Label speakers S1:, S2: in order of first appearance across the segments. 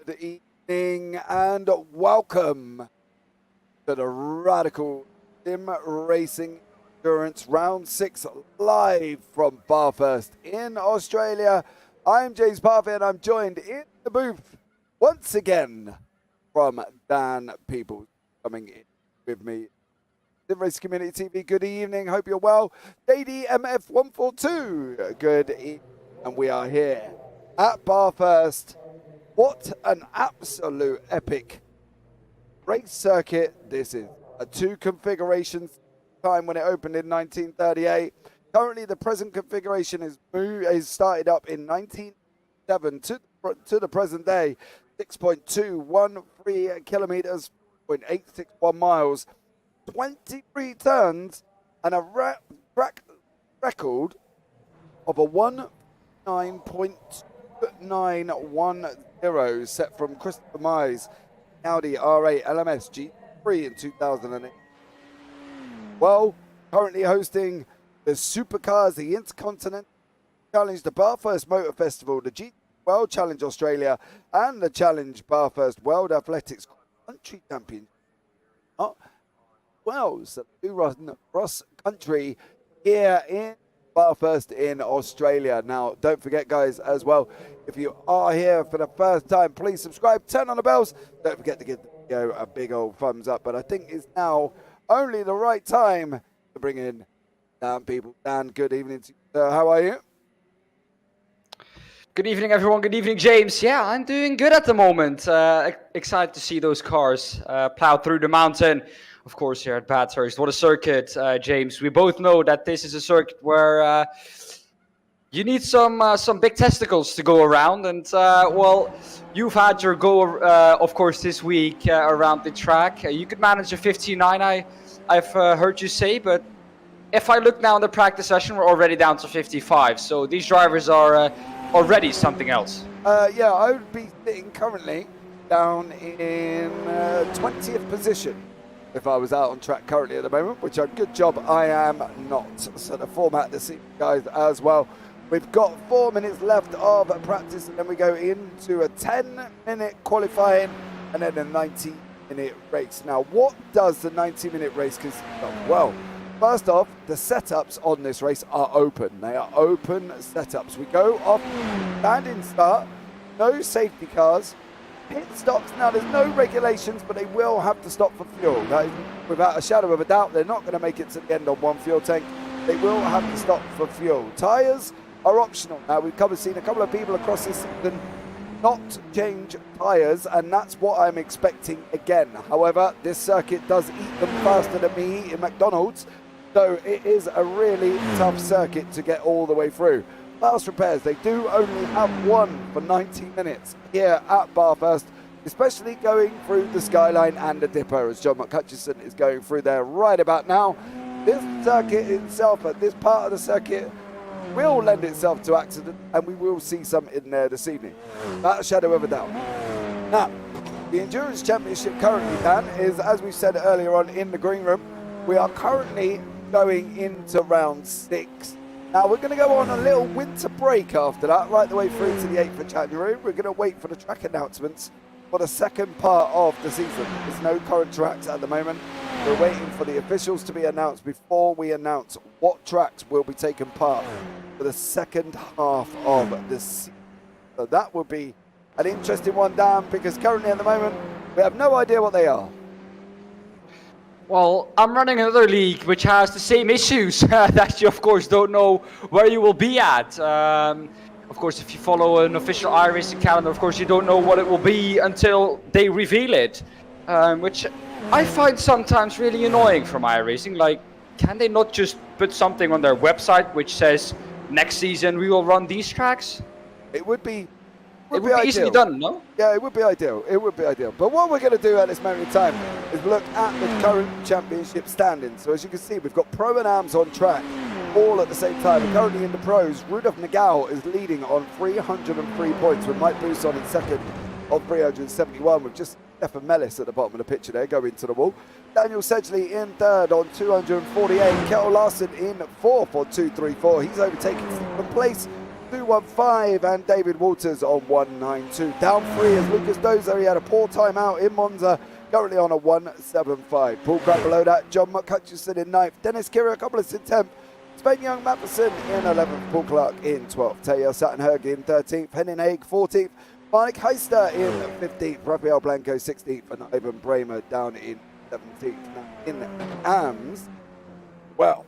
S1: Good evening and welcome to the Radical Sim Racing Endurance Round 6 live from Bathurst in Australia. I'm James Parfitt and I'm joined in the booth once again from Daan Pepels coming in with me. Simracing Community TV, good evening, hope you're well. JDMF142, good evening, and we are here at Bathurst. What an absolute epic race circuit this is. A two configurations time when it opened in 1938. Currently the present configuration is started up in 1907 to the present day. 6.213 kilometers, 0.861 miles, 23 turns, and a track record of a 19.910 set from Christopher Mize Audi R8 LMS G3 in 2008. Well, currently hosting the Supercars, the Intercontinental Challenge, the Bathurst Motor Festival, the GT World Challenge Australia, and the Challenge Bathurst World Athletics Country Championship. Well, so we run cross country here in Bathurst in Australia. Now, don't forget, guys, as well, if you are here for the first time, please subscribe, turn on the bells. Don't forget to give the video a big old thumbs up. But I think it's now only the right time to bring in Daan Pepels. Daan, good evening to you. How are you?
S2: Good evening, everyone. Good evening, James. Yeah, I'm doing good at the moment. Excited to see those cars plow through the mountain. Of course, here at Bathurst. What a circuit, James. We both know that this is a circuit where you need some big testicles to go around. And, well, you've had your go, of course, this week around the track. You could manage a 59, I've heard you say. But if I look now in the practice session, we're already down to 55. So these drivers are already something else.
S1: Yeah, I would be sitting currently down in 20th position if I was out on track currently at the moment, which a good job I am not. So the format this evening, guys, as well. We've got 4 minutes left of practice, and then we go into a 10-minute qualifying and then a 90-minute race. Now, what does the 90-minute race consist of? Well, first off, the setups on this race are open. They are open setups. We go off standing start, no safety cars, pit stops. Now, there's no regulations, but they will have to stop for fuel. That is, without a shadow of a doubt, they're not going to make it to the end on one fuel tank. They will have to stop for fuel. Tyres are optional. Now, we've seen a couple of people across this season not change tyres, and that's what I'm expecting again. However, this circuit does eat them faster than me in McDonald's, so it is a really tough circuit to get all the way through. Fast repairs, they do only have one for 90 minutes here at Bathurst, especially going through the Skyline and the Dipper, as John McCutcheon is going through there right about now. This circuit itself, at this part of the circuit, will lend itself to accident, and we will see some in there this evening, without a shadow of a doubt. Now, the Endurance Championship currently, Dan, is, as we said earlier on in the green room, we are currently going into round 6. Now, we're going to go on a little winter break after that, right the way through to the 8th of January. We're going to wait for the track announcements for the second part of the season. There's no current tracks at the moment. We're waiting for the officials to be announced before we announce what tracks will be taking part for the second half of the season. So that will be an interesting one, Dan, because currently at the moment, we have no idea what they are.
S2: Well, I'm running another league which has the same issues that you, of course, don't know where you will be at. Of course, if you follow an official iRacing calendar, of course, you don't know what it will be until they reveal it, which I find sometimes really annoying from iRacing. Like, can they not just put something on their website which says, next season we will run these tracks?
S1: It would be
S2: easily done, no?
S1: Yeah, it would be ideal. It would be ideal. But what we're going to do at this moment in time is look at the current championship standings. So as you can see, we've got Pro and Ams on track all at the same time. And currently in the pros, Rudolf Nagel is leading on 303 points, with Mike Bousson in second on 371, with just Stefan Mellis at the bottom of the picture there, going to the wall. Daniel Sedgley in third on 248. Kettle Larson in fourth on 234. He's overtaken second place 215, and David Walters on 192. Down 3 is Lucas Dozer. He had a poor time out in Monza, currently on a 175. Paul Crabb below that, John McHutchison in 9th, Dennis Kira Cobblers in 10th, Spain Young Matheson in 11th, Paul Clark in 12th, Teo Sattenberg in 13th, Henning Haig 14th, Mike Heister in 15th, Rafael Blanco 16th, and Ivan Bramer down in 17th. Now in AMS, well,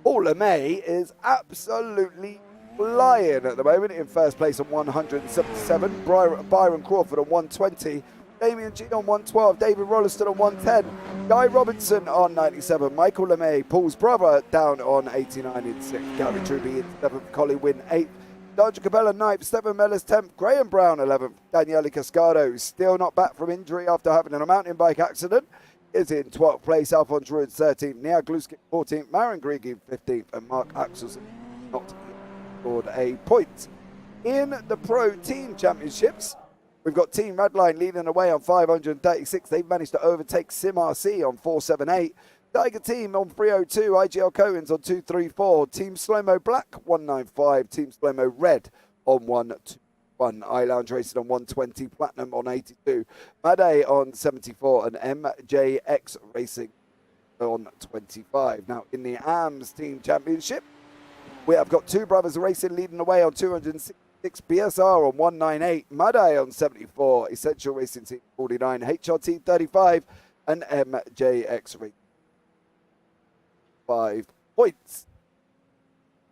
S1: Paul LeMay is absolutely flying at the moment in first place on 177. Byron Crawford on 120. Damien G on 112. David Rolliston on 110. Guy Robinson on 97. Michael LeMay, Paul's brother, down on 89 in 6th. Gary Truby in 7th. Collie Wynn 8th. Dodger Cabela 9th. Stephen Mellors 10th. Graham Brown 11th. Daniele Cascado, still not back from injury after having a mountain bike accident, is in 12th place. Alphonse Ruud 13th. Nia Gluskic 14th. Maren Grigi 15th. And Mark Axelson not scored a point. In the Pro Team Championships, we've got Team Redline leading away on 536. They've managed to overtake SimRC on 478. Tiger Team on 302. IGL Cohen's on 234. Team Slowmo Black 195. Team Slowmo Red on 121. iLounge Racing on 120. Platinum on 82. Made on 74. And MJX Racing on 25. Now in the AMS Team Championship, we have got Two Brothers Racing leading away on 266, BSR on 198, Madai on 74, Essential Racing Team 49, HRT 35, and MJX Racing 5 points.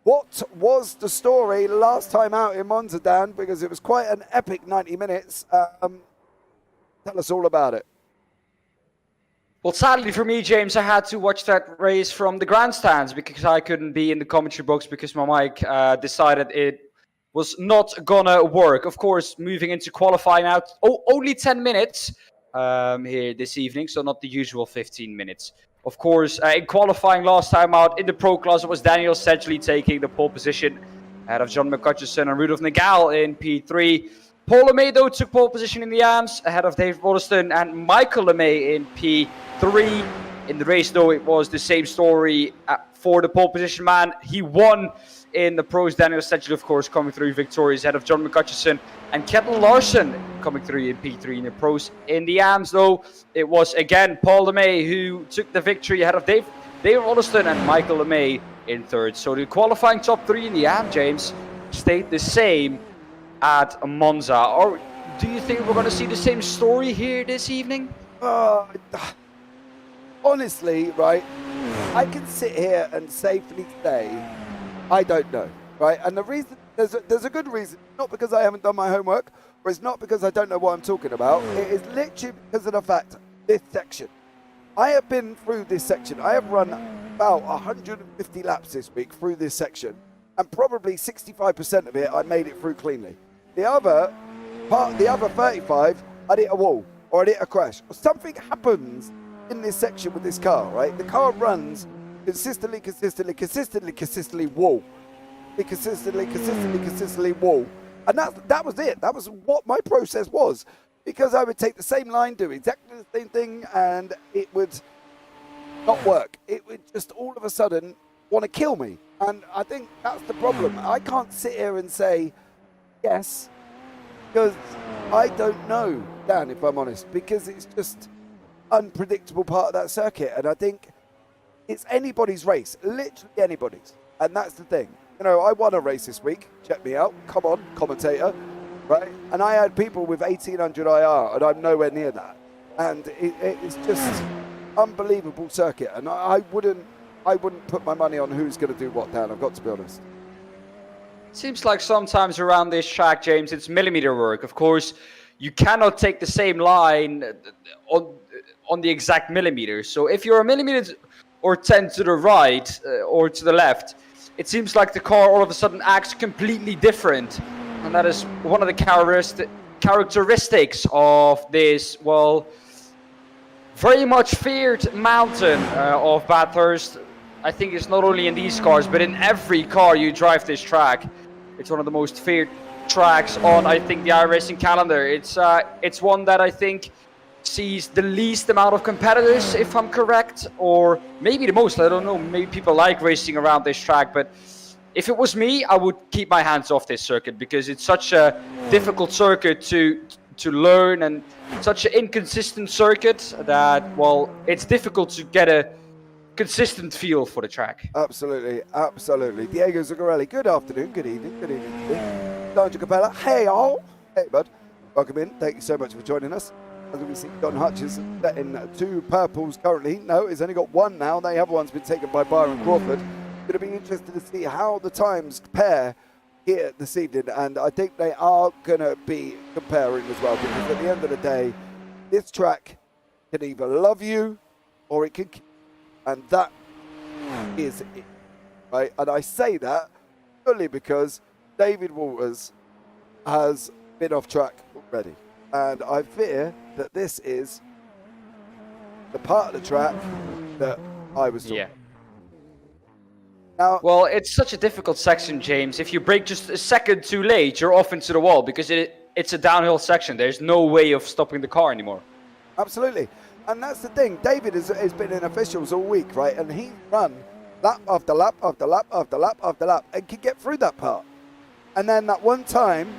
S1: What was the story last time out in Monza, Dan? Because it was quite an epic 90 minutes. Tell us all about it.
S2: Well, sadly for me, James, I had to watch that race from the grandstands because I couldn't be in the commentary box because my mic decided it was not gonna work. Of course, moving into qualifying out, only 10 minutes here this evening, so not the usual 15 minutes. Of course, in qualifying last time out in the Pro class, it was Daniel Sedgley taking the pole position ahead of John McHutchison and Rudolf Nagel in P3. Paul LeMay, though, took pole position in the AMS ahead of Dave Rolliston and Michael LeMay in P3. In the race, though, it was the same story for the pole position man. He won in the pros. Daniel Sedgley, of course, coming through victorious ahead of John McHutchison and Ketel Larson coming through in P3 in the pros. In the AMS, though, it was again Paul LeMay who took the victory ahead of Dave Rolliston and Michael LeMay in third. So the qualifying top 3 in the AMS, James, stayed the same at Monza. Or do you think we're going to see the same story here this evening?
S1: Honestly, right, I can sit here and safely say I don't know, right? And the reason, there's a good reason, not because I haven't done my homework, or it's not because I don't know what I'm talking about. It is literally because of the fact, this section. I have been through this section. I have run about 150 laps this week through this section, and probably 65% of it I made it through cleanly. The other 35, I'd hit a wall, or I'd hit a crash, or something happens in this section with this car, right? The car runs consistently, wall. Consistently, wall. And that was it. That was what my process was. Because I would take the same line, do exactly the same thing, and it would not work. It would just all of a sudden want to kill me. And I think that's the problem. I can't sit here and say yes, because I don't know, Dan, if I'm honest, because it's just unpredictable part of that circuit. And I think it's anybody's race, literally anybody's. And that's the thing. You know, I won a race this week. Check me out. Come on, commentator. Right? And I had people with 1800 IR, and I'm nowhere near that. And it's just unbelievable circuit. And I wouldn't put my money on who's going to do what, Dan. I've got to be honest.
S2: Seems like sometimes around this track, James, it's millimeter work. Of course, you cannot take the same line on the exact millimeters. So if you're a millimeter or 10 to the right or to the left, it seems like the car all of a sudden acts completely different. And that is one of the characteristics of this, well, very much feared mountain of Bathurst. I think it's not only in these cars, but in every car you drive this track. It's one of the most feared tracks on, I think, the iRacing calendar. It's one that I think sees the least amount of competitors, if I'm correct, or maybe the most, I don't know. Maybe people like racing around this track, but if it was me, I would keep my hands off this circuit because it's such a difficult circuit to learn and such an inconsistent circuit that, well, it's difficult to get a consistent feel for the track.
S1: Absolutely, absolutely. Diego Zuccarelli, good afternoon, good evening, Nigel Capella, hey all. Hey bud, welcome in. Thank you so much for joining us. As we can see, John Hutchison setting 2 purples currently. No, he's only got 1 now. The other one's been taken by Byron Crawford. Going to be interested to see how the times compare here this evening, and I think they are going to be comparing as well, because at the end of the day, this track can either love you or it can kill you, and that is it, right? And I say that only because David Walters has been off track already, and I fear that this is the part of the track that I was talking about. Now,
S2: well, it's such a difficult section, James. If you brake just a second too late, you're off into the wall because it's a downhill section. There's no way of stopping the car anymore.
S1: Absolutely. And that's the thing. David has been in officials all week, right? And he's run lap after lap after lap after lap after lap and can get through that part. And then that one time,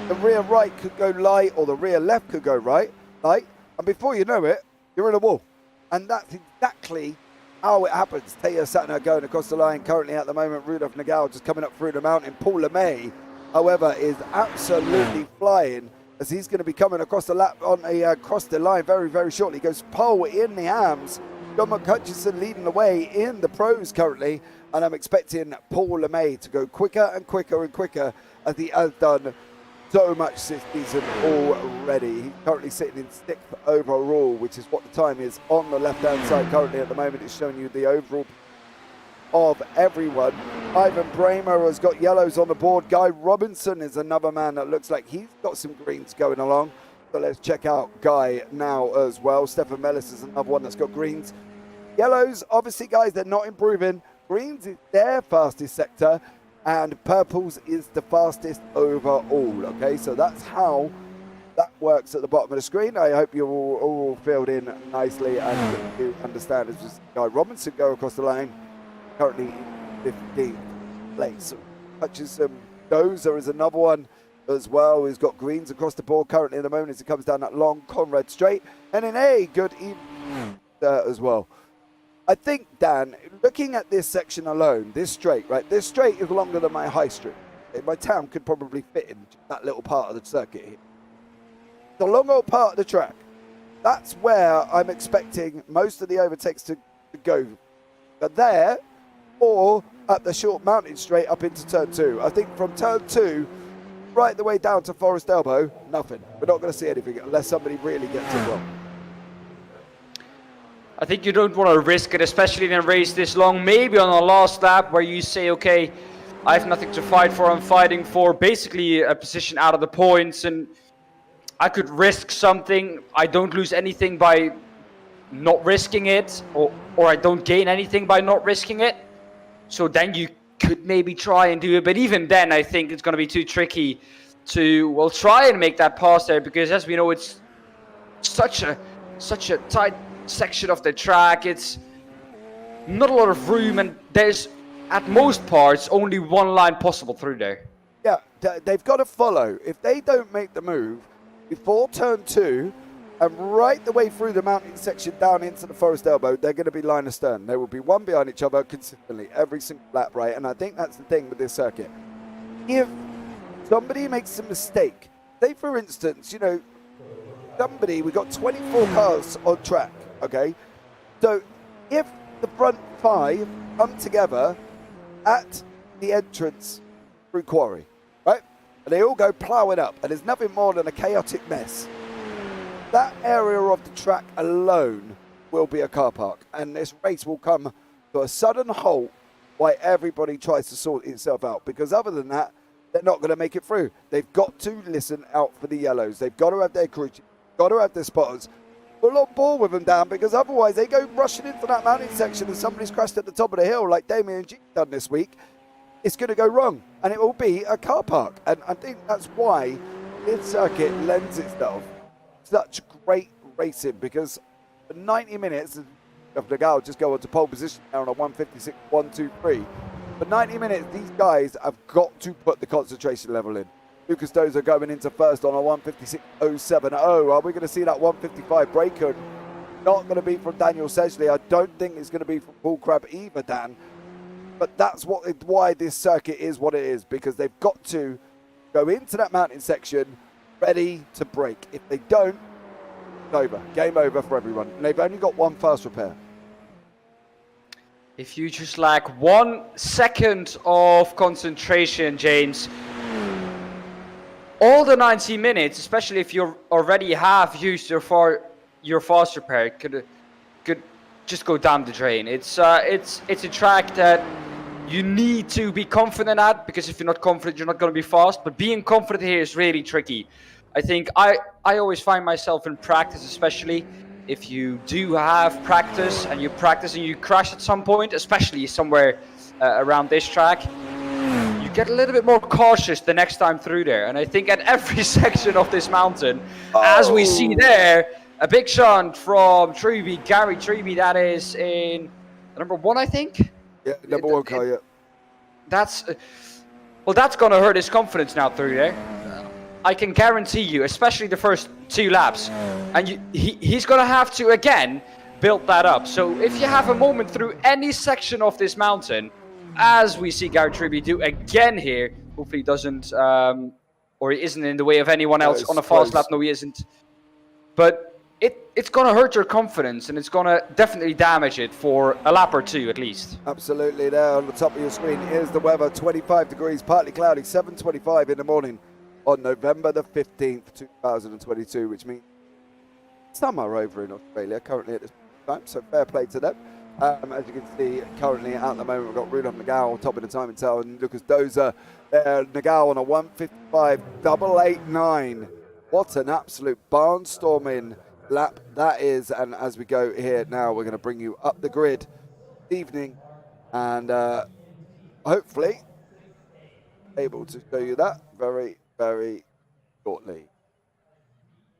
S1: the rear right could go light or the rear left could go right, light. And before you know it, you're in a wall. And that's exactly how it happens. Taya Satner going across the line currently at the moment. Rudolf Nagel just coming up through the mountain. Paul LeMay, however, is absolutely flying as he's going to be coming across the lap on across the line very, very shortly. He goes pole in the AMs. John McHutchison leading the way in the pros currently, and I'm expecting Paul LeMay to go quicker and quicker and quicker as he has done so much this season already. He's currently sitting in 6th overall, which is what the time is on the left-hand side currently at the moment. It's showing you the overall of everyone. Ivan Bramer has got yellows on the board. Guy Robinson is another man that looks like he's got some greens going along. So let's check out Guy now as well. Stefan Mellis is another one that's got greens. Yellows, obviously, guys, they're not improving. Greens is their fastest sector, and purples is the fastest overall, okay? So that's how that works at the bottom of the screen. I hope you're all filled in nicely and you understand as just Guy Robinson go across the line, currently in 15th place. Hutchison Dozer is another one as well. He's got greens across the board currently at the moment as he comes down that long Conrad straight. And in a good evening as well. I think, Dan, looking at this section alone, this straight, right? This straight is longer than my high street. My town could probably fit in that little part of the circuit here. The long old part of the track, that's where I'm expecting most of the overtakes to go. But there, or at the short mountain straight up into turn 2. I think from turn 2 right the way down to Forest Elbow, nothing. We're not going to see anything unless somebody really gets it wrong.
S2: I think you don't want to risk it, especially in a race this long. Maybe on a last lap where you say, okay, I have nothing to fight for. I'm fighting for basically a position out of the points, and I could risk something. I don't lose anything by not risking it, or I don't gain anything by not risking it. So then you could maybe try and do it. But even then, I think it's going to be too tricky to, well, try and make that pass there, because as we know, it's such a tight section of the track. It's not a lot of room, and there's at most parts only one line possible through there.
S1: Yeah, they've got to follow. If they don't make the move before turn 2 and right the way through the mountain section down into the Forest Elbow, they're going to be line astern. They will be one behind each other consistently every single lap, right? And I think that's the thing with this circuit. If somebody makes a mistake, say for instance, you know, we got 24 cars on track, okay? So if the front 5 come together at the entrance through Quarry, right? And they all go ploughing up, and there's nothing more than a chaotic mess. That area of the track alone will be a car park, and this race will come to a sudden halt while everybody tries to sort itself out, because other than that, they're not going to make it through. They've got to listen out for the yellows. They've got to have their crew, got to have their spotters. Full on ball with them, down, because otherwise they go rushing into that mountain section and somebody's crashed at the top of the hill like Damien G done this week. It's going to go wrong, and it will be a car park. And I think that's why this circuit lends itself such great racing, because for 90 minutes of Nagel just go on to pole position now on a 156.123. For 90 minutes, these guys have got to put the concentration level in. Lucas Dozer going into first on a 156.070. Are we going to see that 155 breaker? Not going to be from Daniel Sedgley. I don't think it's going to be from Paul Crabb either, Dan. But that's why this circuit is what it is, because they've got to go into that mountain section ready to break. If they don't, it's over. Game over for everyone. And they've only got one fast repair.
S2: If you just lack 1 second of concentration, James, all the 90 minutes, especially if you already have used your fast repair, could just go down the drain. It's a track that you need to be confident at, because if you're not confident, you're not going to be fast. But being confident here is really tricky. I think I always find myself in practice, especially if you do have practice and you practice and you crash at some point, especially somewhere around this track, you get a little bit more cautious the next time through there. And I think at every section of this mountain, as we see there, a big shunt from Truby, Gary Truby, that is in number 1, I think?
S1: Yeah, number 1 car, yeah.
S2: That's going to hurt his confidence now through there. I can guarantee you, especially the first 2 laps. And he's going to have to, again, build that up. So if you have a moment through any section of this mountain, as we see Gary Truby do again here, hopefully he doesn't, or he isn't in the way of anyone else on a fast lap. No, he isn't. But it's going to hurt your confidence, and it's going to definitely damage it for a lap or 2 at least.
S1: Absolutely. There on the top of your screen is the weather. 25 degrees, partly cloudy, 7:25 in the morning on November the 15th, 2022, which means summer over in Australia currently at this time, so fair play to them. As you can see, currently at the moment, we've got Rudolf Nagao top of the time until and Lucas Dozer there. Nagao on a 155.889. What an absolute barnstorming lap that is. And as we go here now, we're going to bring you up the grid this evening, and hopefully able to show you that very, very shortly.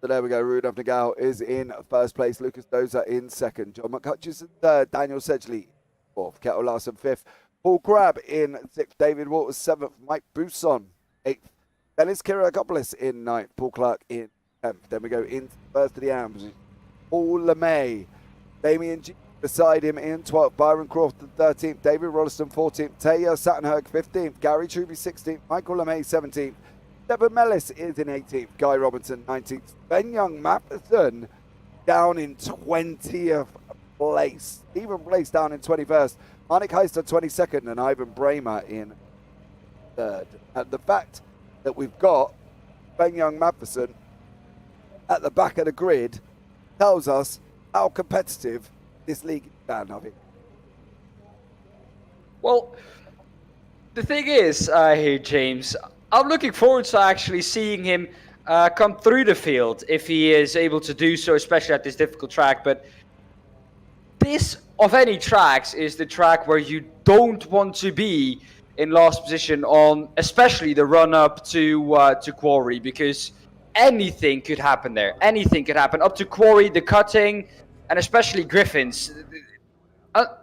S1: So there we go. Rudolf Nagao is in first place. Lucas Dozer in second. John McHutchison third. Daniel Sedgley fourth. Kettle Larson fifth. Paul Crabb in sixth. David Waters seventh. Mike Bousson eighth. Dennis Kiriakopoulos in ninth. Paul Clark in 10th. Then we go into the first of the AMs. Paul LeMay. Damien G beside him in 12th. Byron Crawford 13th. David Rolliston 14th. Taya Sattenherg 15th. Gary Truby 16th. Michael LeMay 17th. Devon Mellis is in 18th. Guy Robinson 19th. Ben Young Matheson down in 20th place. Stephen Place down in 21st. Marnik Heister 22nd. And Ivan Bramer in third. And the fact that we've got Ben Young Matheson at the back of the grid tells us how competitive this league is, Dan, of it.
S2: Well, the thing is here, James, I'm looking forward to actually seeing him come through the field if he is able to do so, especially at this difficult track. But this, of any tracks, is the track where you don't want to be in last position on, especially the run-up to Quarry, because anything could happen there. Anything could happen. Up to Quarry, the cutting, and especially Griffins.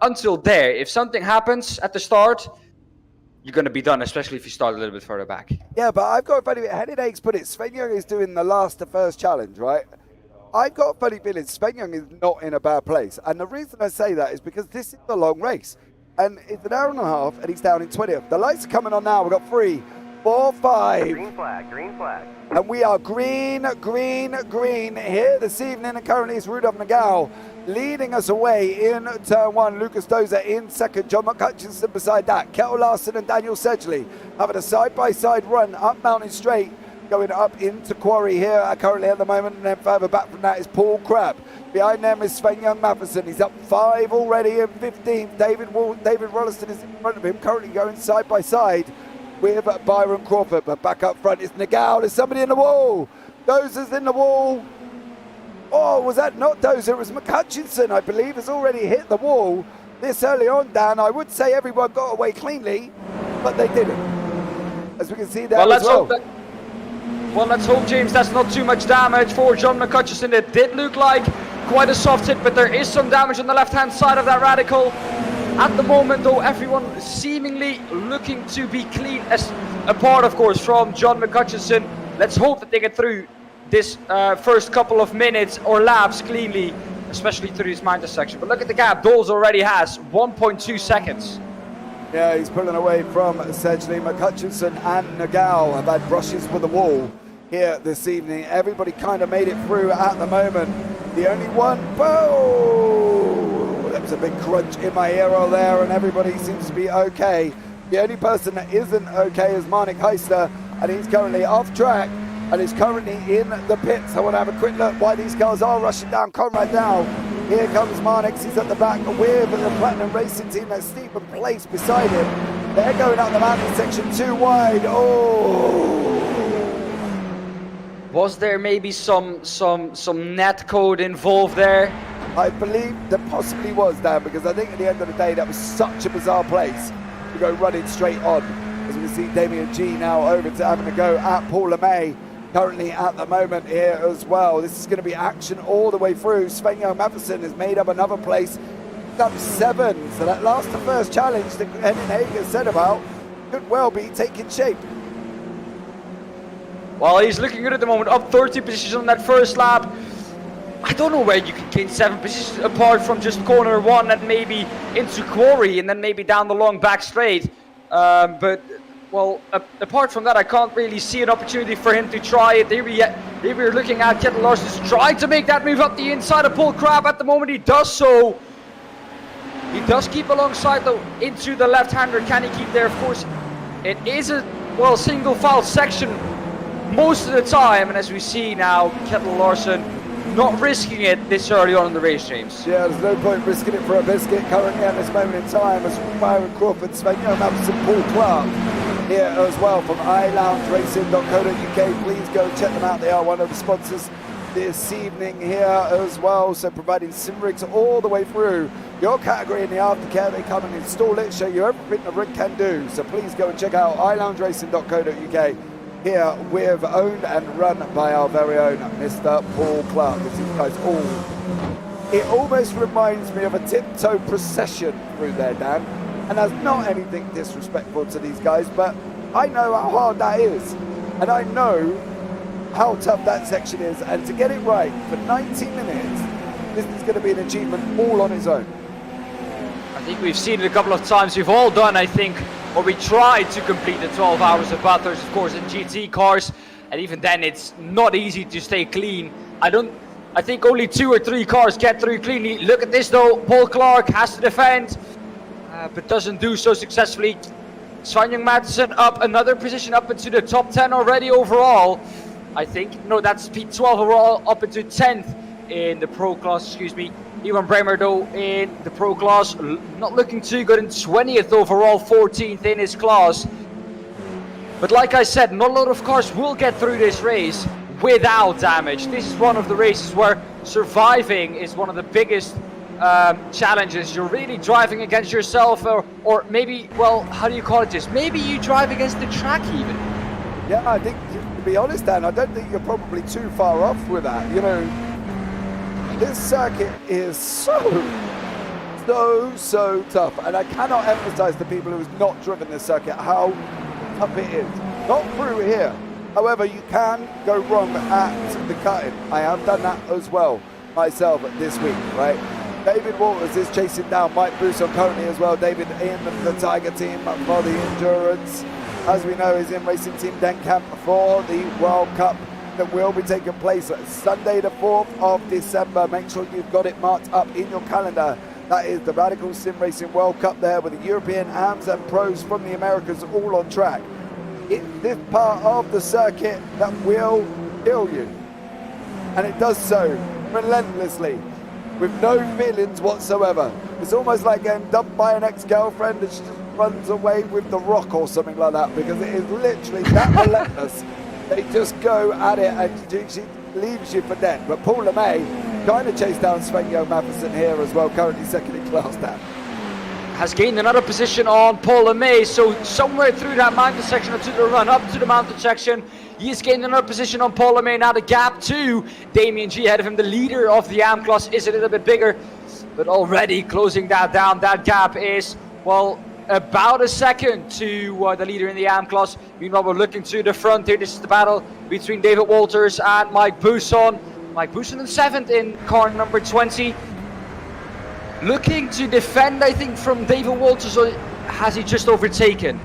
S2: Until there, if something happens at the start, you're going to be done, especially if you start a little bit further back.
S1: Yeah, but I've got a funny headed aches put it. Sven Young is doing the last to first challenge, right? I've got a funny feeling Sven Young is not in a bad place. And the reason I say that is because this is a long race. And it's an hour and a half, and he's down in 20th. The lights are coming on now. We've got 3, 4, 5.
S3: Green flag, green flag.
S1: And we are green, green, green here this evening. And currently it's Rudolf Nagao leading us away in turn 1. Lucas Dozer in second. John McHutchison beside that. Kettle Larson and Daniel Sedgley having a side-by-side run up Mountain Straight, going up into Quarry here currently at the moment. And then further back from that is Paul Crabb. Behind them is Sven Young Matheson. He's up 5 already in 15th. David Rolliston is in front of him, currently going side by side with Byron Crawford. But back up front is Nagao. There's somebody in the wall. Dozer's in the wall. Oh, was that not Dozer? It was McHutchison, I believe, has already hit the wall this early on, Dan. I would say everyone got away cleanly, but they didn't. As we can see there as well.
S2: Well, let's hope, James, that's not too much damage for John McHutchison. It did look like quite a soft hit, but there is some damage on the left-hand side of that radical. At the moment though, everyone seemingly looking to be clean, as apart of course from John McCutcheon. Let's hope that they get through this first couple of minutes or laps cleanly, especially through this mountain section. But look at the gap, Doles already has 1.2 seconds.
S1: Yeah, he's pulling away from Sedgley. McCutcheon and Nagel have had brushes with the wall here this evening. Everybody kind of made it through at the moment. The only one, whoa, there was a big crunch in my ear there, and everybody seems to be okay. The only person that isn't okay is Marnik Heister, and he's currently off track and is currently in the pits. I want to have a quick look why these cars are rushing down. Conrad now. Here comes Marnix, he's at the back with the Platinum Racing team. That's Stephen Place beside him. They're going up the mountain section too wide. Oh!
S2: Was there maybe some net code involved there?
S1: I believe there possibly was, Dan, because I think at the end of the day that was such a bizarre place to go running straight on. As we can see Damien G now over to having a go at Paul LeMay. Currently at the moment here as well. This is going to be action all the way through. Sven-Johan Matheson has made up another place. Up 7. So that last to first challenge that Henning Hager said about could well be taking shape.
S2: Well, he's looking good at the moment. Up 30 positions on that first lap. I don't know where you can gain 7 positions apart from just corner 1 and maybe into Quarry and then maybe down the long back straight. But well, apart from that, I can't really see an opportunity for him to try it. Here we're looking at Kjetil Larsson trying to make that move up the inside of Paul Crabb. At the moment, he does so. He does keep alongside, though, into the left-hander. Can he keep there? Of course, it is a, well, single-file section most of the time. And as we see now, Kjetil Larsson not risking it this early on in the race, James.
S1: Yeah, there's no point risking it for a biscuit currently at this moment in time. As Byron Crawford, Sven-Johan Matheson, Paul Clark here as well from iLoungeRacing.co.uk. Please go check them out. They are one of the sponsors this evening here as well. So providing sim rigs all the way through your category in the aftercare. They come and install it, show you everything the rig can do. So please go and check out iLoungeRacing.co.uk. Here with owned and run by our very own Mr. Paul Clark. As these guys all, it almost reminds me of a tiptoe procession through there, Dan. And that's not anything disrespectful to these guys, but I know how hard that is. And I know how tough that section is. And to get it right for 90 minutes, this is going to be an achievement all on its own.
S2: I think we've seen it a couple of times. We've all done, I think, or we tried to complete the 12 hours of Bathurst, of course, in GT cars. And even then, it's not easy to stay clean. I think only 2 or 3 cars get through cleanly. Look at this, though. Paul Clark has to defend. But doesn't do so successfully. Sven-Johan Matheson up another position up into the top 10 already overall. I think, no, that's P12 overall, up into 10th in the pro class, excuse me. Ivan Bremer though in the pro class, not looking too good in 20th overall, 14th in his class. But like I said, not a lot of cars will get through this race without damage. This is one of the races where surviving is one of the biggest challenges. You're really driving against yourself, or maybe, well, how do you call it this? Maybe you drive against the track even.
S1: Yeah, I think, to be honest, Dan, I don't think you're probably too far off with that. You know, this circuit is so tough, and I cannot emphasize to people who've not driven this circuit how tough it is. Not through here. However, you can go wrong at the cutting. I have done that as well myself this week, right? David Walters is chasing down Mike Bousson currently as well. David in the Tiger team for the endurance. As we know, is in Racing Team Denkamp for the World Cup that will be taking place Sunday the 4th of December. Make sure you've got it marked up in your calendar. That is the Radical Sim Racing World Cup there with the European AMs and pros from the Americas all on track. It's this part of the circuit that will kill you. And it does so relentlessly, with no feelings whatsoever. It's almost like getting dumped by an ex-girlfriend and she just runs away with the rock or something like that, because it is literally that relentless. They just go at it and she leaves you for dead. But Paul LeMay trying to chase down Sven-Johan Matheson here as well, currently second in class down.
S2: Has gained another position on Paul LeMay, so somewhere through that mountain section or to the run up to the mountain section, he has gained another position on Paul LeMay. Now the gap to Damien G ahead of him, the leader of the AM class, is a little bit bigger. but already closing that down. That gap is, well, about a second to the leader in the AM class. Meanwhile, we're looking to the front here. This is the battle between David Walters and Mike Buson. Mike Buson in 7th in car number 20. Looking to defend, I think, from David Walters, or has he just overtaken?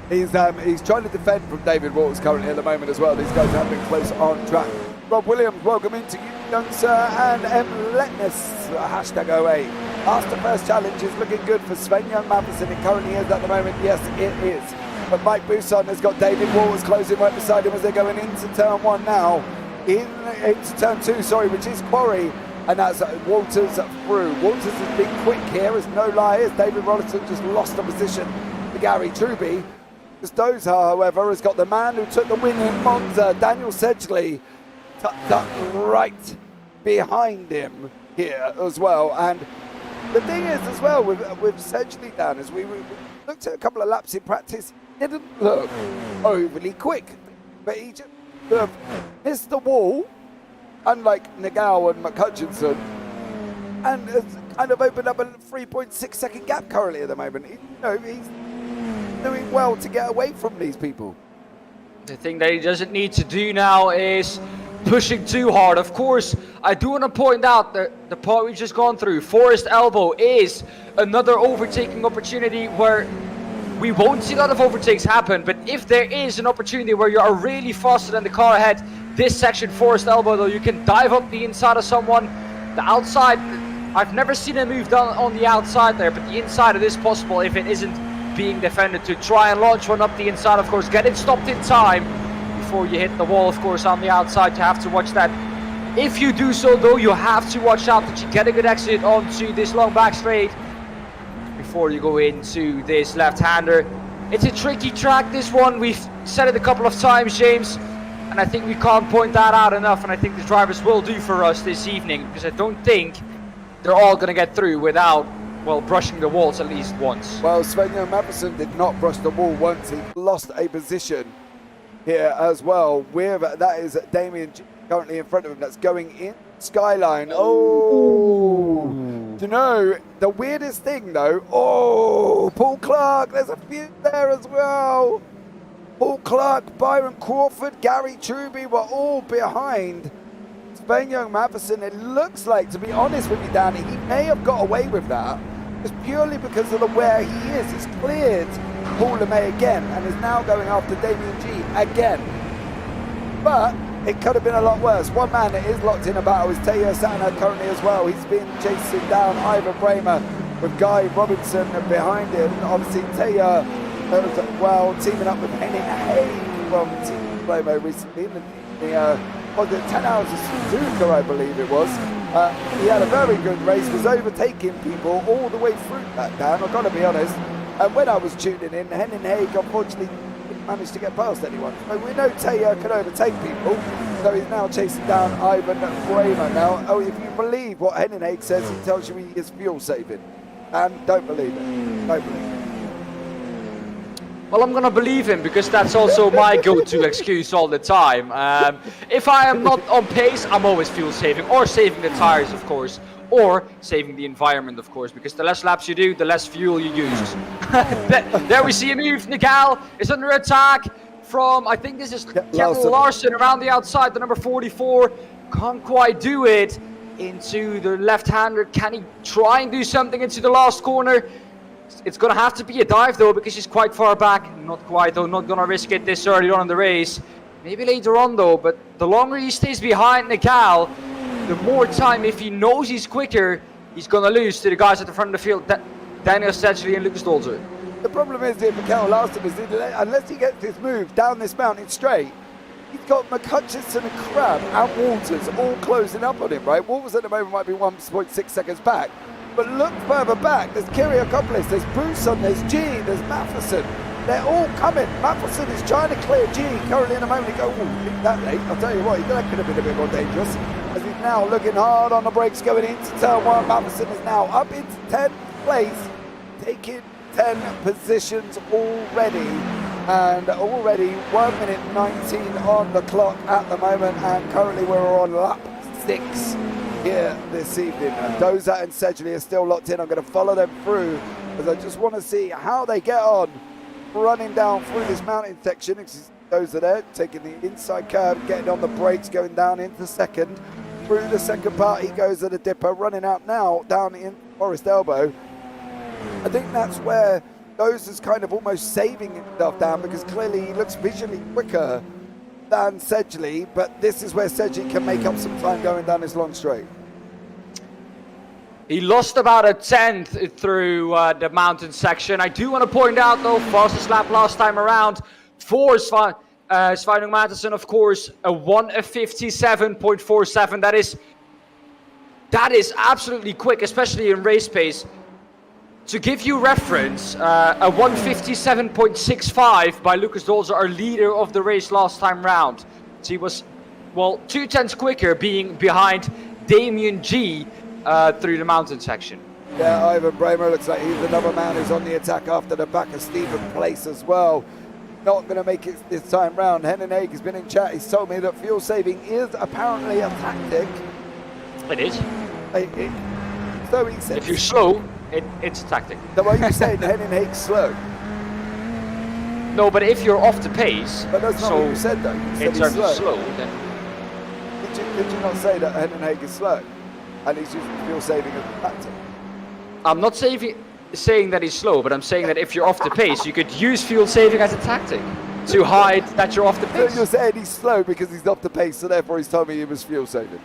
S1: He's trying to defend from David Walters currently at the moment as well. These guys have been close on track. Rob Williams, welcome into you, young sir, and M. Letness, #08. After first challenge is looking good for Sven Young Matheson. It currently is at the moment. Yes, it is. But Mike Buson has got David Walters closing right beside him as they're going into turn 1 now. Into turn 2, sorry, which is Quarry. And that's Walters through. Walters has been quick here, as no lie, as David Rollison just lost the position to Gary Truby. Stoza, however, has got the man who took the win in Monza, Daniel Sedgley, tucked up right behind him here as well. And the thing is as well with Sedgley, Dan, as we looked at a couple of laps in practice, he didn't look overly quick, but he just missed the wall, unlike Nagao and McCutcheon, and has kind of opened up a 3.6 second gap currently at the moment. He's doing well to get away from these people.
S2: The thing that he doesn't need to do now is pushing too hard. Of course, I do want to point out that the part we've just gone through, Forest Elbow, is another overtaking opportunity where we won't see a lot of overtakes happen, but if there is an opportunity where you are really faster than the car ahead, this section, Forest Elbow, though, you can dive up the inside of someone. The outside, I've never seen a move done on the outside there, but the inside it is possible if it isn't being defended, to try and launch one up the inside. Of course, get it stopped in time before you hit the wall. Of course, on the outside, you have to watch that. If you do so, though, you have to watch out that you get a good exit onto this long back straight before you go into this left-hander. It's a tricky track, this one. We've said it a couple of times, James, and I think we can't point that out enough, and I think the drivers will do for us this evening, because I don't think they're all going to get through without, well, brushing the walls at least once.
S1: Well, Sven-Jan Matheson did not brush the wall once. He lost a position here as well. That is Damien currently in front of him. That's going in Skyline. Oh, do you know the weirdest thing though? Oh, Paul Clark. There's a few there as well. Paul Clark, Byron Crawford, Gary Truby were all behind Sven-Jan Matheson. It looks like, to be honest with you, Danny, he may have got away with that. It's purely because of where he is. He's cleared Paul LeMay again and is now going after Damien G again. But it could have been a lot worse. One man that is locked in a battle is Teo Sana currently as well. He's been chasing down Ivan Bramer with Guy Robinson behind him. Obviously Teo as well teaming up with Henning Hay from Team Slomo recently in the 10 hours of Suzuka, I believe it was. He had a very good race, was overtaking people all the way through that, Dan, I've got to be honest. And when I was tuning in, Henning Haig unfortunately didn't manage to get past anyone. So we know Teo can overtake people, so he's now chasing down Ivan Bramer. Now, if you believe what Henning Haig says, he tells you he is fuel saving. And don't believe it. Don't believe it.
S2: Well, I'm going to believe him because that's also my go-to excuse all the time. If I am not on pace, I'm always fuel saving, or saving the tires, of course, or saving the environment, of course, because the less laps you do, the less fuel you use. There we see a move. Nigel is under attack from, I think this is Kjell Larsen around the outside, the number 44. Can't quite do it into the left-hander. Can he try and do something into the last corner? It's going to have to be a dive, though, because he's quite far back. Not quite, though. Not going to risk it this early on in the race. Maybe later on, though. But the longer he stays behind Nigel, the more time, if he knows he's quicker, he's going to lose to the guys at the front of the field, Daniel Sedgley and Lucas Dolzer.
S1: The problem is here for Kel Larsen is unless he gets this move down this mountain straight, he's got McCutcheon and Crab and Walters all closing up on him, right? Walters at the moment might be 1.6 seconds back. But look further back, there's Kiriakopoulos, there's Buson, there's G, there's Matheson. They're all coming. Matheson is trying to clear G currently in a moment. Go, ooh, that late. I'll tell you what, that could have been a bit more dangerous. As he's now looking hard on the brakes going into turn 1. Matheson is now up into 10th place, taking 10 positions already. And already 1 minute 19 on the clock at the moment. And currently we're on lap 6 here this evening. Dozat and Sedgley are still locked in. I'm going to follow them through because I just want to see how they get on running down through this mountain section. Dozat there, taking the inside curve, getting on the brakes, going down into second. Through the second part, he goes at a dipper, running out now, down in Forest Elbow. I think that's where Dozat's kind of almost saving himself down because clearly he looks visually quicker than Sedgley, but this is where Sedgley can make up some time going down this long straight.
S2: He lost about a tenth through the mountain section. I do want to point out though, fastest lap last time around for Sveinung Mathiesen, of course, a 1:57.47. That is absolutely quick, especially in race pace. To give you reference, a 1:57.65 by Lucas Dolzer, our leader of the race last time round. So he was, well, 2 tenths quicker, being behind Damien G through the mountain section.
S1: Yeah, Ivan Bramer looks like he's another man who's on the attack after the back of Stephen Place as well. Not going to make it this time round. Henning Haig has been in chat. He's told me that fuel saving is apparently a tactic.
S2: It is.
S1: So he said.
S2: If you're slow, it's a tactic.
S1: So are you saying Henning Haig's slow?
S2: No, but if you're off the pace,
S1: but that's not what you said though. You said
S2: in terms of slow, then
S1: did you not say that Henning Haig is slow and he's using fuel saving as a tactic?
S2: I'm not saying that he's slow, but I'm saying that if you're off the pace, you could use fuel saving as a tactic to hide that you're off the pace.
S1: So you're saying he's slow because he's off the pace, so therefore he's told me he was fuel saving.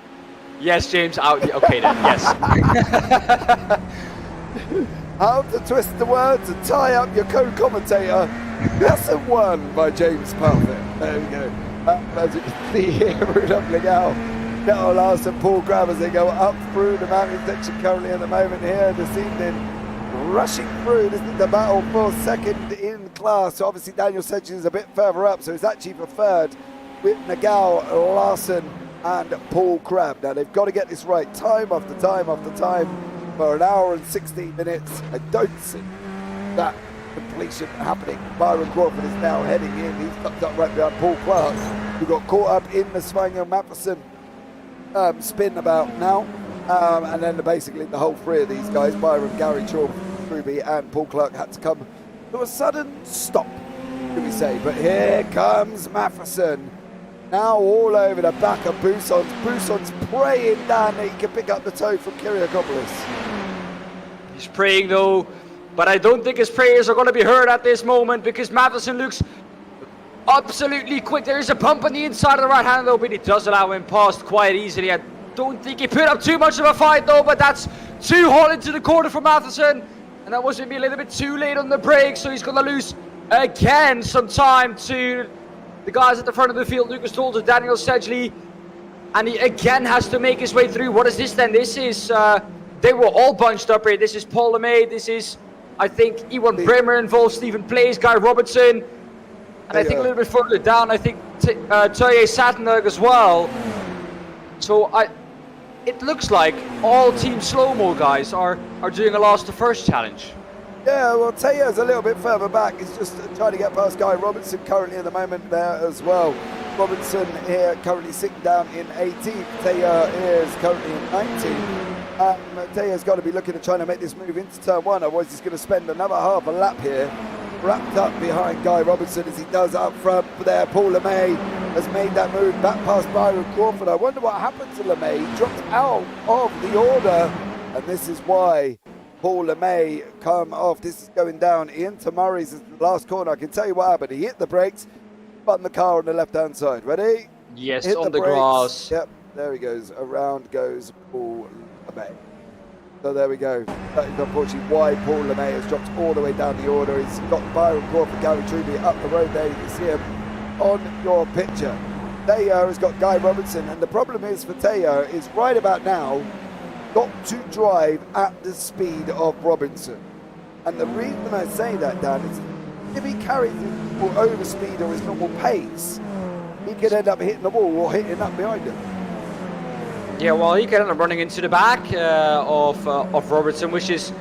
S2: Yes, James. Okay then. Yes.
S1: How to twist the words and tie up your co-commentator. Lesson 1 by James Parfitt. There we go. As you can see here, Rudolph Ligao, Kettle Larson, Paul Grab as they go up through the mountain section currently at the moment here this evening. Rushing through, this is the battle for second in class. So obviously Daniel Sedgley is a bit further up, so it's actually for third with Nagao, Larson and Paul Crabb. Now they've got to get this right time after time after time for an hour and 16 minutes. I don't see that completion happening. Byron Crawford is now heading in. He's tucked up right behind Paul Clark, who got caught up in the Sveinung Mathiesen spin about now. And then basically the whole three of these guys, Byron, Gary Chalk, Ruby and Paul Clark, had to come to a sudden stop, can we say. But here comes Mathiesen. Now all over the back of Buson's. Buson's praying down that he can pick up the toe from Kyriakopoulos.
S2: He's praying though, but I don't think his prayers are going to be heard at this moment because Mathiesen looks absolutely quick. There is a bump on the inside of the right hand though, but he does allow him past quite easily. I don't think he put up too much of a fight though, but that's too hot into the corner for Mathiesen. And that was maybe a little bit too late on the brake, so he's going to lose again some time to the guys at the front of the field, Lucas Dolzer, Daniel Sedgley. And he again has to make his way through. What is this then? This is, they were all bunched up here. This is Paul LeMay, this is, I think, Iwan Bremer involved, Stephen Place, Guy Robertson. And I think a little bit further down, I think Toye Sattenberg as well. So it looks like all Team Slow-Mo guys are doing a last to first challenge.
S1: Yeah, well, Taya's a little bit further back. He's just trying to get past Guy Robinson currently at the moment there as well. Robinson here currently sitting down in 18th. Taya is currently in 19th. Taya's got to be looking at trying to make this move into turn 1, otherwise he's going to spend another half a lap here, wrapped up behind Guy Robinson as he does up front there. Paul LeMay has made that move back past Byron Crawford. I wonder what happened to LeMay. He dropped out of the order, and this is why Paul LeMay come off. This is going down into Murray's last corner. I can tell you what happened. He hit the brakes, button the car on the left-hand side. Ready?
S2: Yes,
S1: hit
S2: on the
S1: brakes.
S2: grass.
S1: Yep, there he goes. Around goes Paul LeMay. So there we go. That is unfortunately why Paul LeMay has dropped all the way down the order. He's got Byron Crawford, Gary Truby up the road there. You can see him on your picture. Taya has got Guy Robinson, and the problem is for Taya is right about now got to drive at the speed of Robinson. And the reason I say that, Dan, is if he carries his over speed or his normal pace, he could end up hitting the wall or hitting up behind him.
S2: Yeah, well, he could end up running into the back of Robertson, which is,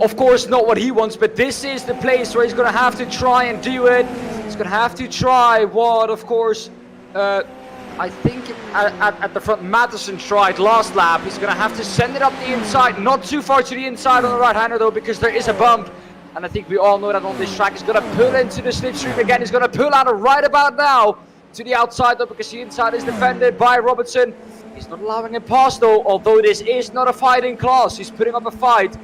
S2: of course, not what he wants. But this is the place where he's going to have to try and do it. He's going to have to try what, of course, I think at the front, Matterson tried last lap. He's going to have to send it up the inside, not too far to the inside on the right-hander though, because there is a bump. And I think we all know that on this track, he's going to pull into the slipstream again. He's going to pull out right about now to the outside though, because the inside is defended by Robertson. He's not allowing him past though, although this is not a fighting class. He's putting up a fight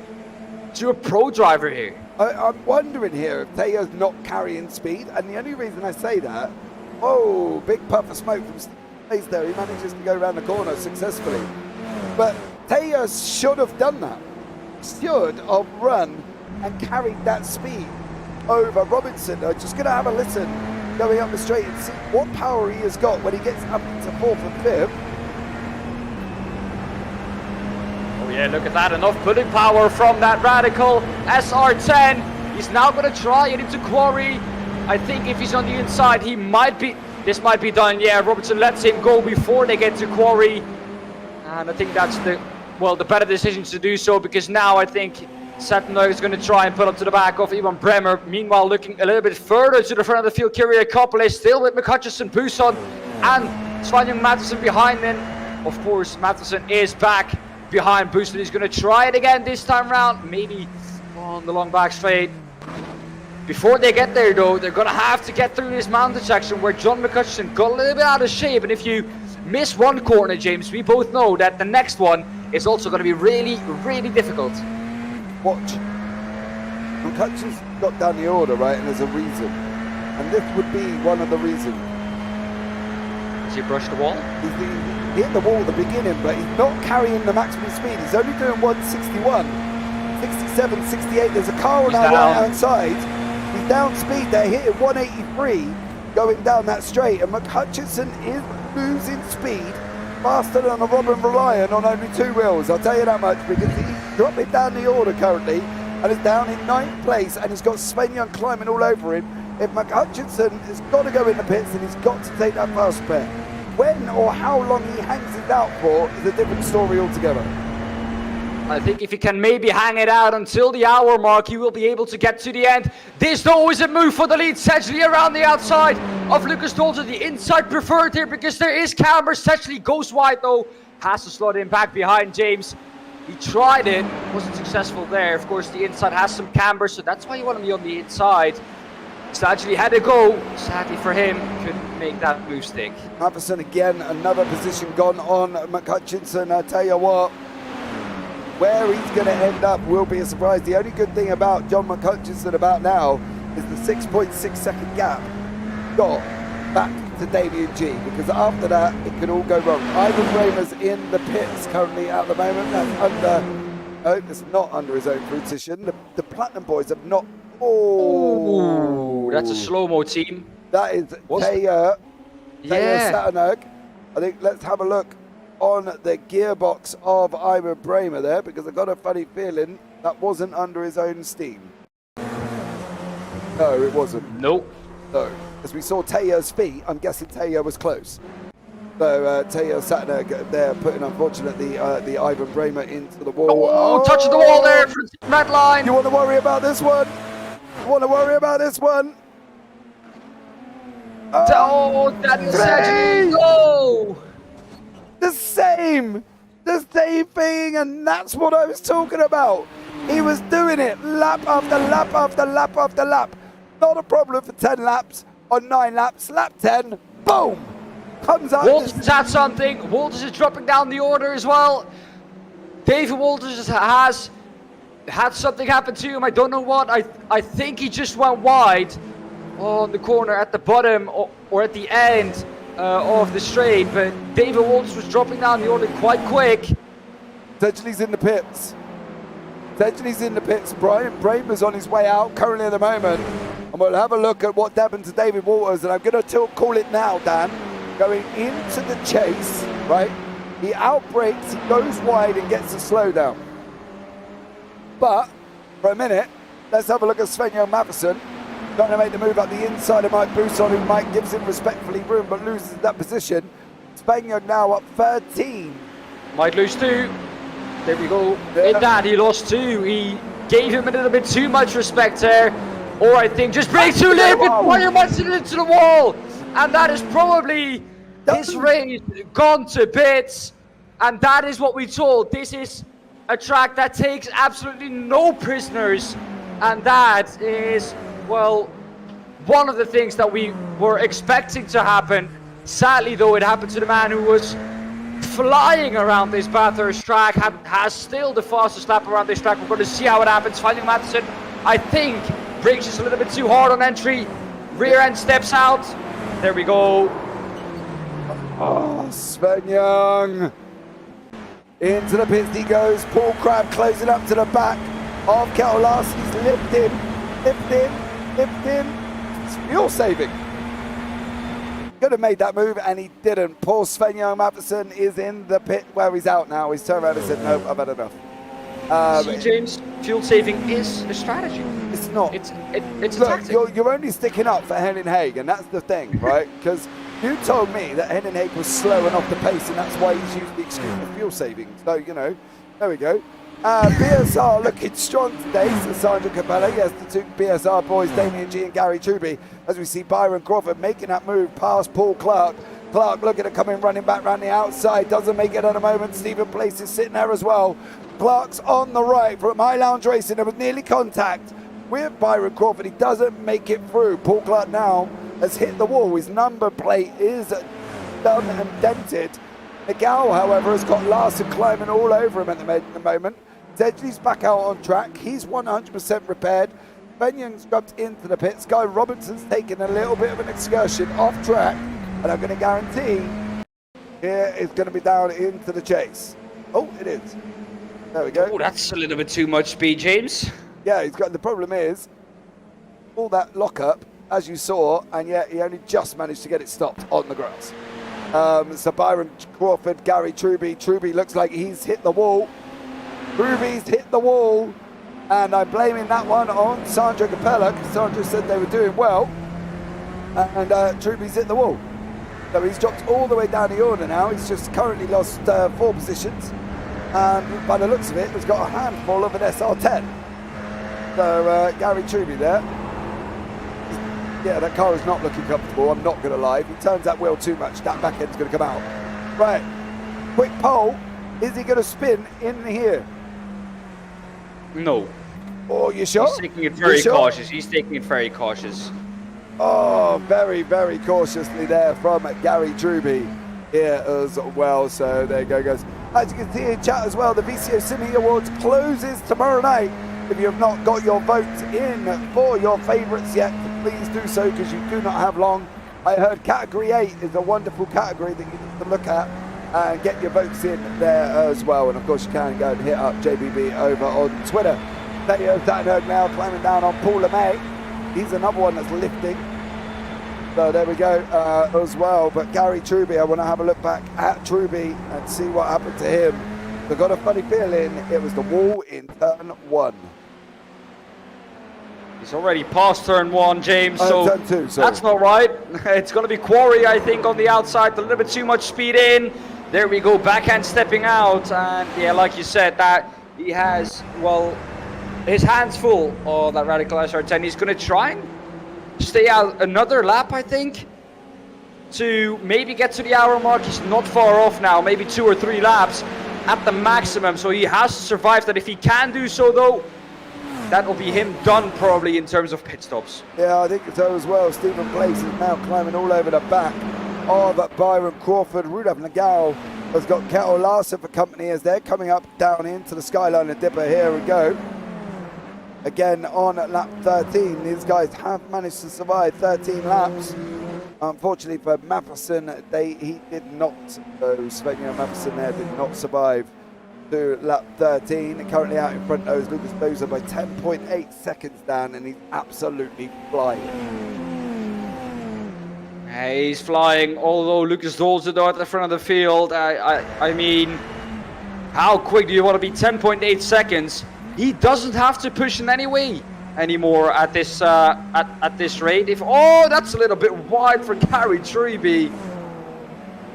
S2: to a pro driver here.
S1: I'm wondering here if Teo's not carrying speed, and the only reason I say that, oh, big puff of smoke from Steve there. He manages to go around the corner successfully. But Teo should have done that. Should have run and carried that speed over Robinson. I'm just going to have a listen going up the straight and see what power he has got when he gets up into 4th and 5th.
S2: Oh yeah, look at that, enough pulling power from that Radical SR10. He's now going to try it into Quarry. I think if he's on the inside, this might be done. Yeah, Robertson lets him go before they get to Quarry. And I think that's the better decision to do so, because now I think Sattenberg is going to try and pull up to the back of Ivan Bremer. Meanwhile, looking a little bit further to the front of the field, Kyria Koppel is still with McHutchison, Buson, and Svanjung Matterson behind them. Of course, Matterson is back behind Buson. He's going to try it again this time round, maybe on the long back straight. Before they get there though, they're going to have to get through this mountain section where John McHutchison got a little bit out of shape. And if you miss one corner, James, we both know that the next one is also going to be really, really difficult.
S1: Watch. McHutchison got down the order, right, and there's a reason. And this would be one of the reasons.
S2: Has he brushed the wall?
S1: He hit the wall at the beginning, but he's not carrying the maximum speed. He's only doing 161, 67, 68. There's a car on our right-hand side. He's down speed. They're hitting 183 going down that straight, and McHutchison is losing speed faster than a Robin Reliant on only 2 wheels. I'll tell you that much, because he's dropping down the order currently and is down in 9th place, and he's got Sven Young climbing all over him. If McHutchison has got to go in the pits, and he's got to take that fast spare. When or how long he hangs it out for is a different story altogether.
S2: I think if he can maybe hang it out until the hour mark, he will be able to get to the end. This though is a move for the lead. Sedgley around the outside of Lucas Dalton. The inside preferred here because there is camber. Sedgley goes wide though. Has to slot in back behind James. He tried it, wasn't successful there. Of course, the inside has some camber, so that's why you want to be on the inside. Sedgley had to go. Sadly for him, couldn't make that move stick.
S1: Matheson again, another position gone on McHutchison. I tell you what, where he's going to end up will be a surprise. The only good thing about John McHutchison about now is the 6.6 second gap got back to Damien G, because after that it could all go wrong. Ivan Bremer's in the pits currently at the moment. That's under, oh, it's not under his own fruition. The Platinum Boys have not. Oh,
S2: that's a slow-mo team.
S1: That is Teo Satterberg. I think let's have a look on the gearbox of Ivan Bremer there, because I've got a funny feeling that wasn't under his own steam. No, it wasn't.
S2: Nope.
S1: No. As we saw Teo's feet, I'm guessing Teo was close. So Teo Satterberg there putting, unfortunately, the Ivan Bremer into the wall.
S2: Oh, touching the wall there for the red line.
S1: You want to worry about this one? You want to worry about this one?
S2: Oh, that is Sedgley. Oh!
S1: The same thing, and that's what I was talking about. He was doing it lap after lap after lap after lap. Not a problem for 10 laps on 9 laps. Lap 10, boom, comes out.
S2: Walters had something. Walters is dropping down the order as well. David Walters has had something happen to him. I don't know what. I think he just went wide on the corner at the bottom or at the end of the straight, but David Walters was dropping down the order quite quick.
S1: Sedgley's in the pits. Sedgley's in the pits. Brian Bremer's on his way out currently at the moment. And we'll have a look at what happened to David Walters. And I'm going to call it now, Dan. Going into the chase, right? He outbrakes, he goes wide and gets a slowdown. But for a minute, let's have a look at Sven-Jan Matheson. Trying to make the move up the inside of Mike Buson, who Mike gives him respectfully room but loses that position. Sven-Jan now up 13.
S2: Might lose 2. There we go. In that, he lost 2. He gave him a little bit too much respect there. Or I think just break too late before you might sit into the wall. And that is probably This race gone to bits, and that is what we told. This is a track that takes absolutely no prisoners, and that is, well, one of the things that we were expecting to happen. Sadly, though, it happened to the man who was flying around this Bathurst track, has still the fastest lap around this track. We're going to see how it happens. Finding Madison, I think, brakes just a little bit too hard on entry. Rear end steps out. There we go.
S1: Oh, Sven Young. Into the pits he goes. Paul Crabb closing up to the back of Kettle Larson. He's lifting. It's fuel saving. Could have made that move and he didn't. Poor Sven Young Matheson is in the pit where he's out now. He's turned around and said, nope, I've had enough.
S2: See, James, fuel saving is a strategy.
S1: It's not.
S2: It's a
S1: Look,
S2: tactic.
S1: you're only sticking up for Henning Haig, and that's the thing, right? Because you told me that Henning Haig was slow and off the pace, and that's why he's used the excuse of fuel saving. So, you know, there we go. BSR looking strong today, so Sandra Capella. Yes, the two BSR boys, Damien G and Gary Truby, as we see Byron Crawford making that move past Paul Clark. Clark looking to come in, running back around the outside, doesn't make it at the moment. Stephen Place is sitting there as well. Clark's on the right from High Lounge Racing. There was nearly contact with Byron Crawford. He doesn't make it through. Paul Clark now has hit the wall. His number plate is done and dented. Miguel, however, has got Larson climbing all over him at the moment. Sedgley's back out on track. He's 100% repaired. Ben Young's jumped into the pits. Guy Robinson's taken a little bit of an excursion off track. And I'm going to guarantee here it's going to be down into the chase. Oh, it is. There we go.
S2: Oh, that's a little bit too much speed, James.
S1: Yeah, he's got. The problem is all that lockup, as you saw, and yet he only just managed to get it stopped on the grass. So Byron Crawford, Gary Truby. Truby looks like he's hit the wall. Truby's hit the wall, and I'm blaming that one on Sandra Capella because Sandra said they were doing well, and Truby's hit the wall. So he's dropped all the way down the order now. He's just currently lost 4 positions. And by the looks of it, he's got a handful of an SR10. So Gary Truby there. Yeah, that car is not looking comfortable, I'm not going to lie. If he turns that wheel too much, that back end's going to come out. Right, quick poll. Is he going to spin in here?
S2: No.
S1: Oh, you sure?
S2: He's taking it very cautious. He's taking it very cautious.
S1: Oh, very, very cautiously there from Gary Truby here as well. So there you go, guys. As you can see in chat as well, the VCO Simi Awards closes tomorrow night. If you have not got your votes in for your favourites yet, please do so because you do not have long. I heard Category 8 is a wonderful category that you need to look at and get your votes in there as well. And of course you can go and hit up JPB over on Twitter. Theo Sattenberg now climbing down on Paul LeMay. He's another one that's lifting. So there we go as well. But Gary Truby, I want to have a look back at Truby and see what happened to him. I've got a funny feeling it was the wall in turn 1.
S2: He's already past turn 1, James, so
S1: turn 2, sorry.
S2: That's not right. It's going to be Quarry, I think, on the outside. A little bit too much speed in. There we go, backhand stepping out. And yeah, like you said, that he has, well, his hands full on that Radical SR10. He's going to try and stay out another lap, I think, to maybe get to the hour mark. He's not far off now, maybe 2 or 3 laps at the maximum. So he has to survive that. If he can do so, though, that will be him done probably in terms of pit stops.
S1: Yeah, I think so as well. Stephen Place is now climbing all over the back of Byron Crawford. Rudolph Nagel has got Kettle Larson for company as they're coming up down into the Skyliner Dipper. Here we go. Again on lap 13. These guys have managed to survive 13 laps. Unfortunately for Matheson, he did not. So Sven-Göran Matheson there did not survive to lap 13. Currently out in front though is Lucas Boza by 10.8 seconds down, and he's absolutely flying.
S2: He's flying, although Lucas Dolze though at the front of the field. I mean, how quick do you want to be? 10.8 seconds. He doesn't have to push in any way anymore at this at this rate. That's a little bit wide for Gary Truby.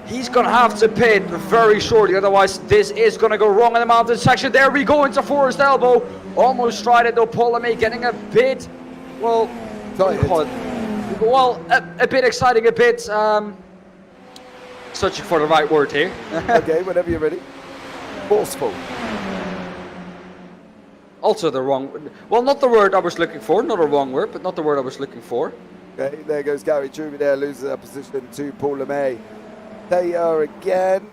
S2: He's gonna have to pit very shortly, otherwise this is gonna go wrong in the mountain section. There we go into Forest Elbow. Almost tried it though. Paul LeMay getting a bit, well, a bit exciting, a bit searching for the right word here.
S1: Okay, whenever you're ready. Forceful.
S2: Also the wrong, well, not the word I was looking for, not a wrong word, but not the word I was looking for.
S1: Okay, there goes Gary Truby there, loses that position to Paul LeMay. Taylor again,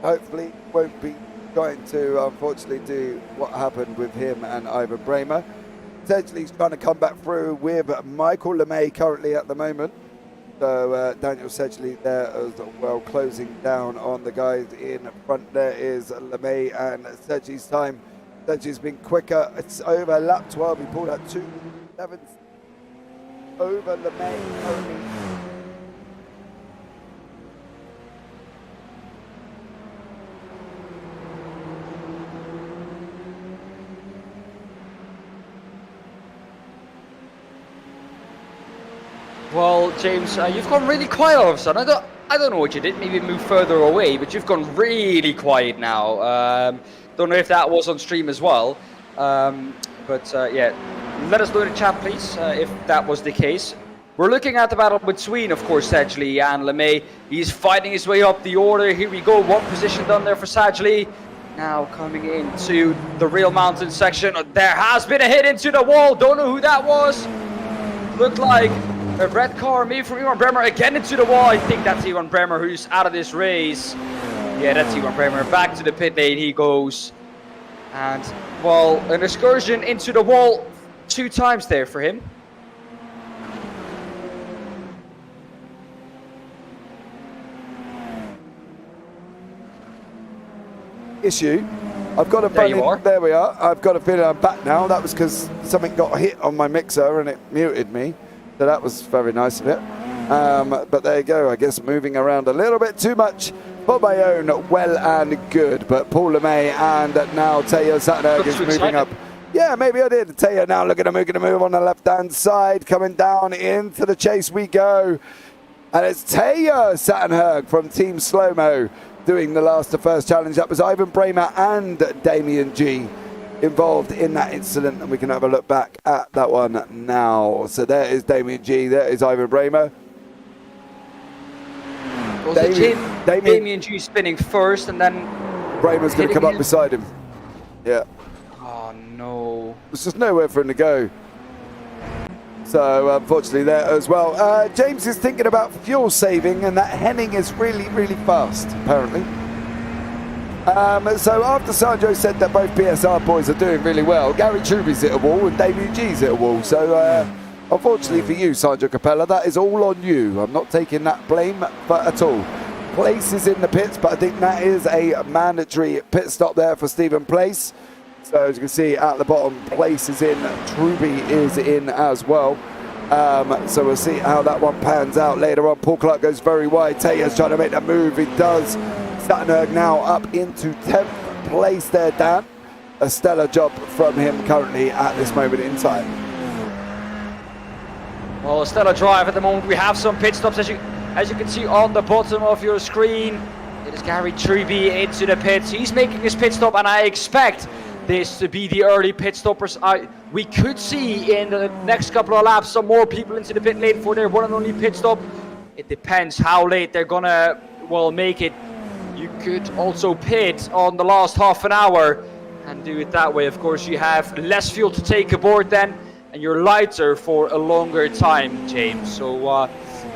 S1: hopefully won't be trying to, unfortunately, do what happened with him and Ivan Bramer. Essentially, he's trying to come back through with Michael LeMay currently at the moment. So Daniel Sedgley there as well, closing down on the guys in front. There is LeMay and Sedgley's time. Sedgley's been quicker. It's over lap 12. He pulled out 2:11 over LeMay currently.
S2: Well, James, you've gone really quiet all of a sudden. I don't know what you did. Maybe move further away, but you've gone really quiet now. Don't know if that was on stream as well. Yeah, let us know in the chat, please, if that was the case. We're looking at the battle between, of course, Sedgley and LeMay. He's fighting his way up the order. Here we go. One position done there for Sedgley. Now coming into the real mountain section. There has been a hit into the wall. Don't know who that was. Looked like a red car, maybe from Ivan Bremer, again into the wall. I think that's Ivan Bremer who's out of this race. Yeah, that's Ivan Bremer. Back to the pit lane he goes. And, well, an excursion into the wall 2 times there for him.
S1: Issue. I've got a feeling, there we are. I've got a feeling I'm back now. That was because something got hit on my mixer and it muted me. So that was very nice of it. But there you go. I guess moving around a little bit too much for my own well and good. But Paul LeMay and now Teo Satterberg is moving up. Yeah, maybe I did. Teo now looking to move on the left-hand side. Coming down into the chase we go. And it's Teo Satterberg from Team Slow-Mo doing the last to first challenge. That was Ivan Bramer and Damien G involved in that incident, and we can have a look back at that one now. So there is Damien G, there is Ivan Bramer.
S2: Was Damien G spinning first, and then
S1: Bramer's going to come up beside him. Yeah.
S2: Oh no.
S1: There's just nowhere for him to go. So unfortunately there as well. James is thinking about fuel saving, and that Henning is really, really fast, apparently. So after Sandro said that both PSR boys are doing really well, Gary Truby's hit a wall and Damien G's hit a wall. So unfortunately for you, Sandro Capella, that is all on you. I'm not taking that blame at all. Place is in the pits, but I think that is a mandatory pit stop there for Stephen Place. So as you can see at the bottom, Place is in, Truby is in as well. So we'll see how that one pans out later on. Paul Clark goes very wide. Taylor's trying to make that move. He does. Satterberg now up into 10th place there, Dan. A stellar job from him currently at this moment in time.
S2: Well, a stellar drive at the moment. We have some pit stops, as you can see on the bottom of your screen. It is Gary Truby into the pits. He's making his pit stop, and I expect this to be the early pit stoppers. We could see in the next couple of laps some more people into the pit lane for their one and only pit stop. It depends how late they're gonna, well, make it. You could also pit on the last half an hour and do it that way. Of course, you have less fuel to take aboard then, and you're lighter for a longer time, James. So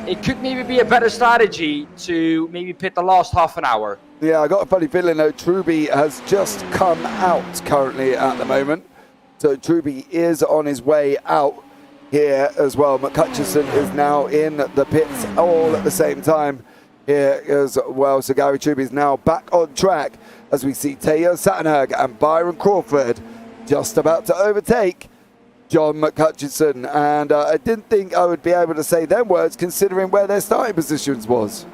S2: it could maybe be a better strategy to maybe pit the last half an hour.
S1: Yeah, I got a funny feeling though, Truby has just come out currently at the moment. So Truby is on his way out here as well. McCutcheon is now in the pits all at the same time here as well. So Gary Truby is now back on track as we see Teo Satterberg and Byron Crawford just about to overtake John McCutcheon. And I didn't think I would be able to say them words considering where their starting positions was.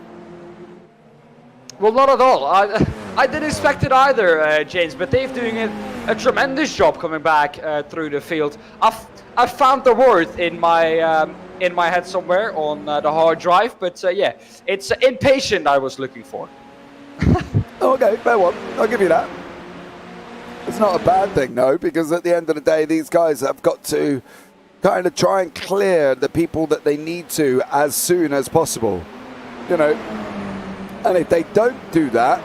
S2: Well, not at all. I didn't expect it either, James, but they're doing a tremendous job coming back through the field. I've found the word in my head somewhere on the hard drive, but yeah, it's impatient I was looking for.
S1: Okay, fair one. I'll give you that. It's not a bad thing, though, because at the end of the day, these guys have got to kind of try and clear the people that they need to as soon as possible. You know, And if they don't do that,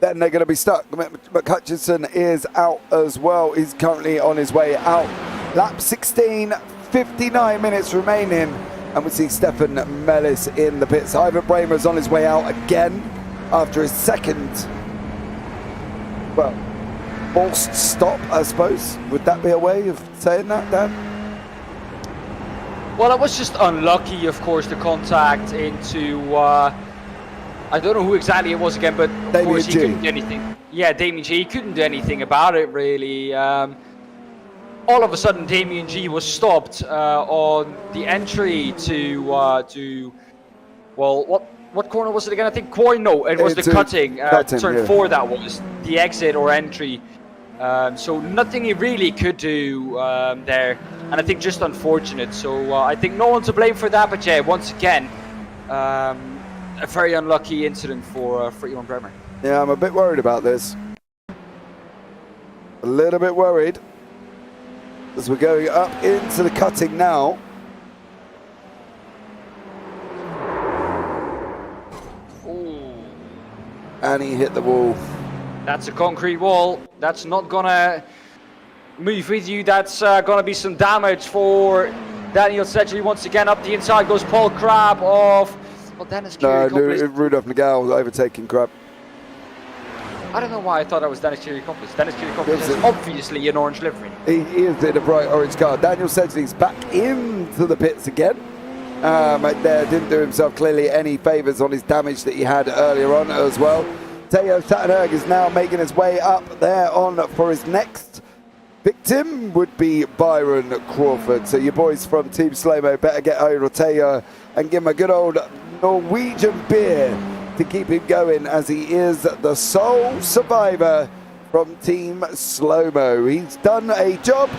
S1: then they're going to be stuck. McHutchison is out as well. He's currently on his way out. Lap 16, 59 minutes remaining. And we see Stefan Mellis in the pits. Ivan Bramer's on his way out again after his second, well, forced stop, I suppose. Would that be a way of saying that, Dan?
S2: Well, I was just unlucky, of course, the contact into, I don't know who exactly it was again, but of
S1: Damien
S2: course he
S1: G.
S2: couldn't do anything. Yeah, Damien G, he couldn't do anything about it, really. All of a sudden, Damien G was stopped on the entry to well, what corner was it again? I think Quarry. No, it was the cutting. Turn 4. That was the exit or entry. So nothing he really could do there, and I think just unfortunate. So I think no one to blame for that. But yeah, once again, a very unlucky incident for Ivan Bremer.
S1: Yeah, I'm a bit worried about this. A little bit worried. As we're going up into the cutting now.
S2: Ooh.
S1: And he hit the wall.
S2: That's a concrete wall. That's not gonna move with you. That's gonna be some damage for Daniel Sedgley. Once again, up the inside goes Paul Crabb of, well, Dennis Kiriakopoulos.
S1: Rudolf Nagel overtaking Crabb.
S2: I don't know why I thought that was Dennis Kiriakopoulos. Dennis Kiriakopoulos is obviously an orange livery.
S1: He is in a bright orange car. Daniel Sedgley's back into the pits again. There didn't do himself clearly any favours on his damage that he had earlier on as well. Teo Sattenberg is now making his way up there on for his next victim would be Byron Crawford. So your boys from Team Slow-Mo better get over to Teo and give him a good old Norwegian beer to keep him going, as he is the sole survivor from Team Slow-Mo. He's done a job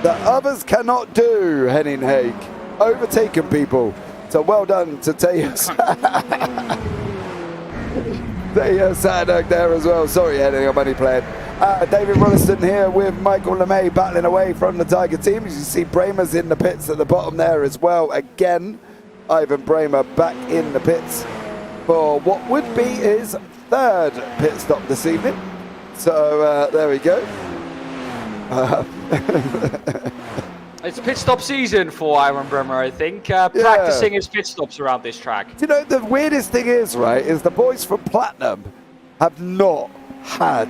S1: that others cannot do, Henning Haig. Overtaken people. So well done to Teo Sattenberg there as well. Sorry, Henning, I'm only playing. David Rolliston here with Michael LeMay battling away from the Tiger team. As you see, Bramer's in the pits at the bottom there as well. Again, Ivan Bramer back in the pits for what would be his third pit stop this evening. So there we go.
S2: It's pit stop season for Ivan Bremer, I think. Practicing his pit stops around this track.
S1: You know, the weirdest thing is, right, is the boys from Platinum have not had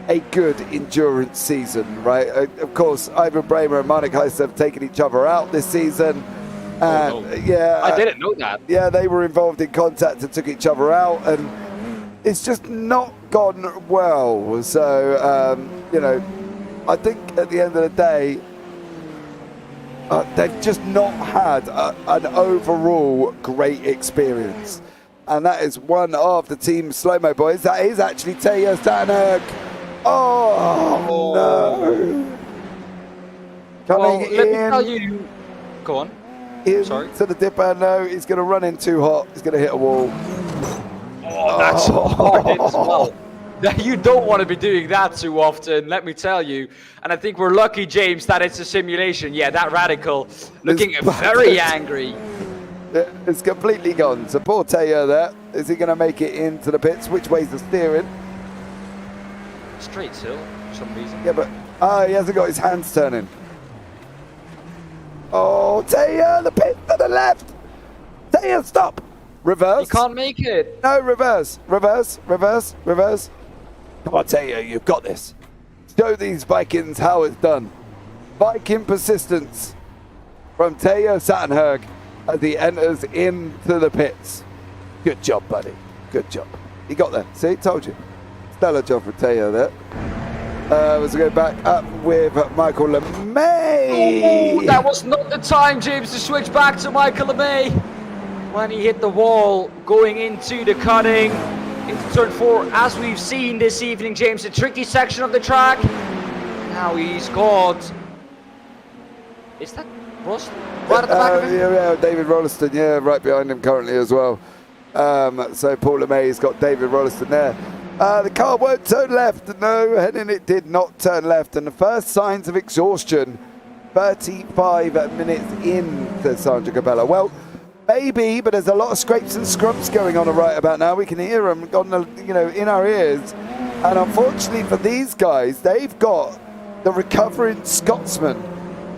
S1: a good endurance season, right? Of course, Ivan Bramer and Marnik Heise have taken each other out this season. Yeah,
S2: I didn't know that.
S1: Yeah, they were involved in contact and took each other out, and it's just not gone well. So, you know, I think at the end of the day, they've just not had an overall great experience. And that is one of the Team Slow-Mo boys. That is actually Teo Sattenberg. Oh, no. Coming
S2: well, let me tell you. Go on. Sorry.
S1: To the dipper. No, he's going to run in too hot. He's going to hit a wall.
S2: Oh, that's hard as well. You don't want to be doing that too often, let me tell you. And I think we're lucky, James, that it's a simulation. Yeah, that radical looking very angry.
S1: It's completely gone. So poor Teo there. Is he going to make it into the pits? Which way's the steering?
S2: Straight still, for some reason.
S1: Yeah, but he hasn't got his hands turning. Oh, Teo, the pit to the left. Teo, stop. Reverse.
S2: You can't make it.
S1: No, reverse. Reverse, reverse, reverse. Come on, Teo, you've got this. Show these Vikings how it's done. Viking persistence from Teo Sattenberg as he enters into the pits. Good job, buddy. Good job. He got there. See, told you. Stellar job for Teo there. As we go back up with Michael LeMay.
S2: Oh, that was not the time, James, to switch back to Michael LeMay. When he hit the wall, going into the cutting, into turn 4, as we've seen this evening, James, a tricky section of the track. Now he's got... Is that Ross? Right at the back of him?
S1: Yeah, David Rolliston, yeah, right behind him currently as well. So Paul LeMay's got David Rolliston there. The car won't turn left. No, Henning, it did not turn left. And the first signs of exhaustion, 35 minutes into Sandra Capella. Well, Maybe, but there's a lot of scrapes and scrumps going on right about now. We can hear them in our ears. And unfortunately for these guys, they've got the recovering Scotsman.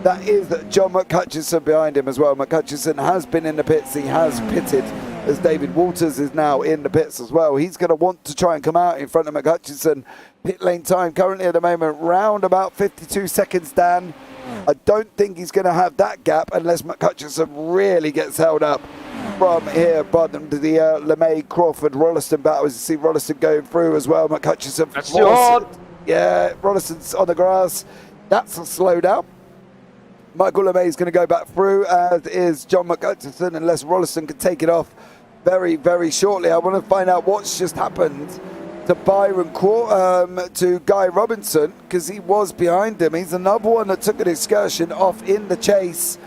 S1: That is John McHutchison behind him as well. McHutchison has been in the pits. He has pitted as David Walters is now in the pits as well. He's going to want to try and come out in front of McHutchison. Pit lane time currently at the moment, round about 52 seconds, Dan. I don't think he's going to have that gap unless McHutchison really gets held up from here. Bottom to the LeMay, Crawford, Rolliston battle. As you see Rolliston going through as well. McHutchison.
S2: That's too hard.
S1: Yeah, Rolliston's on the grass. That's a slowdown. Michael LeMay is going to go back through, as is John McHutchison, unless Rolliston can take it off very, very shortly. I want to find out what's just happened to to Guy Robinson, because he was behind him. He's another one that took an excursion off in the chase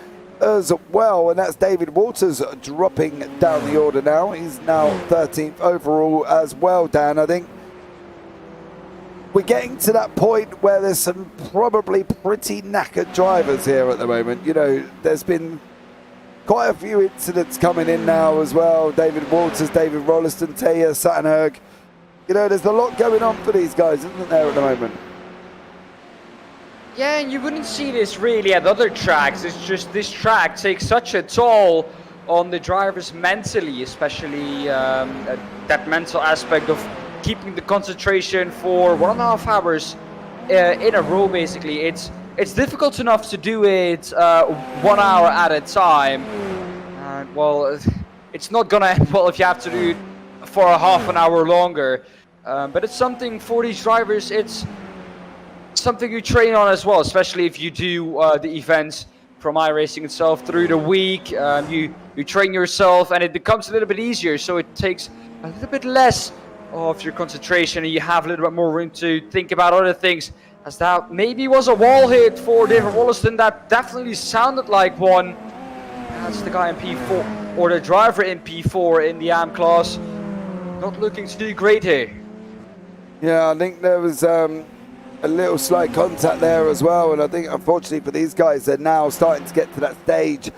S1: as well, and that's David Walters dropping down the order now. He's now 13th overall as well, Dan. I think we're getting to that point where there's some probably pretty knackered drivers here at the moment. You know, there's been quite a few incidents coming in now as well. David Walters, David Rolliston, Taya Sattenberg. You know, there's a lot going on for these guys, isn't there, at the moment?
S2: Yeah, and you wouldn't see this really at other tracks. It's just this track takes such a toll on the drivers mentally, especially that mental aspect of keeping the concentration for 1.5 hours in a row, basically. It's difficult enough to do it 1 hour at a time. And, well, it's not going to end well if you have to do it for a half an hour longer. But it's something for these drivers, it's something you train on as well, especially if you do the events from iRacing itself through the week. You train yourself and it becomes a little bit easier, so it takes a little bit less of your concentration and you have a little bit more room to think about other things. As that maybe was a wall hit for David Wollaston, that definitely sounded like one. That's the guy in P4, or the driver in P4 in the AM class. Not looking to do great here.
S1: Yeah, I think there was a little slight contact there as well, and I think unfortunately for these guys, they're now starting to get to that stage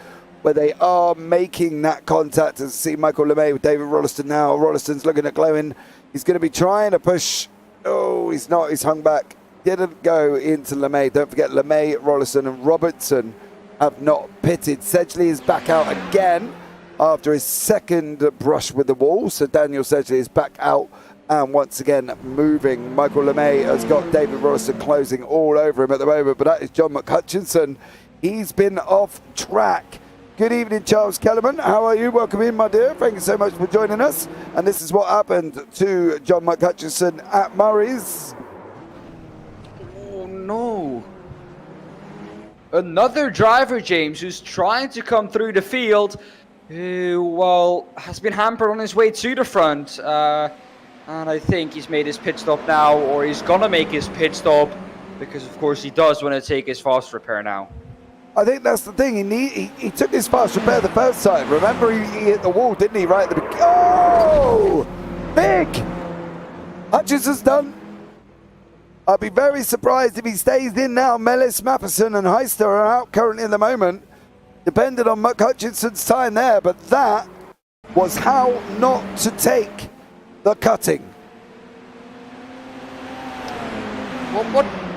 S1: where they are making that contact. As see Michael LeMay with David Rolliston now. Rolliston's looking at glowing. He's going to be trying to push. Oh, he's not. He's hung back. Didn't go into LeMay. Don't forget LeMay, Rolliston and Robertson have not pitted. Sedgley is back out again after his second brush with the wall. So Daniel Sedgley is back out and once again moving. Michael LeMay has got David Rolliston closing all over him at the moment, but that is John McHutchison. He's been off track. Good evening, Charles Kellerman. How are you? Welcome in, my dear. Thank you so much for joining us. And this is what happened to John McHutchison at Murray's.
S2: Oh, no. Another driver, James, who's trying to come through the field, who, well, has been hampered on his way to the front. And I think he's made his pit stop now, or he's going to make his pit stop, because, of course, he does want to take his fast repair now. I
S1: think that's the thing. He took his fast repair the first time. Remember, he hit the wall, didn't he? Right at the beginning. Oh! Big! Hutchison's done. I'd be very surprised if he stays in now. Mellis, Matheson and Heister are out currently in the moment. Depended on McHutchison's time there, but that was how not to take the cutting.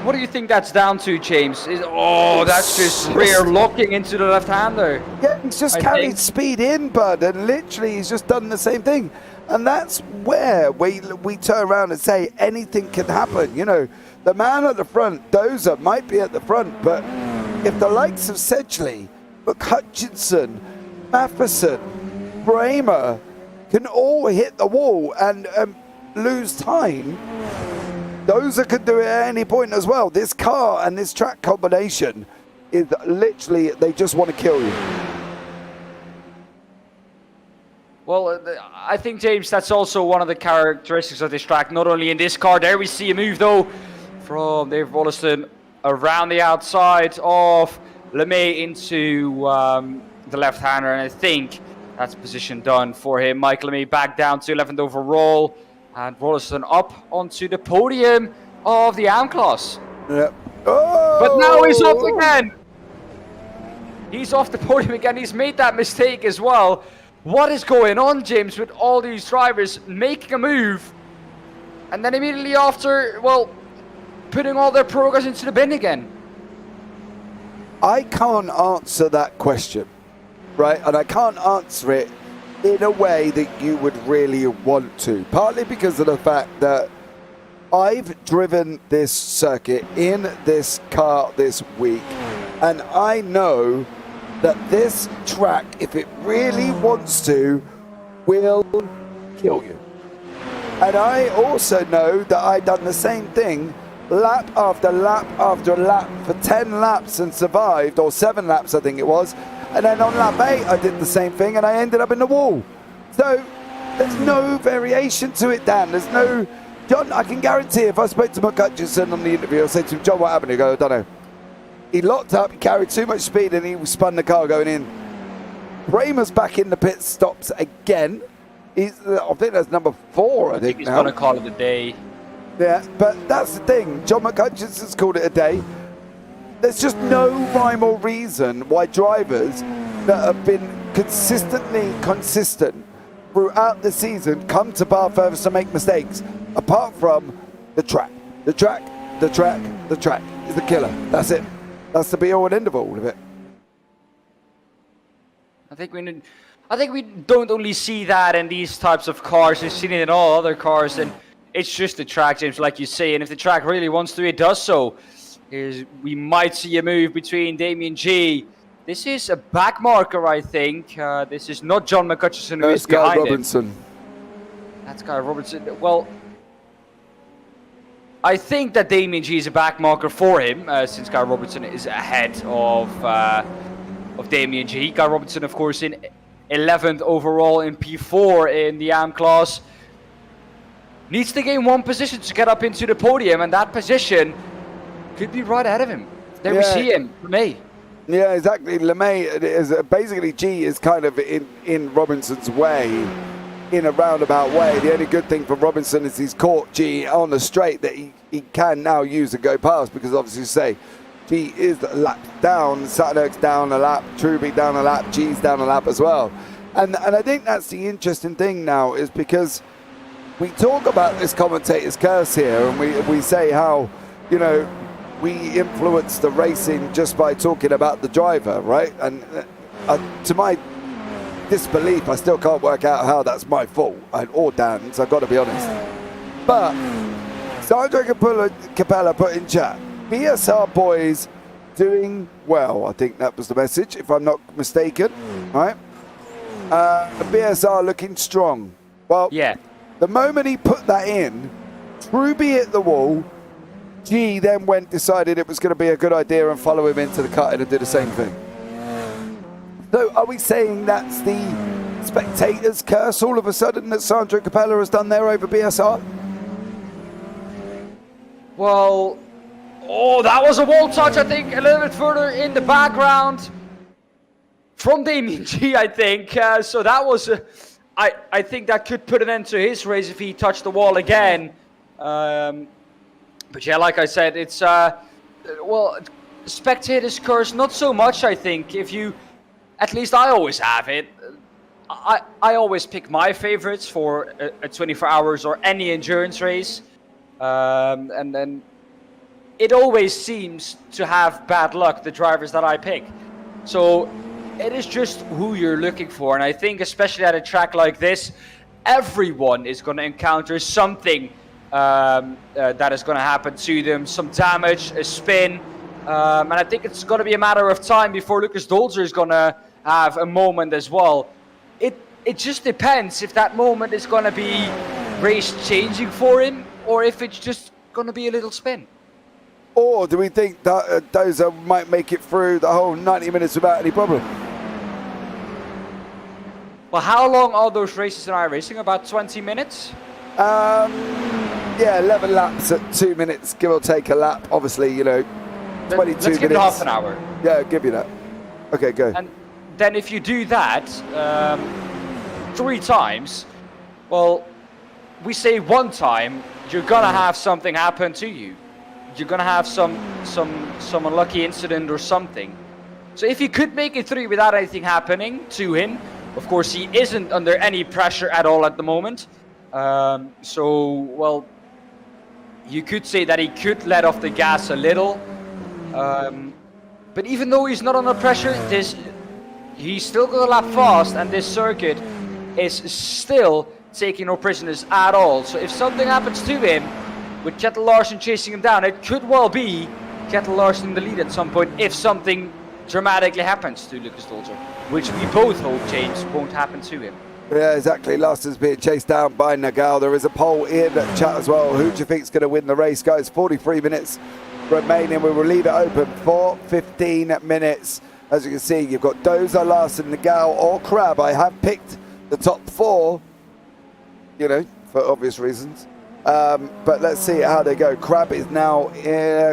S2: What do you think that's down to, James? That's just rear locking into the left-hander.
S1: Yeah, he's just carried speed in, bud, and literally he's just done the same thing. And that's where we turn around and say anything can happen. You know, the man at the front, Dozer, might be at the front, but if the likes of Sedgley, McHutchison, Matheson, Bramer can all hit the wall and lose time, Dozer could do it at any point as well. This car and this track combination is literally, they just want to kill you.
S2: Well, I think, James, that's also one of the characteristics of this track. Not only in this car, there we see a move, though, from Dave Wollaston around the outside of LeMay into the left-hander, and I think that's position done for him. Michael LeMay back down to 11th overall, and Wollaston up onto the podium of the AM class.
S1: Yep. Oh!
S2: But now he's off again. He's off the podium again. He's made that mistake as well. what is going on, James, with all these drivers making a move and then immediately after, well, putting all their progress into the bin again?
S1: I can't answer that question, right? And I can't answer it in a way that you would really want to. Partly because of the fact that I've driven this circuit in this car this week, and I know that this track, if it really wants to, will kill you. And I also know that I've done the same thing lap after lap after lap for 10 laps and survived, or 7 laps I think it was, and then on lap 8 I did the same thing and I ended up in the wall. So there's no variation to it, Dan. There's no... John, I can guarantee if I spoke to McCutcheon on the interview, I'll say to him, John, what happened? He'll go, I don't know. He locked up, he carried too much speed and he spun the car going in. Kramer's back in the pit stops again. I think that's number 4, I think
S2: he's
S1: now.
S2: going to call it a day.
S1: Yeah, but that's the thing. John McCutcheon has called it a day. There's just no rhyme or reason why drivers that have been consistently consistent throughout the season come to Bathurst to make mistakes, apart from the track. The track is the killer. That's it. That's the be-all and end of all of it.
S2: I think we don't only see that in these types of cars. We've seen it in all other cars, and it's just the track, James, like you say. And if the track really wants to, it does so. We might see a move between Damien G. This is a back marker, I think. This is not John McCutcheon who is behind
S1: Robinson.
S2: That's Guy Robinson. Well, I think that Damien G is a back marker for him, since Guy Robinson is ahead of Damien G. Guy Robinson, of course, in 11th overall in P4 in the AM class. Needs to gain 1 position to get up into the podium, and that position could be right ahead of him. There we see him, LeMay.
S1: Yeah, exactly. LeMay is basically G is kind of in Robinson's way, in a roundabout way. The only good thing for Robinson is he's caught G on the straight that he can now use and go past, because obviously say G is a lap down, Satterberg's down a lap, Truby down a lap, G's down a lap as well. And I think that's the interesting thing now, is because we talk about this commentator's curse here, and we say how, you know, we influence the racing just by talking about the driver, right? And to my disbelief, I still can't work out how that's my fault, or Dan's, I've got to be honest. But Sandra Capella put in chat, BSR boys doing well. I think that was the message, if I'm not mistaken, right? BSR looking strong. Well,
S2: yeah.
S1: The moment he put that in, Truby hit the wall. G then decided it was going to be a good idea and follow him into the cutting and do the same thing. So are we saying that's the spectator's curse all of a sudden that Sandro Capella has done there over BSR?
S2: Well, that was a wall touch, I think, a little bit further in the background from Damien G, I think. So that was, I think that could put an end to his race if he touched the wall again. But yeah, like I said, it's, well, spectator's curse, not so much, I think. If you, at least I always have it. I always pick my favorites for a 24 hours or any endurance race. And then it always seems to have bad luck, the drivers that I pick. So it is just who you're looking for. And I think especially at a track like this, everyone is going to encounter something that is going to happen to them. Some damage, a spin. And I think it's going to be a matter of time before Lucas Dolzer is going to have a moment as well. It just depends if that moment is going to be race changing for him, or if it's just going to be a little spin.
S1: Or do we think that Dozer might make it through the whole 90 minutes without any problem?
S2: Well, how long are those races in iRacing? About 20 minutes?
S1: Yeah, 11 laps at 2 minutes, give or take a lap. Obviously, you know, 22 minutes.
S2: Let's give it half an hour.
S1: Yeah, I'll give you that. Okay, go.
S2: And then if you do that 3 times, well, we say 1 time, you're gonna have something happen to you. You're gonna have some unlucky incident or something. So if he could make it 3 without anything happening to him, Of course, he isn't under any pressure at all at the moment. So, well, you could say that he could let off the gas a little. But even though he's not under pressure, he's still got a lap fast, and this circuit is still taking no prisoners at all. So if something happens to him, with Kjetil Larsen chasing him down, it could well be Kjetil Larsen in the lead at some point if something dramatically happens to Lucas Dolzer, which we both hope, James, won't happen to him.
S1: Yeah, exactly. Larsen's being chased down by Nagel. There is a poll in chat as well. Who do you think's going to win the race, guys? 43 minutes remaining. We will leave it open for 15 minutes. As you can see, you've got Dozer, Larsen, Nagel, or Crab. I have picked the top 4, you know, for obvious reasons. But let's see how they go. Crab is now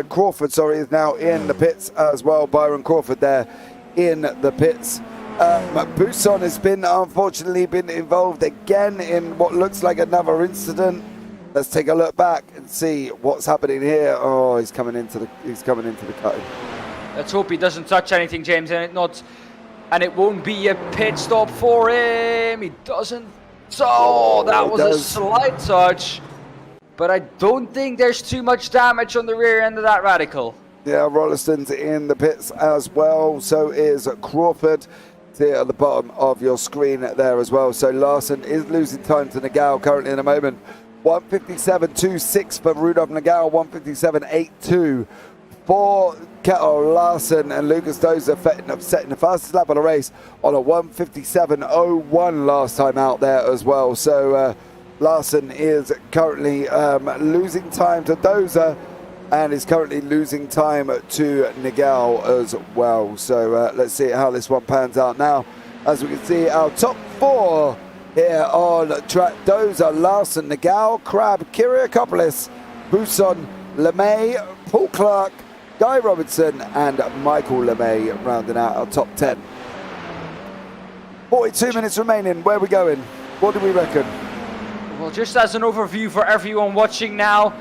S1: Crawford, sorry, is now in the pits as well. Byron Crawford there in the pits. Buson has unfortunately been involved again in what looks like another incident. Let's take a look back and see what's happening here. Oh, he's coming into the cutting.
S2: Let's hope he doesn't touch anything, James, and it won't be a pit stop for him. He doesn't. So that was a slight touch, but I don't think there's too much damage on the rear end of that radical.
S1: Yeah, Rolliston's in the pits as well. So is Crawford. Here at the bottom of your screen there as well. So Larsen is losing time to Nagel currently in a moment. 157.26 for Rudolf Nagel, 157.82 for Kjetil Larsen, and Lucas Dozer setting the fastest lap of the race on a 157.01 last time out there as well. So Larsen is currently losing time to Dozer, and is currently losing time to Nagel as well. So let's see how this one pans out now. As we can see, our top 4 here on track: Dozer, Larsen, Nagel, Crab, Kiriakopoulos, Buson, LeMay, Paul Clark, Guy Robinson, and Michael LeMay rounding out our top 10. 42 minutes remaining. Where are we going? What do we reckon?
S2: Well, just as an overview for everyone watching now,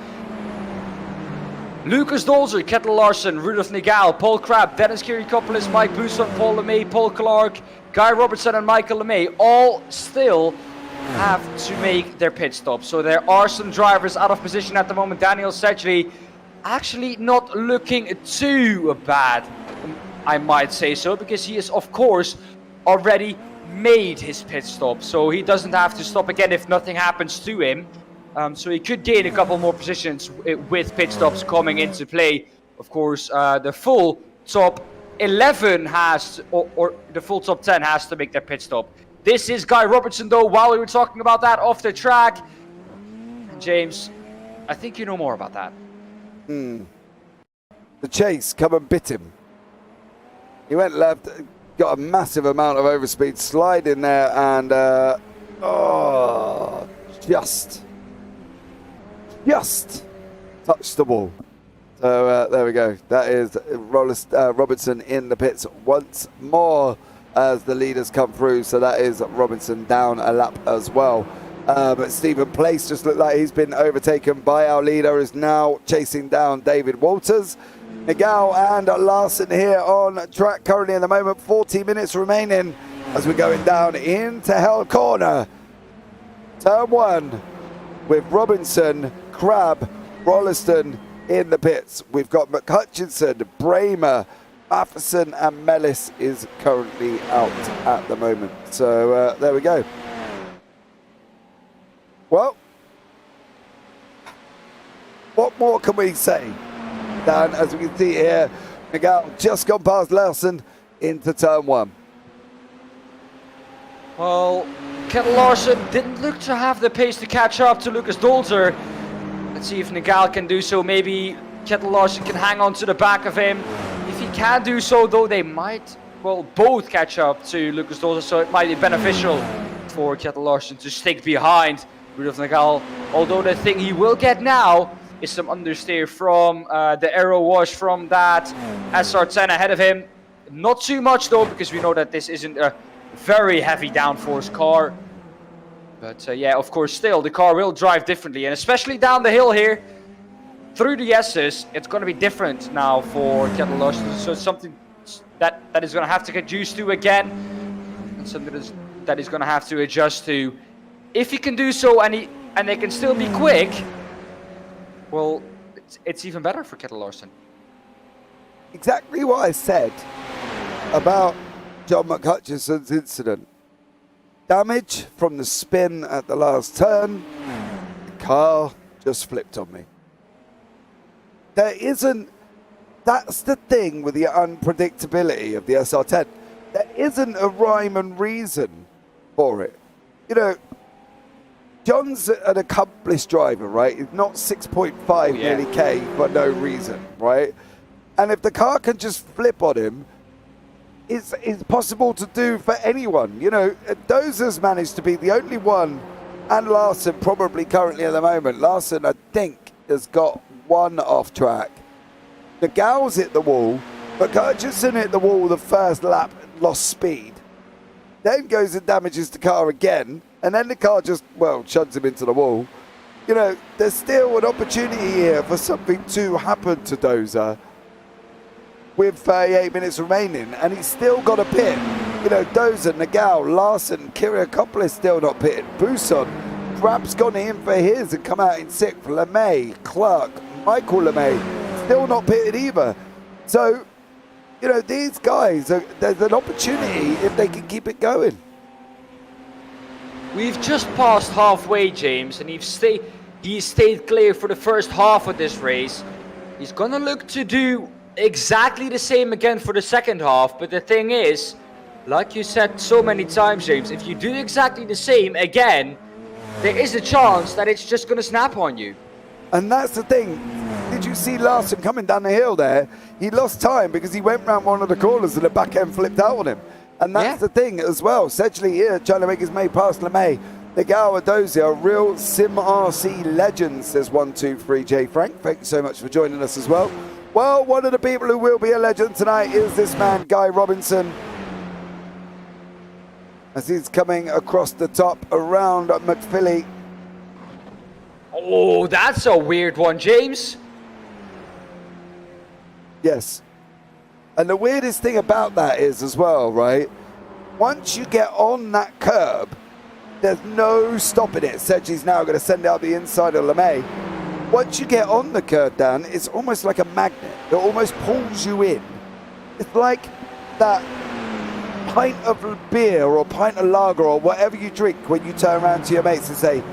S2: Lucas Dolzer, Kjetil Larsen, Rudolf Nagel, Paul Crab, Dennis Kiriakopoulos, Mike Buson, Paul LeMay, Paul Clark, Guy Robertson and Michael LeMay all still have to make their pit stop. So there are some drivers out of position at the moment. Daniel Sedgley actually not looking too bad, I might say so, because he is of course already made his pit stop. So he doesn't have to stop again if nothing happens to him. So he could gain a couple more positions with pit stops coming into play. Of course, the full top 11 has, or the full top 10 has to make their pit stop. This is Guy Robertson, though, while we were talking about that off the track. And James, I think you know more about that.
S1: The chase come and bit him. He went left, got a massive amount of overspeed, slide in there, and just touched the wall. So there we go. That is Robertson in the pits once more as the leaders come through. So that is Robinson down a lap as well. But Stephen Place just looked like he's been overtaken by our leader, is now chasing down David Walters. Nagel and Larsen here on track currently in the moment. 40 minutes remaining as we're going down into Hell Corner. Turn 1 with Robinson, Crab, Rolliston in the pits. We've got McHutchinson, Bramer, Matheson and Mellis is currently out at the moment. So there we go. Well, what more can we say? Dan, as we can see here, Nagel just gone past Larsen into turn 1.
S2: Well, Kjetil Larsen didn't look to have the pace to catch up to Lucas Dolzer. Let's see if Nagel can do so. Maybe Kjetil Larsen can hang on to the back of him. If he can do so, though, they might, well, both catch up to Lucas Dolzer, so it might be beneficial for Kjetil Larsen to stick behind Rudolf Nagel. Although the thing he will get now is some understeer from the aero wash from that SR10 ahead of him. Not too much, though, because we know that this isn't a very heavy downforce car. But yeah, of course, still, the car will drive differently. And especially down the hill here, through the S's, it's going to be different now for Kjetil Larsen. So it's something that is going to have to get used to again. And something that's that he's going to have to adjust to. If he can do so and they can still be quick, well, it's even better for Kjell Larsen.
S1: Exactly what I said about John McHutchison's incident. Damage from the spin at the last turn. The car just flipped on me. That's the thing with the unpredictability of the SR10. There isn't a rhyme and reason for it. You know, John's an accomplished driver, right? He's not 6.5 nearly K for no reason, right? And if the car can just flip on him, it's possible to do for anyone. You know, Dozer's managed to be the only one, and Larsen probably currently at the moment. Larsen, I think, has got one off track. The Gal's hit the wall, but Hutchison hit the wall the first lap, lost speed. Then goes and damages the car again, and then the car just, well, shuns him into the wall. You know, there's still an opportunity here for something to happen to Dozer with 38 minutes remaining, and he's still got a pit. You know, Dozer, Nagel, Larsen, Kiriakopoulos still not pitted. Buson, Grab's gone in for his and come out in sixth. LeMay, Clark, Michael LeMay, still not pitted either. So, you know, these guys, there's an opportunity if they can keep it going.
S2: We've just passed halfway, James, and he's stayed clear for the first half of this race. He's gonna look to do exactly the same again for the second half, but the thing is, like you said so many times, James, if you do exactly the same again, there is a chance that it's just gonna snap on you.
S1: And that's the thing. Did you see Larsen coming down the hill there? He lost time because he went round one of the corners and the back end flipped out on him. And that's the thing as well. Sedgley here trying to make his way past LeMay. The Gower Dozier, real Sim RC legend, says 123 J Frank. Thank you so much for joining us as well. Well, one of the people who will be a legend tonight is this man, Guy Robinson. As he's coming across the top around McPhilly.
S2: Oh, that's a weird one, James.
S1: Yes. And the weirdest thing about that is as well, right? Once you get on that curb, there's no stopping it. Sedgley's now going to send out the inside of LeMay. Once you get on the curb, Dan, it's almost like a magnet. It almost pulls you in. It's like that pint of beer or pint of lager or whatever you drink when you turn around to your mates and say,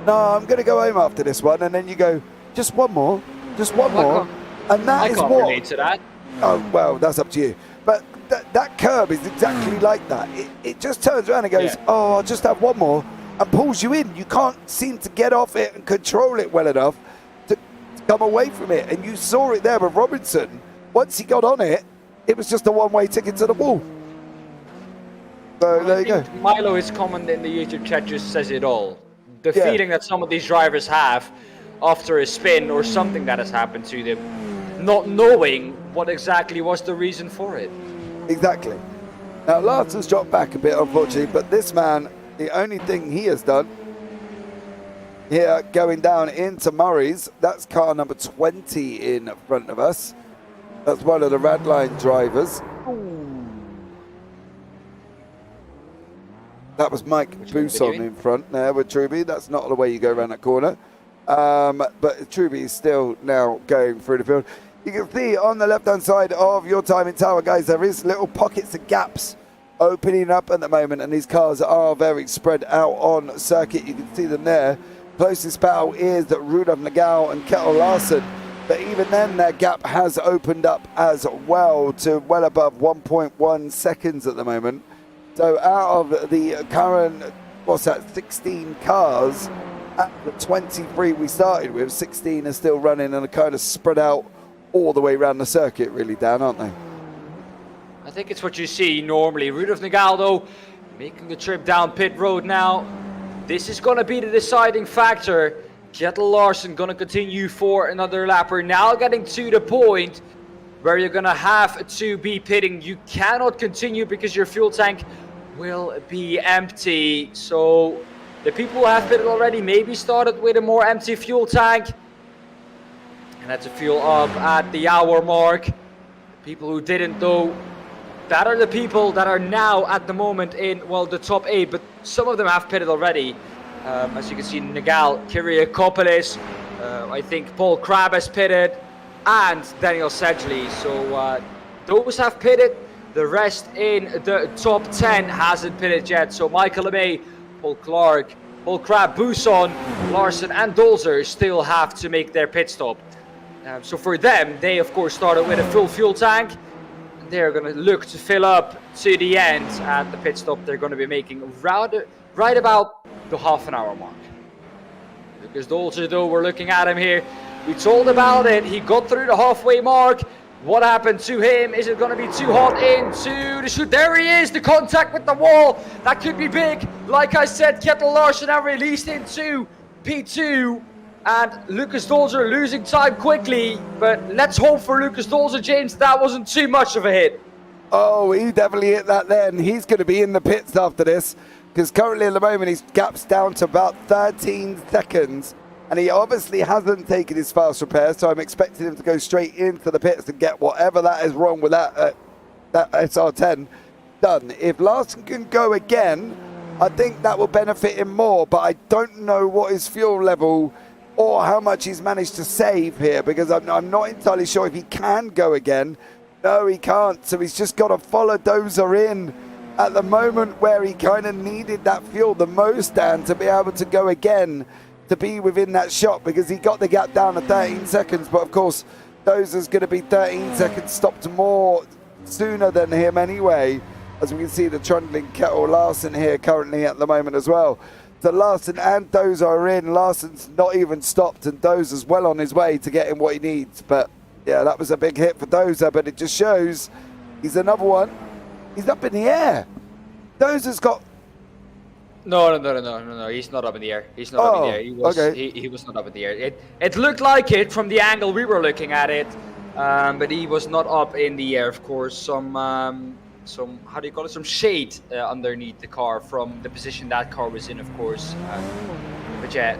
S1: no, I'm going to go home after this one. And then you go, just one more, just one more. And that is what... I
S2: can't relate to that.
S1: Oh, well, that's up to you. But that curb is exactly like that. It just turns around and goes, oh, I'll just have one more, and pulls you in. You can't seem to get off it and control it well enough to come away from it. And you saw it there with Robinson. Once he got on it, it was just a one-way ticket to the wall. So there you go.
S2: Milo, his comment in the YouTube chat just says it all. The feeling that some of these drivers have after a spin or something that has happened to them, not knowing what exactly was the reason for it.
S1: Exactly. Now, Larsen's dropped back a bit, unfortunately, but this man, the only thing he has done here, going down into Murray's, that's car number 20 in front of us. That's one of the Radline drivers. That was Mike Buson in front there with Truby. That's not the way you go around that corner. But Truby is still now going through the field. You can see on the left-hand side of your timing tower, guys, there is little pockets of gaps opening up at the moment, and these cars are very spread out on circuit. You can see them there. Closest battle is that Rudolf Nagel and Kjell Larsen, but even then their gap has opened up as well to well above 1.1 seconds at the moment. So out of the current, 16 cars, at the 23 we started with, 16 are still running and are kind of spread out all the way around the circuit, really, Dan, aren't they?
S2: I think it's what you see normally. Rudolf Nagel, though, making the trip down pit road now. This is going to be the deciding factor. Kjell Larsen going to continue for another lap. We're now getting to the point where you're going to have to be pitting. You cannot continue because your fuel tank will be empty. So the people who have pitted already maybe started with a more empty fuel tank. And that's a fuel up at the hour mark. People who didn't, though, that are the people that are now at the moment in, well, the top 8, but some of them have pitted already. As you can see, Nagal, Kiriakopoulos, I think Paul Crabb has pitted, and Daniel Sedgley. So those have pitted. The rest in the top 10 hasn't pitted yet. So Michael LeMay, Paul Clark, Paul Crabb, Buson, Larson, and Dolzer still have to make their pit stop. So for them, they of course started with a full fuel tank. They're going to look to fill up to the end at the pit stop. They're going to be making right about the half-an-hour mark. Lucas Dolzer, though, we're looking at him here. We told about it. He got through the halfway mark. What happened to him? Is it going to be too hot into the chute? There he is, the contact with the wall. That could be big. Like I said, Kjetil Larsen now released into P2. And Lucas Dolzer losing time quickly. But let's hope for Lucas Dolzer, James, that wasn't too much of a hit.
S1: Oh, he definitely hit that then. He's going to be in the pits after this. Because currently at the moment his gap's down to about 13 seconds. And he obviously hasn't taken his fast repair, so I'm expecting him to go straight into the pits and get whatever that is wrong with that SR10 done. If Larsen can go again, I think that will benefit him more, but I don't know what his fuel level or how much he's managed to save here, because I'm not entirely sure if he can go again. No, he can't, so he's just got to follow Dozer in at the moment where he kind of needed that fuel the most, Dan, to be able to go again, to be within that shot, because he got the gap down to 13 seconds, but of course Dozer's going to be 13 seconds stopped more sooner than him anyway, as we can see the trundling Kjetil Larsen here currently at the moment as well. So Larsen and Dozer are in. Larsen's not even stopped, and Dozer's well on his way to getting what he needs. But yeah, that was a big hit for Dozer, but it just shows he's another one. He's up in the air. Dozer's got...
S2: No. He's not up in the air. He's not up in the air. He was not up in the air. It looked like it from the angle we were looking at it, but he was not up in the air. Of course, some how do you call it? Some shade underneath the car from the position that car was in, of course. But yeah,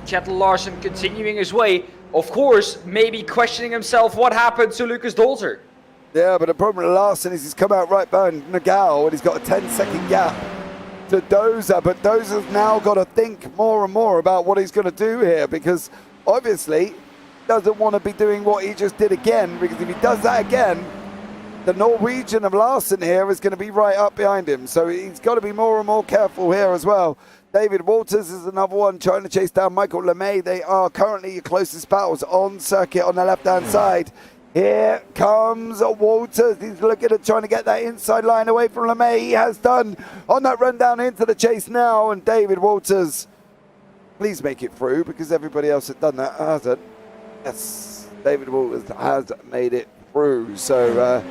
S2: Kjetil Larsen continuing his way. Of course, maybe questioning himself what happened to Lucas Dolzer.
S1: Yeah, but the problem with Larsen is he's come out right behind Nagal, and he's got a 10-second gap to Dozer, but Dozer's now got to think more and more about what he's going to do here, because obviously doesn't want to be doing what he just did again, because if he does that again, the Norwegian of Larsen here is going to be right up behind him, so he's got to be more and more careful here as well. David Walters is another one trying to chase down Michael LeMay. They are currently your closest battles on circuit on the left-hand side. Here comes Walters. He's looking at trying to get that inside line away from LeMay. He has done on that run down into the chase now. And David Walters, please make it through, because everybody else had done that hasn't. Yes, David Walters has made it through. So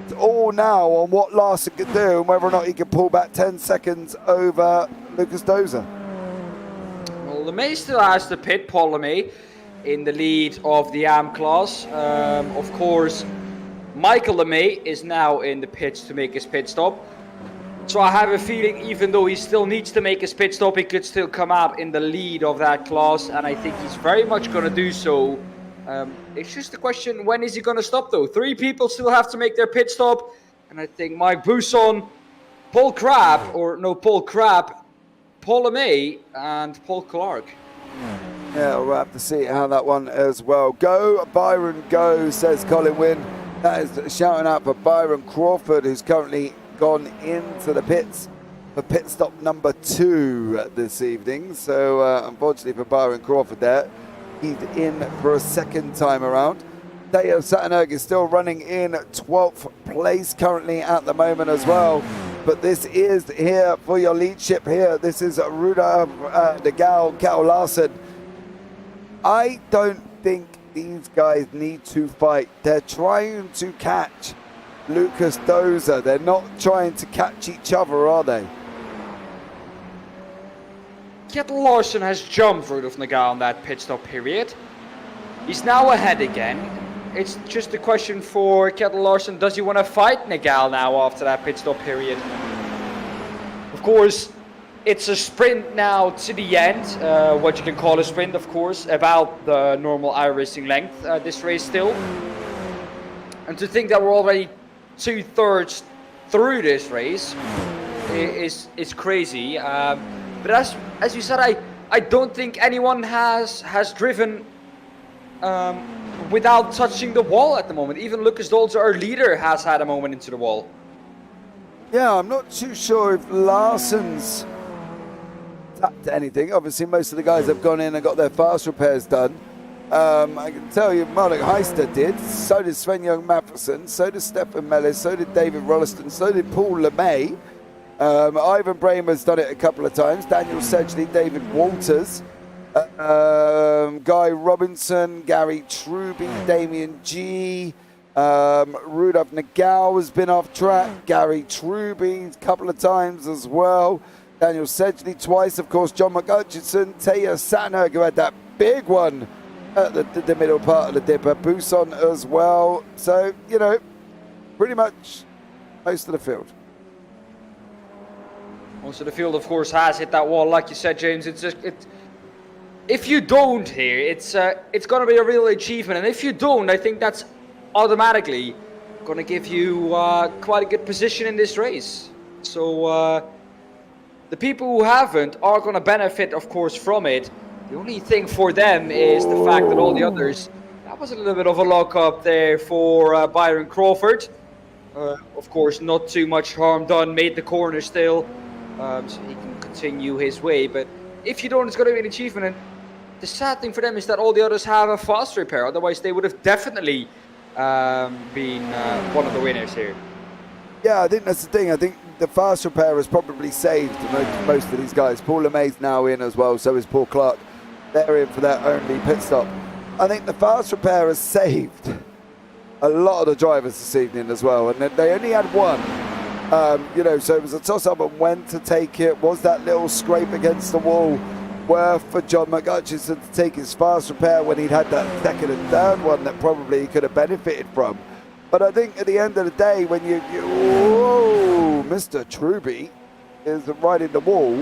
S1: it's all now on what Larsen can do and whether or not he can pull back 10 seconds over Lucas Dozer.
S2: Well, LeMay still has to pit. Paul LeMay in the lead of the AM class. Of course, Michael LeMay is now in the pits to make his pit stop. So I have a feeling, even though he still needs to make his pit stop, he could still come out in the lead of that class, and I think he's very much going to do so. It's just a question, when is he going to stop though? 3 people still have to make their pit stop, and I think Mike Buson, Paul Crabb, Paul LeMay, and Paul Clark.
S1: Yeah, we'll have to see how that one as well. Go, Byron, go, says Colin Wynn. That is shouting out for Byron Crawford, who's currently gone into the pits for pit stop number 2 this evening. So, unfortunately for Byron Crawford there, he's in for a second time around. Teo Saturnerg is still running in 12th place currently at the moment as well. But this is here for your leadership here. This is Ruda Nagal, Kjetil Larsen. I don't think these guys need to fight. They're trying to catch Lucas Dozer. They're not trying to catch each other, are they?
S2: Kjetil Larsen has jumped Rudolf Nagal in that pit stop period. He's now ahead again. It's just a question for Kjetil Larsen. Does he want to fight Nagal now after that pit stop period? Of course, it's a sprint now to the end, what you can call a sprint, of course, about the normal iRacing length, this race still. And to think that we're already 2/3 through this race is crazy. But as you said, I don't think anyone has driven without touching the wall at the moment. Even Lucas Dolzer, our leader, has had a moment into the wall.
S1: Yeah, I'm not too sure if Larsson's tapped anything. Obviously, most of the guys have gone in and got their fast repairs done. I can tell you Marek Heister did, so did Sven-Jørgen Matheson, so did Stefan Mellis, so did David Rolliston, so did Paul LeMay. Ivan Bramer's done it a couple of times, Daniel Sedgley, David Walters, Guy Robinson, Gary Truby, Damien G, Rudolf Nagel has been off track, Gary Truby a couple of times as well, Daniel Sedgley twice, of course, John McHutchison, Taya Satterberg, who had that big one at the middle part of the dipper, Buson as well. So, you know, pretty much most of the field.
S2: Most of the field, of course, has hit that wall, like you said, James. It's just if you don't here, it's going to be a real achievement, and if you don't, I think that's automatically going to give you quite a good position in this race. So the people who haven't are going to benefit, of course, from it. The only thing for them is the fact that all the others, that was a little bit of a lock-up there for Byron Crawford. Of course, not too much harm done, made the corner still, so he can continue his way. But if you don't, it's going to be an achievement. And the sad thing for them is that all the others have a fast repair, otherwise they would have definitely been one of the winners here.
S1: Yeah, I think that's the thing. I think the fast repair has probably saved most of these guys. Paul LeMay's now in as well, so is Paul Clark. They're in for their only pit stop. I think the fast repair has saved a lot of the drivers this evening as well, and they only had one. You know, so it was a toss-up on when to take it. Was that little scrape against the wall worth for John McHutchison to take his fast repair when he'd had that second and third one that probably he could have benefited from? But I think at the end of the day, when you whoa, Mr. Truby is right in the wall.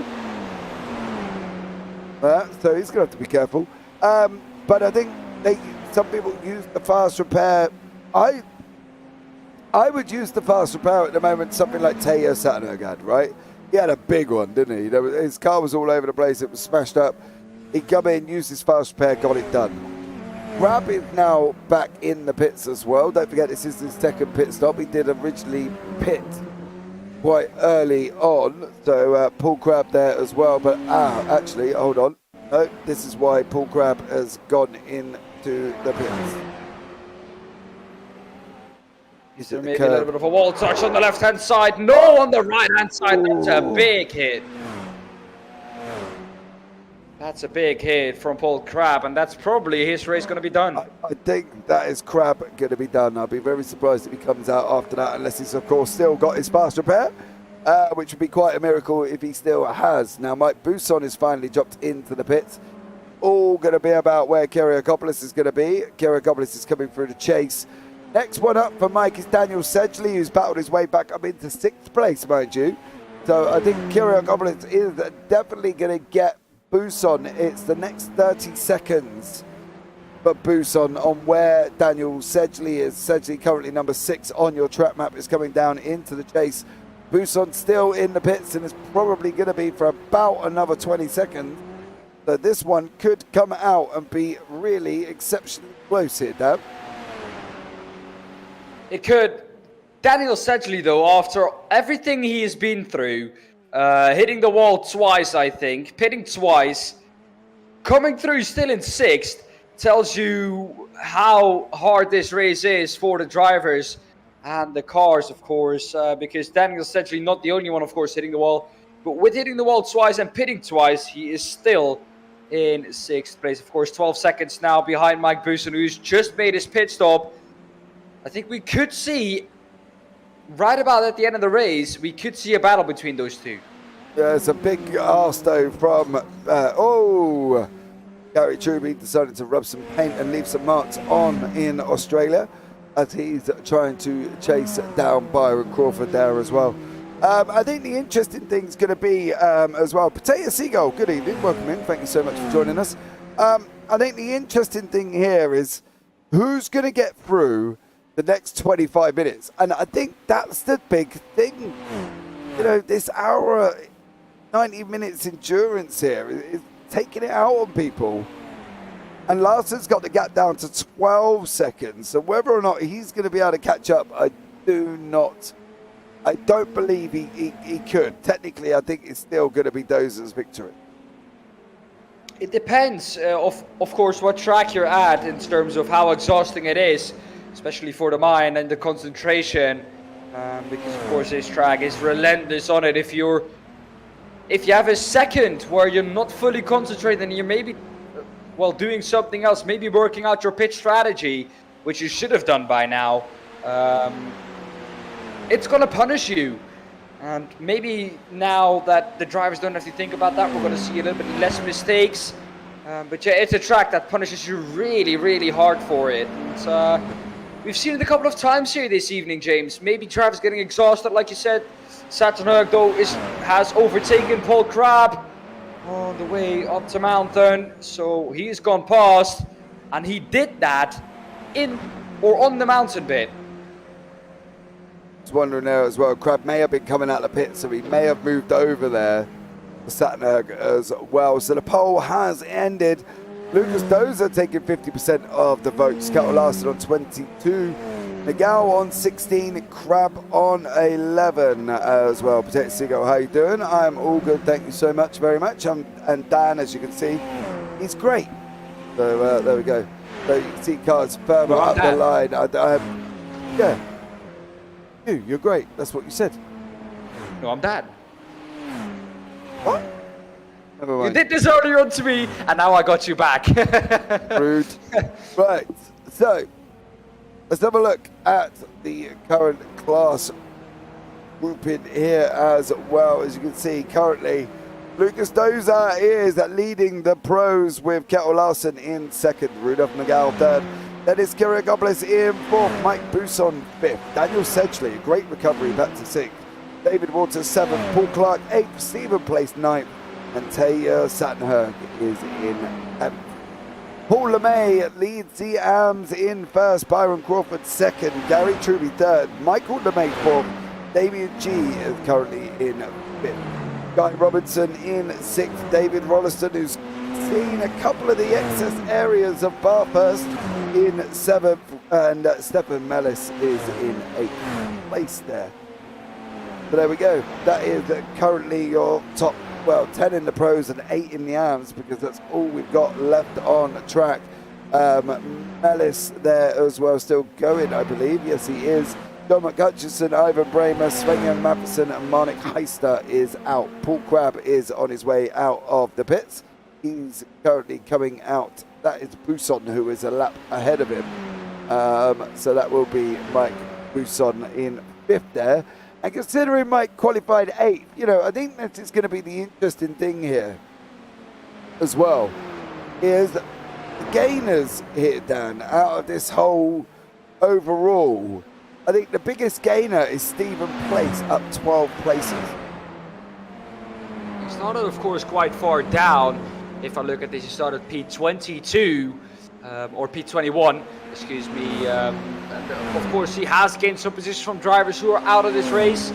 S1: So he's going to have to be careful. But I think some people use the fast repair. I would use the fast repair at the moment, something like Teo Satterberg had, right? He had a big one, didn't he? His car was all over the place. It was smashed up. He'd come in, used his fast repair, got it done. Grab is now back in the pits as well. Don't forget, this is his second pit stop. He did originally pit quite early on, so Paul Crabb there as well. But actually, hold on. No, this is why Paul Crabb has gone into the pits.
S2: Is there maybe a little bit of a wall touch on the left-hand side? No, on the right-hand side. That's a big hit. That's a big hit from Paul Crabb, and that's probably his race going to be done.
S1: I think that is Crabb going to be done. I'll be very surprised if he comes out after that, unless he's, of course, still got his fast repair, which would be quite a miracle if he still has. Now, Mike Buson is finally dropped into the pits. All going to be about where Kiriakopoulos is going to be. Kiriakopoulos is coming through the chase. Next one up for Mike is Daniel Sedgley, who's battled his way back up into 6th place, mind you. So I think Kiriakopoulos is definitely going to get Buson. It's the next 30 seconds for Buson on where Daniel Sedgley is. Sedgley currently number 6 on your track map is coming down into the chase. Buson still in the pits and is probably going to be for about another 20 seconds. So this one could come out and be really exceptionally close here, Dan.
S2: It could. Daniel Sedgley, though, after everything he has been through, hitting the wall twice, I think, pitting twice, coming through still in 6th, tells you how hard this race is for the drivers and the cars, of course, because Daniel Sedgley, not the only one, of course, hitting the wall, but with hitting the wall twice and pitting twice, he is still in 6th place. Of course, 12 seconds now behind Mike Buson, who's just made his pit stop. I think we could see, right about at the end of the race, we could see a battle between those two.
S1: Yeah, it's a big arse though from, Gary Truby decided to rub some paint and leave some marks on in Australia as he's trying to chase down Byron Crawford there as well. I think the interesting thing's going to be as well, Potato Seagull, good evening, welcome in, thank you so much for joining us. I think the interesting thing here is who's going to get through the next 25 minutes. And I think that's the big thing. You know, this hour, 90 minutes endurance here is taking it out on people. And Larson's got the gap down to 12 seconds. So whether or not he's going to be able to catch up, I don't believe he could. Technically, I think it's still going to be Dozer's victory.
S2: It depends, of course, what track you're at in terms of how exhausting it is, especially for the mind and the concentration. Because, of course, this track is relentless on it. If you have a second where you're not fully concentrated and you're maybe doing something else, maybe working out your pitch strategy, which you should have done by now, it's going to punish you. And maybe now that the drivers don't have to think about that, we're going to see a little bit less mistakes. But yeah, it's a track that punishes you really, really hard for it. And, we've seen it a couple of times here this evening, James. Maybe drivers getting exhausted, like you said. Satterberg, though, has overtaken Paul Crabb on the way up the mountain. So he's gone past, and he did that in or on the mountain bit.
S1: I was wondering there as well. Crabb may have been coming out of the pit, so he may have moved over there for Satterberg as well. So the poll has ended. Lucas Dozer taking 50% of the votes. Kettle Larson on 22. Nagao on 16. Crabb on 11 as well. Potato Seagull, how you doing? I'm all good, thank you so much, very much. And Dan, as you can see, he's great. So there we go. So you can see cars further up the line. Yeah. You're great. That's what you said.
S2: No, I'm Daan.
S1: What? Never mind.
S2: You did this earlier on to me, and now I got you back.
S1: Rude. Right. So, let's have a look at the current class grouping here as well. As you can see, currently, Lucas Dozer is leading the pros with Kettle Larson in second, Rudolph Nagel third. Then it's Kyrgiopoulos in fourth, Mike Bousson fifth, Daniel Sedgley, great recovery back to sixth, David Waters seventh, Paul Clark eighth, Stephen Place ninth, and Taylor Sattenberg is in 10th. Paul LeMay leads the AMS in first, Byron Crawford second, Gary Truby third, Michael LeMay fourth, Damien G is currently in fifth, Guy Robinson in sixth, David Rolliston, who's seen a couple of the excess areas of Bathurst, in seventh, and Stefan Mellis is in eighth place there. So there we go. That is currently your top, 10 in the pros and 8 in the AMS, because that's all we've got left on track. Mellis there as well, still going, I believe. Yes, he is. John McCutcheon, Ivan Bramer, Sven-Jan Matheson, and Marnik Heister is out. Paul Crabb is on his way out of the pits. He's currently coming out. That is Bousson, who is a lap ahead of him. So that will be Mike Bousson in fifth there. And considering Mike qualified eighth, I think that is going to be the interesting thing here as well, is the gainers here, Dan, out of this whole overall. I think the biggest gainer is Stephen Place, up 12 places.
S2: He started, of course, quite far down. If I look at this, he started P22, or P21, excuse me. And of course, he has gained some position from drivers who are out of this race.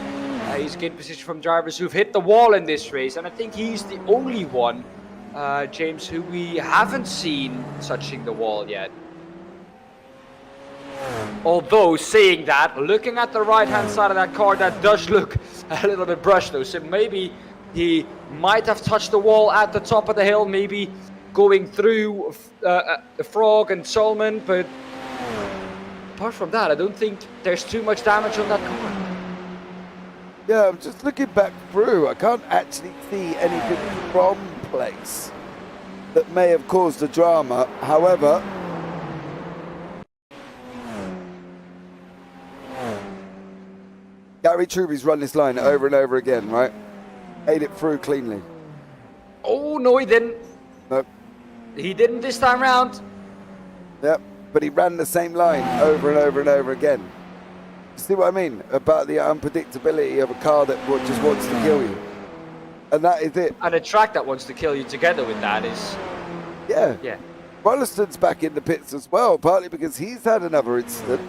S2: He's gained position from drivers who've hit the wall in this race. And I think he's the only one, James, who we haven't seen touching the wall yet. Although, saying that, looking at the right-hand side of that car, that does look a little bit brushed, though. So maybe he might have touched the wall at the top of the hill, maybe going through the Frog and Solomon, but apart from that, I don't think there's too much damage on that car.
S1: Yeah, I'm just looking back through. I can't actually see anything from Place that may have caused the drama. However, Gary Truby's run this line over and over again, right? Made it through cleanly.
S2: Oh, no, he didn't.
S1: Nope.
S2: He didn't this time round.
S1: Yep, but he ran the same line over and over and over again. You see what I mean? About the unpredictability of a car that just wants to kill you. And that is it.
S2: And a track that wants to kill you together with that is...
S1: Yeah.
S2: Yeah.
S1: Rolliston's back in the pits as well, partly because he's had another incident.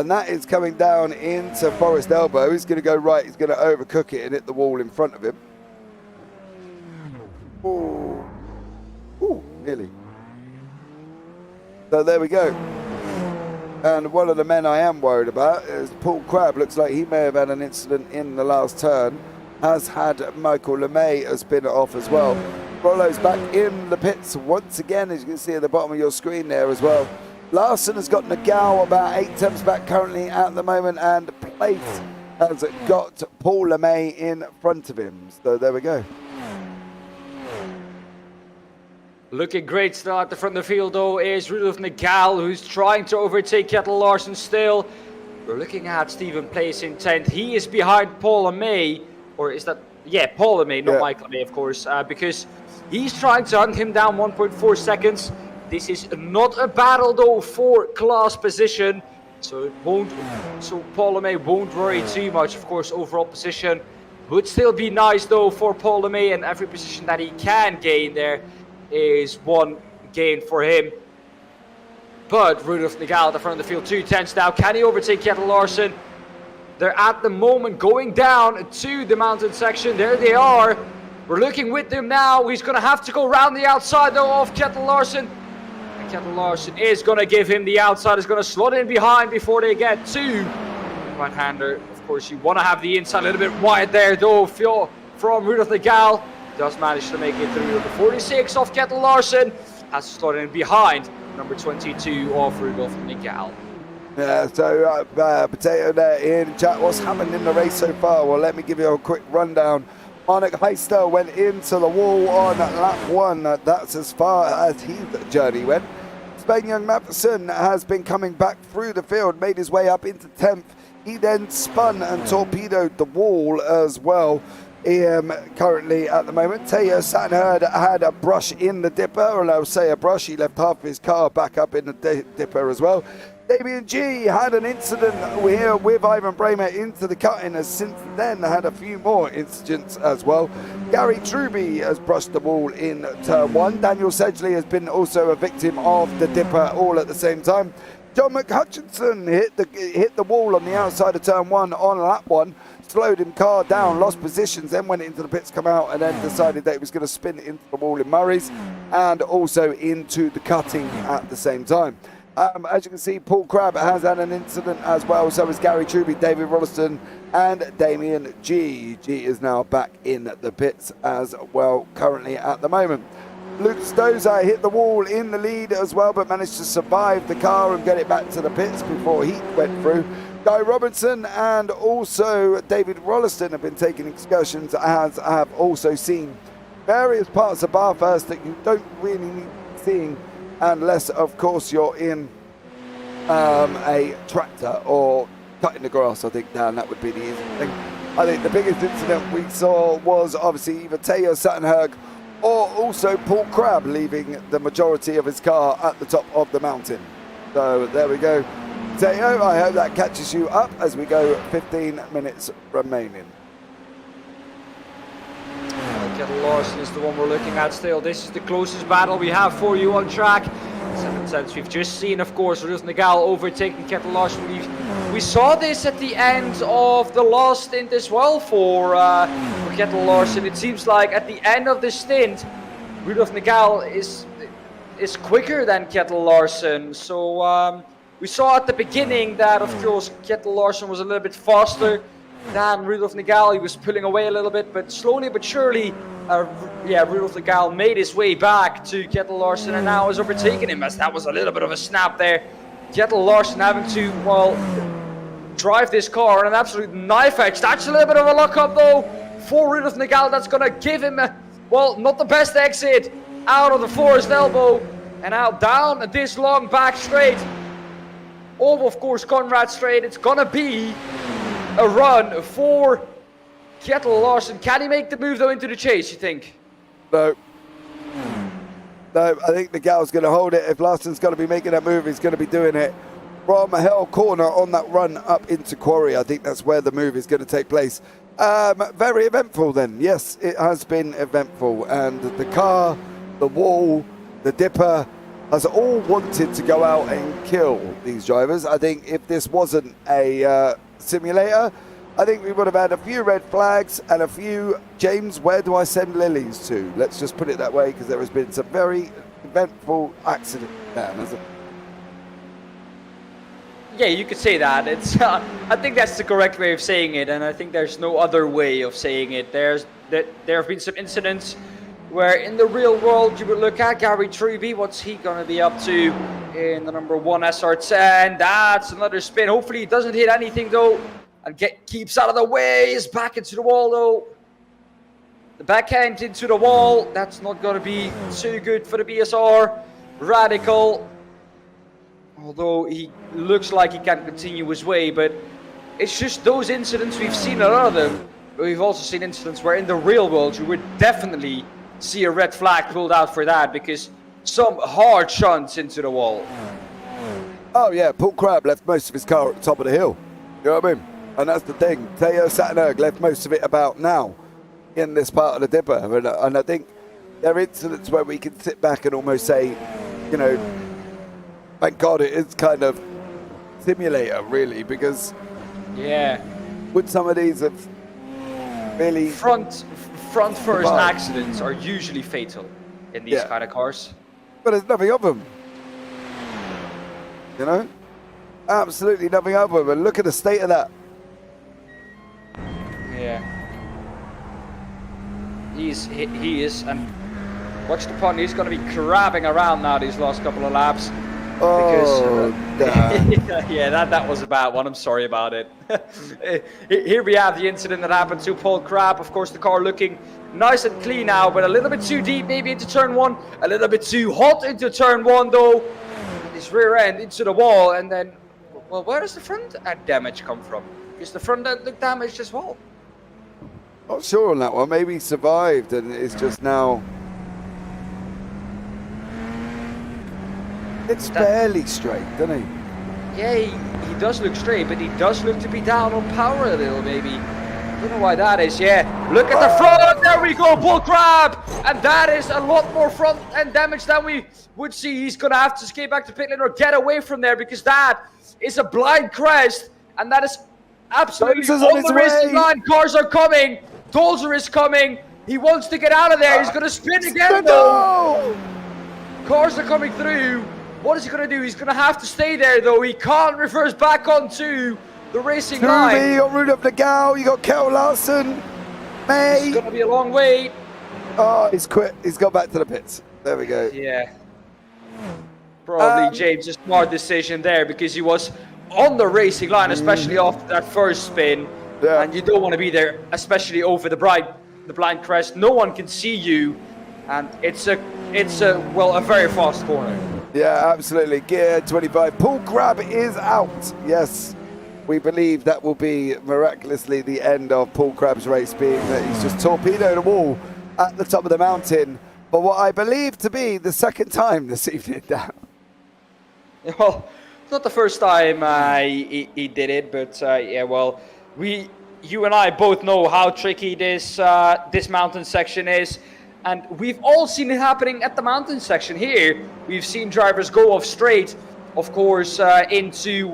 S1: and that is coming down into Forest Elbow. He's going to go right, he's going to overcook it and hit the wall in front of him. Ooh, nearly. So there we go. And one of the men I am worried about is Paul Crabb. Looks like he may have had an incident in the last turn, as had Michael LeMay has been off as well. Rollo's back in the pits once again, as you can see at the bottom of your screen there as well. Larson has got Nagao about 8 tenths back currently at the moment, and Place has got Paul LeMay in front of him. So there we go.
S2: Looking great still at the front of the field though is Rudolf Nagel, who's trying to overtake Kettle Larson still. We're looking at Stephen Place in 10th. He is behind Paul LeMay, or is that, yeah, Paul LeMay, not Michael LeMay of course, because he's trying to hunt him down 1.4 seconds. This is not a battle though for class position, so Paul LeMay won't worry too much. Of course, overall position would still be nice though for Paul LeMay, and every position that he can gain there is one gain for him. But Rudolf Nagel at the front of the field, 2 tenths now. Can he overtake Kettle Larson? They're at the moment going down to the mountain section. There they are. We're looking with them now. He's going to have to go around the outside though of Kettle Larson. And Kettle Larson is going to give him the outside. He's going to slot in behind before they get to right-hander. Of course, you want to have the inside a little bit wide there though from Rudolf Nagel. Does manage to make it through. The 46 of Kettle Larson has slotted in behind number 22 of Rudolf Nagel.
S1: Yeah, so Potato there in chat. What's happened in the race so far? Well, let me give you a quick rundown. Marnik Heister went into the wall on lap 1. That's as far as his journey went. Spain Young Matheson has been coming back through the field, made his way up into 10th. He then spun and torpedoed the wall as well. Currently at the moment, Teo Sanherd had a brush in the dipper, or I'll say a brush. He left half of his car back up in the dipper as well. Damien G had an incident here with Ivan Bramer into the cutting, has since then had a few more incidents as well. Gary Truby has brushed the wall in turn 1. Daniel Sedgley has been also a victim of the dipper all at the same time. John McHutchinson hit the wall on the outside of turn 1 on lap 1. Slowed him car down, lost positions, then went into the pits, come out, and then decided that he was going to spin into the wall in Murray's and also into the cutting at the same time. As you can see, Paul Crabb has had an incident as well, so has Gary Truby, David Rolliston, and Damien G. G is now back in the pits as well currently at the moment. Luke Stozer hit the wall in the lead as well, but managed to survive the car and get it back to the pits before he went through. Guy Robinson and also David Rolliston have been taking excursions, as I have also seen various parts of Bathurst that you don't really need seeing unless, of course, you're in a tractor or cutting the grass. I think, Dan, that would be the easy thing. I think the biggest incident we saw was obviously either Teo Sattenberg or also Paul Crabb leaving the majority of his car at the top of the mountain. So there we go. Teo, I hope that catches you up as we go 15 minutes remaining.
S2: Kettle Larson is the one we're looking at still. This is the closest battle we have for you on track. 7 cents we've just seen, of course, Rudolf Nagel overtaking Kettle Larson. We saw this at the end of the last stint as well for Kettle Larson. It seems like at the end of the stint, Rudolf Nagel is quicker than Kettle Larson. So we saw at the beginning that, of course, Kettle Larson was a little bit faster than Rudolf Nagel. He was pulling away a little bit, but slowly but surely, Rudolf Nagel made his way back to Kettle Larson and now is overtaking him, as that was a little bit of a snap there. Kettle Larson having to, well, drive this car on an absolute knife edge. That's a little bit of a lock up though for Rudolf Nagel. That's going to give him, not the best exit out of the Forest Elbow and out down this long back straight. Of course, Conrad Straight. It's going to be a run for Kettle Larson. Can he make the move though into the chase, you think?
S1: No, I think Nagel's going to hold it. If Larson's going to be making that move, he's going to be doing it from Hell Corner on that run up into Quarry. I think that's where the move is going to take place. Very eventful then. Yes, it has been eventful. And the car, the wall, the dipper, has all wanted to go out and kill these drivers. I think if this wasn't a simulator, I think we would have had a few red flags and a few, James, where do I send lilies to? Let's just put it that way, because there has been some very eventful accident there, hasn't it?
S2: Yeah, you could say that. It's. I think that's the correct way of saying it, and I think there's no other way of saying it. There have been some incidents where in the real world you would look at Gary Truby, what's he going to be up to in the number 1 SR10? That's another spin. Hopefully he doesn't hit anything though, and keeps out of the way. He's back into the wall though. The backhand into the wall. That's not going to be too good for the BSR. Radical. Although he looks like he can continue his way, but it's just those incidents, we've seen a lot of them. We've also seen incidents where in the real world you would definitely see a red flag pulled out for that, because some hard shunts into the wall.
S1: Oh yeah, Paul Crabb left most of his car at the top of the hill. You know what I mean? And that's the thing. Teo Saturnerg left most of it about now in this part of the dipper. And I think there are incidents where we can sit back and almost say, you know, thank God it is kind of simulator, really, because
S2: yeah,
S1: would some of these have really
S2: front first accidents are usually fatal in these kind of cars.
S1: But there's nothing of them, you know, absolutely nothing of them. And look at the state of that.
S2: Yeah, he is, and watch the pun. He's going to be crabbing around now these last couple of laps.
S1: Oh,
S2: yeah, that was a bad one. I'm sorry about it. Here we have the incident that happened to Paul Crabb. Of course, the car looking nice and clean now, but a little bit too deep maybe into turn 1. A little bit too hot into turn 1, though. And his rear end into the wall. And then, well, where does the front end damage come from? Is the front end look damaged as well?
S1: Not sure on that one. Maybe he survived and it's just now... It's fairly straight, doesn't he?
S2: Yeah, he does look straight, but he does look to be down on power a little, maybe. Don't know why that is. Yeah, look at the front. There we go, Paul Crabb. And that is a lot more front end damage than we would see. He's going to have to skate back to pit lane or get away from there, because that is a blind crest. And that is absolutely on the racing line. Cars are coming. Dolzer is coming. He wants to get out of there. He's going to spin again, though. Cars are coming through. What is he going to do? He's going to have to stay there, though. He can't reverse back onto the racing line.
S1: You got Rudolf Nagel, you got Kel Larson, May.
S2: It's going to be a long wait.
S1: Oh, he's quit. He's gone back to the pits. There we go.
S2: Yeah. Probably James, a smart decision there, because he was on the racing line, especially after that first spin. Yeah. And you don't want to be there, especially over the blind crest. No one can see you. And it's a very fast corner.
S1: Yeah, absolutely. Gear 25. Paul Crabb is out. Yes, we believe that will be miraculously the end of Paul Crabb's race, being that he's just torpedoed a wall at the top of the mountain. But what I believe to be the second time this evening, Daan.
S2: Well, it's not the first time he did it, but yeah, well, you and I both know how tricky this mountain section is. And we've all seen it happening at the mountain section here. We've seen drivers go off straight, of course, into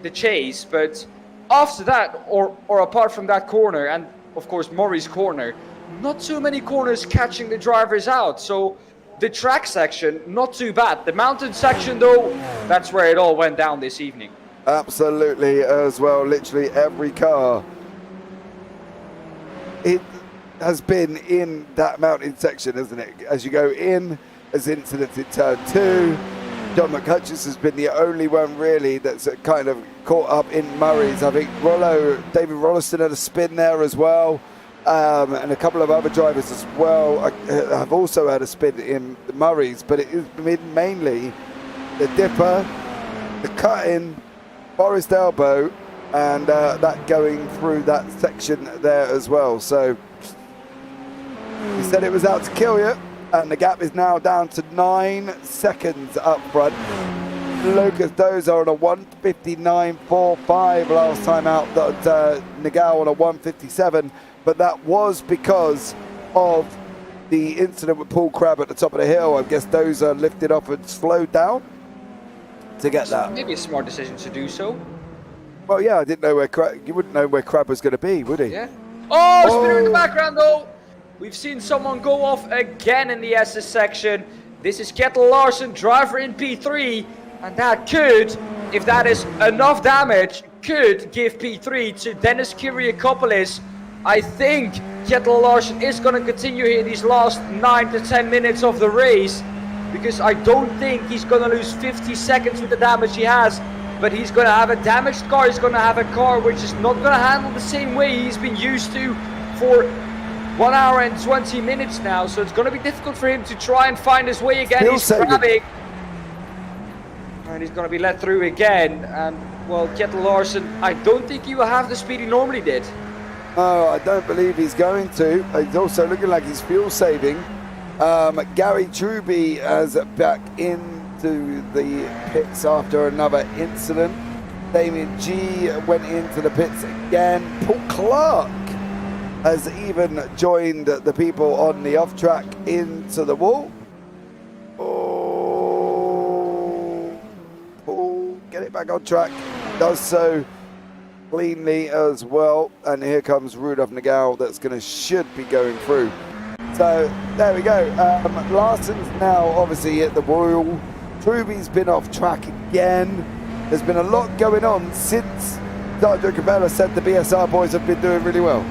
S2: the chase. But after that, or apart from that corner, and of course Murray's corner, not too many corners catching the drivers out. So the track section, not too bad. The mountain section, though, that's where it all went down this evening.
S1: Absolutely, as well. Literally every car. It has been in that mountain section, hasn't it? As you go in, as incidents in turn 2, John McHutchins has been the only one really that's kind of caught up in Murray's. I think David Rolliston had a spin there as well, and a couple of other drivers as well have also had a spin in the Murray's, but it has been mainly the dipper, the cut-in, Forest Elbow, and that going through that section there as well. So he said it was out to kill you, and the gap is now down to 9 seconds up front. Lucas Dozer on a 1:59.45 last time out, Nagel on a 1:57, but that was because of the incident with Paul Crabb at the top of the hill. I guess those are lifted off and slowed down to get that.
S2: Maybe a smart decision to do so.
S1: Well, yeah, I didn't know where you wouldn't know where Crabb was going to be, would he?
S2: Yeah. Oh, spinner in the background though. We've seen someone go off again in the SS section. This is Kjetil Larsen, driver in P3, and that could, if that is enough damage, could give P3 to Dennis Kyriakopoulos. I think Kjetil Larsen is going to continue here these last 9 to 10 minutes of the race, because I don't think he's going to lose 50 seconds with the damage he has. But he's going to have a damaged car. He's going to have a car which is not going to handle the same way he's been used to for 1 hour and 20 minutes now. So it's going to be difficult for him to try and find his way again. He's grabbing. And he's going to be let through again. And, well, Kjetil Larsen, I don't think he will have the speed he normally did.
S1: No, I don't believe he's going to. He's also looking like he's fuel saving. Gary Truby is back into the pits after another incident. Damien G went into the pits again. Paul Clark has even joined the people on the off track into the wall. Oh, Paul, get it back on track. Does so cleanly as well. And here comes Rudolf Nagel that's should be going through. So there we go. Larsen's now obviously at the wall. Truby's been off track again. There's been a lot going on since Sergio Cabela said the BSR boys have been doing really well.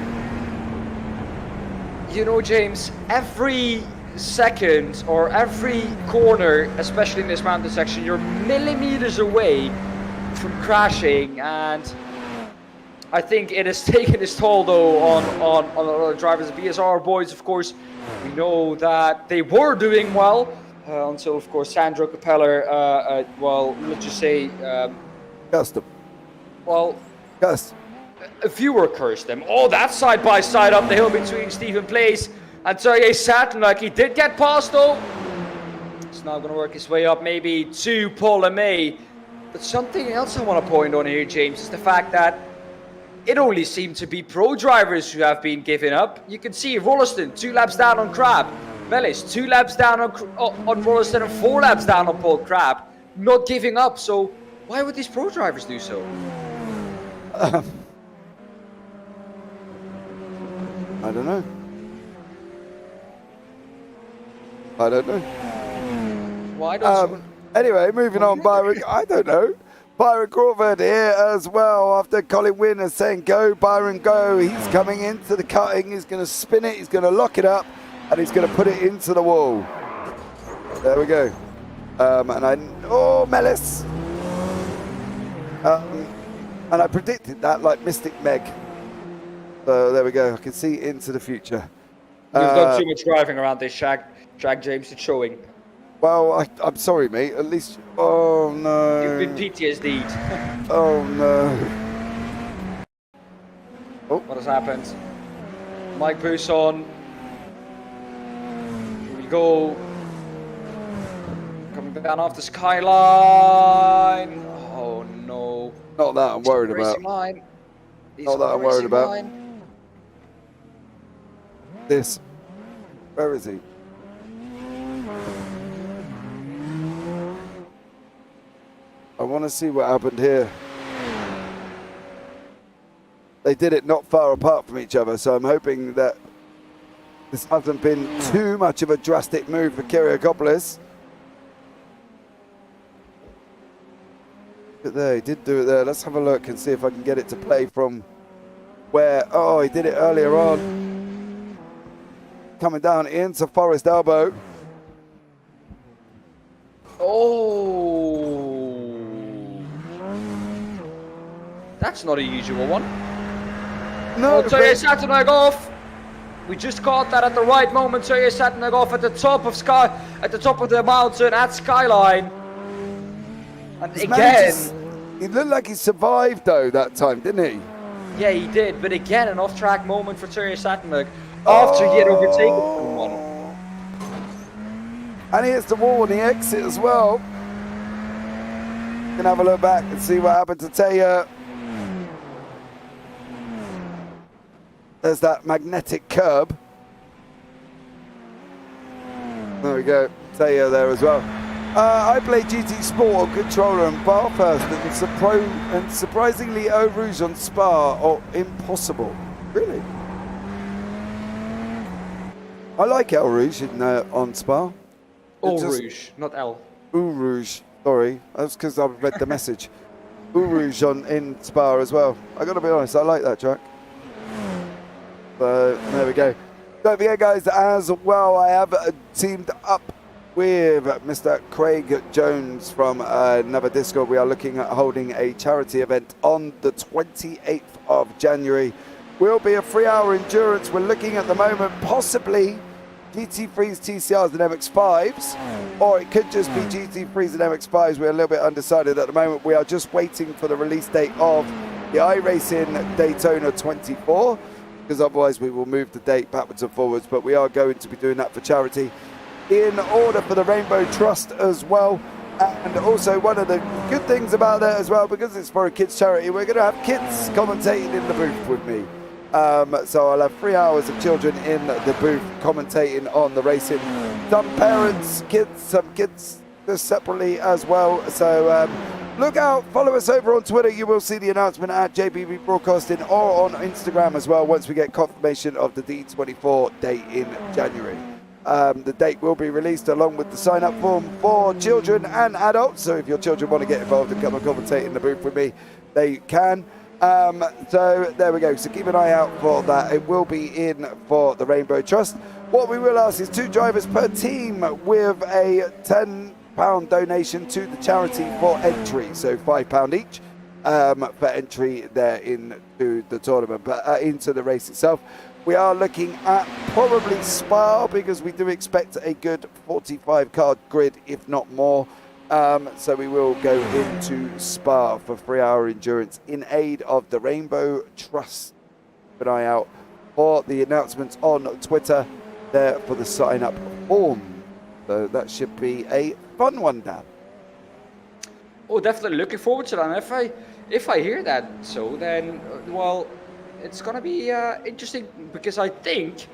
S2: You know, James, every second or every corner, especially in this mountain section, you're millimeters away from crashing, and I think it has taken its toll though on a lot of drivers. The BSR boys, of course, we know that they were doing well until, of course, Sandro Capella, well, let's just say...
S1: Custom.
S2: Well...
S1: Custom.
S2: A viewer cursed them. Oh, that's side by side up the hill between Stephen Place and Sergei Satnack. He did get past though. It's now going to work his way up maybe to Paul LeMay. But something else I want to point on here, James, is the fact that it only seemed to be pro drivers who have been giving up. You can see Rolliston 2 laps down on Crab. Mellis 2 laps down on Rolliston and 4 laps down on Paul Crab. Not giving up. So why would these pro drivers do so?
S1: I don't know. I don't know.
S2: Why don't
S1: Anyway, moving on, Byron. I don't know. Byron Crawford here as well after Colin Wynn is saying go, Byron, go. He's coming into the cutting. He's going to spin it. He's going to lock it up and he's going to put it into the wall. There we go. Oh, Mellis. And I predicted that like Mystic Meg. So there we go. I can see into the future.
S2: You've done too much driving around this track, James. It's showing.
S1: Well, I'm sorry, mate. At least... Oh, no.
S2: You've been PTSD'd.
S1: Oh, no. Oh.
S2: What has happened? Mike Buson. Here we go. Coming down off the skyline. Oh, no.
S1: Not that I'm worried about.
S2: Not
S1: that I'm worried about. This. Where is he? I want to see what happened here. They did it not far apart from each other, so I'm hoping that this hasn't been too much of a drastic move for Kyriakopoulos. But there, he did do it there. Let's have a look and see if I can get it to play from where... Oh, he did it earlier on. Coming down into Forest Elbow.
S2: Oh. That's not a usual one.
S1: No,
S2: Sergei Satnack off. We just caught that at the right moment. Sergei Satnack off at the top of the mountain at Skyline. And again,
S1: he looked like he survived though that time, didn't he?
S2: Yeah, he did. But again, an off-track moment for Sergei Satnack after he had overtaken someone.
S1: And he hits the wall on the exit as well. Can have a look back and see what happened to Taya. There's that magnetic curb. There we go. Taya there as well. I play GT Sport or Controller and Bathurst and surprisingly Eau Rouge on Spa or impossible. Really? I like Eau Rouge on Spa.
S2: Eau Rouge, not L.
S1: Eau Rouge, sorry. That's because I've read the message. Eau Rouge in Spa as well. I got to be honest, I like that track. So there we go. Don't forget, guys, as well, I have teamed up with Mr. Craig Jones from another Discord. We are looking at holding a charity event on the 28th of January. Will be a 3-hour endurance. We're looking at the moment possibly GT3s, TCRs and MX5s, or it could just be GT3s and MX5s. We're a little bit undecided at the moment. We are just waiting for the release date of the iRacing Daytona 24, because otherwise we will move the date backwards and forwards, but we are going to be doing that for charity in order for the Rainbow Trust as well. And also one of the good things about that as well, because it's for a kids charity, we're going to have kids commentating in the booth with me. So I'll have 3 hours of children in the booth commentating on the racing. Some parents, some kids just separately as well. So look out, follow us over on Twitter. You will see the announcement at JPBroadcasting or on Instagram as well once we get confirmation of the D24 date in January. The date will be released along with the sign-up form for children and adults. So if your children want to get involved and come and commentate in the booth with me, they can. So there we go. So keep an eye out for that. It will be in for the Rainbow Trust. What we will ask is 2 drivers per team with a £10 donation to the charity for entry. So £5 each for entry there into the tournament, but into the race itself. We are looking at probably Spa, because we do expect a good 45 card grid, if not more. So we will go into Spa for 3-hour endurance in aid of the Rainbow Trust. Keep an eye out for the announcements on Twitter there for the sign-up form. So that should be a fun one, Dan.
S2: Oh, definitely looking forward to that. And if I hear that, so then, well, it's gonna be interesting, because I think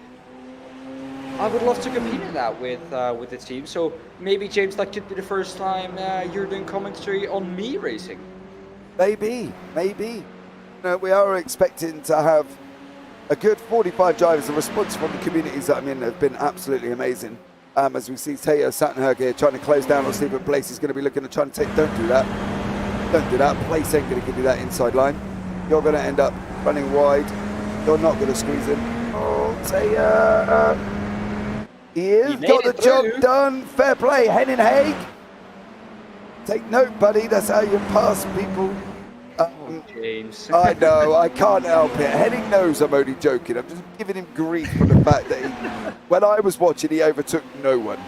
S2: I would love to compete in that with the team. So maybe, James, that could be the first time you're doing commentary on me racing. Maybe.
S1: We are expecting to have a good 45 drivers. The response from the communities that I'm in have been absolutely amazing. As we see Taya Sattenberg here trying to close down on Stephen Place. He's going to be looking to try and take. Don't do that. Place ain't going to give you that inside line. You're going to end up running wide. You're not going to squeeze in. Oh, Taya. He has got the job done. Fair play, Henning Haig. Take note, buddy. That's how you pass people.
S2: James.
S1: I know, I can't help it. Henning knows I'm only joking. I'm just giving him grief for the fact that when I was watching, he overtook no one.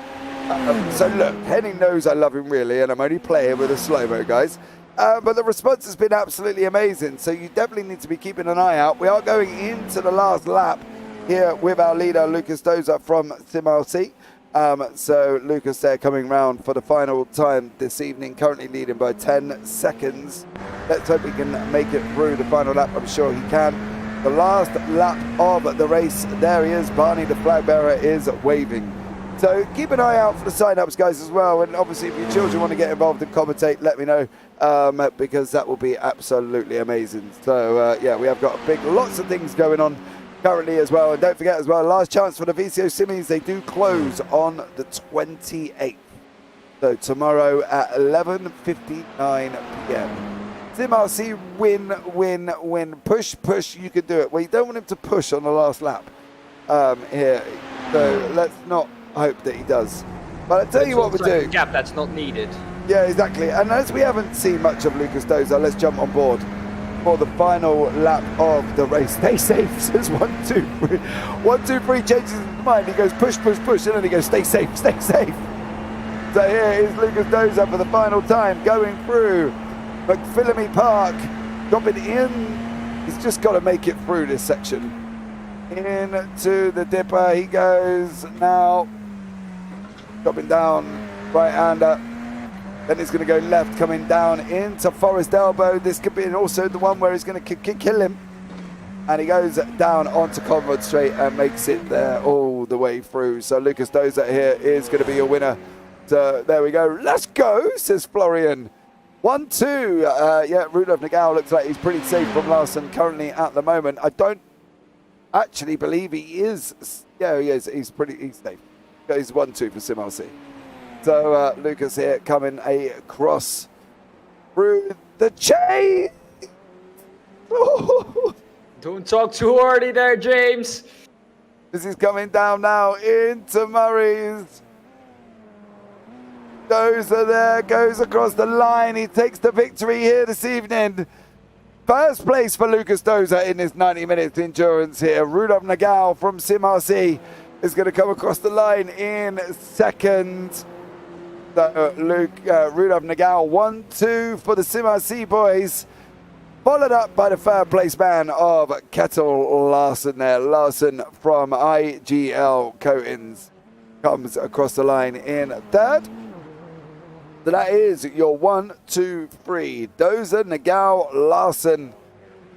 S1: So look, Henning knows I love him really, and I'm only playing with a slow-mo, guys. But the response has been absolutely amazing, so you definitely need to be keeping an eye out. We are going into the last lap here with our leader, Lucas Dozer from Simracing. So Lucas there coming round for the final time this evening, currently leading by 10 seconds. Let's hope he can make it through the final lap. I'm sure he can. The last lap of the race, there he is. Barney, the flag bearer, is waving. So keep an eye out for the sign-ups, guys, as well. And obviously, if your children want to get involved and commentate, let me know, because that will be absolutely amazing. So yeah, we have got lots of things going on currently as well. And don't forget as well, last chance for the VCO Simmies. They do close on the 28th. So tomorrow at 11:59 p.m. SimRC, win. Push. You can do it. Well, you don't want him to push on the last lap here. So let's not hope that he does. But I'll tell you what we do.
S2: A gap that's not needed.
S1: Yeah, exactly. And as we haven't seen much of Lucas Dozer, let's jump on board for the final lap of the race. Stay safe, says 1, 2, 3. 1, 2, 3 changes his mind. He goes push, and then he goes stay safe. So here is Lucas Dozer for the final time, going through McPhillamy Park, dropping in. He's just got to make it through this section. Into the dipper he goes now, dropping down, right-hander. Then he's going to go left, coming down into Forest Elbow. This could be also the one where he's going to kill him. And he goes down onto Conrad Straight and makes it there all the way through. So Lucas Dozer here is going to be your winner. So there we go. Let's go, says Florian. 1-2. Yeah, Rudolf Nagel looks like he's pretty safe from Larson currently at the moment. I don't actually believe he is. Yeah, he is. He's safe. He's 1-2 for SimRC. So Lucas here coming across through the chain.
S2: Don't talk too early there, James.
S1: This is coming down now into Murray's. Dozer there, goes across the line. He takes the victory here this evening. First place for Lucas Dozer in his 90 minutes endurance here. Rudolf Nagel from SimRC is going to come across the line in second. Rudolf Nagel 1-2 for the SimRC boys. Followed up by the third place man of Kettle Larson there. Larson from IGL Coatings comes across the line in third. So that is your 1, 2, 3. Dozer, Nagel, Larson,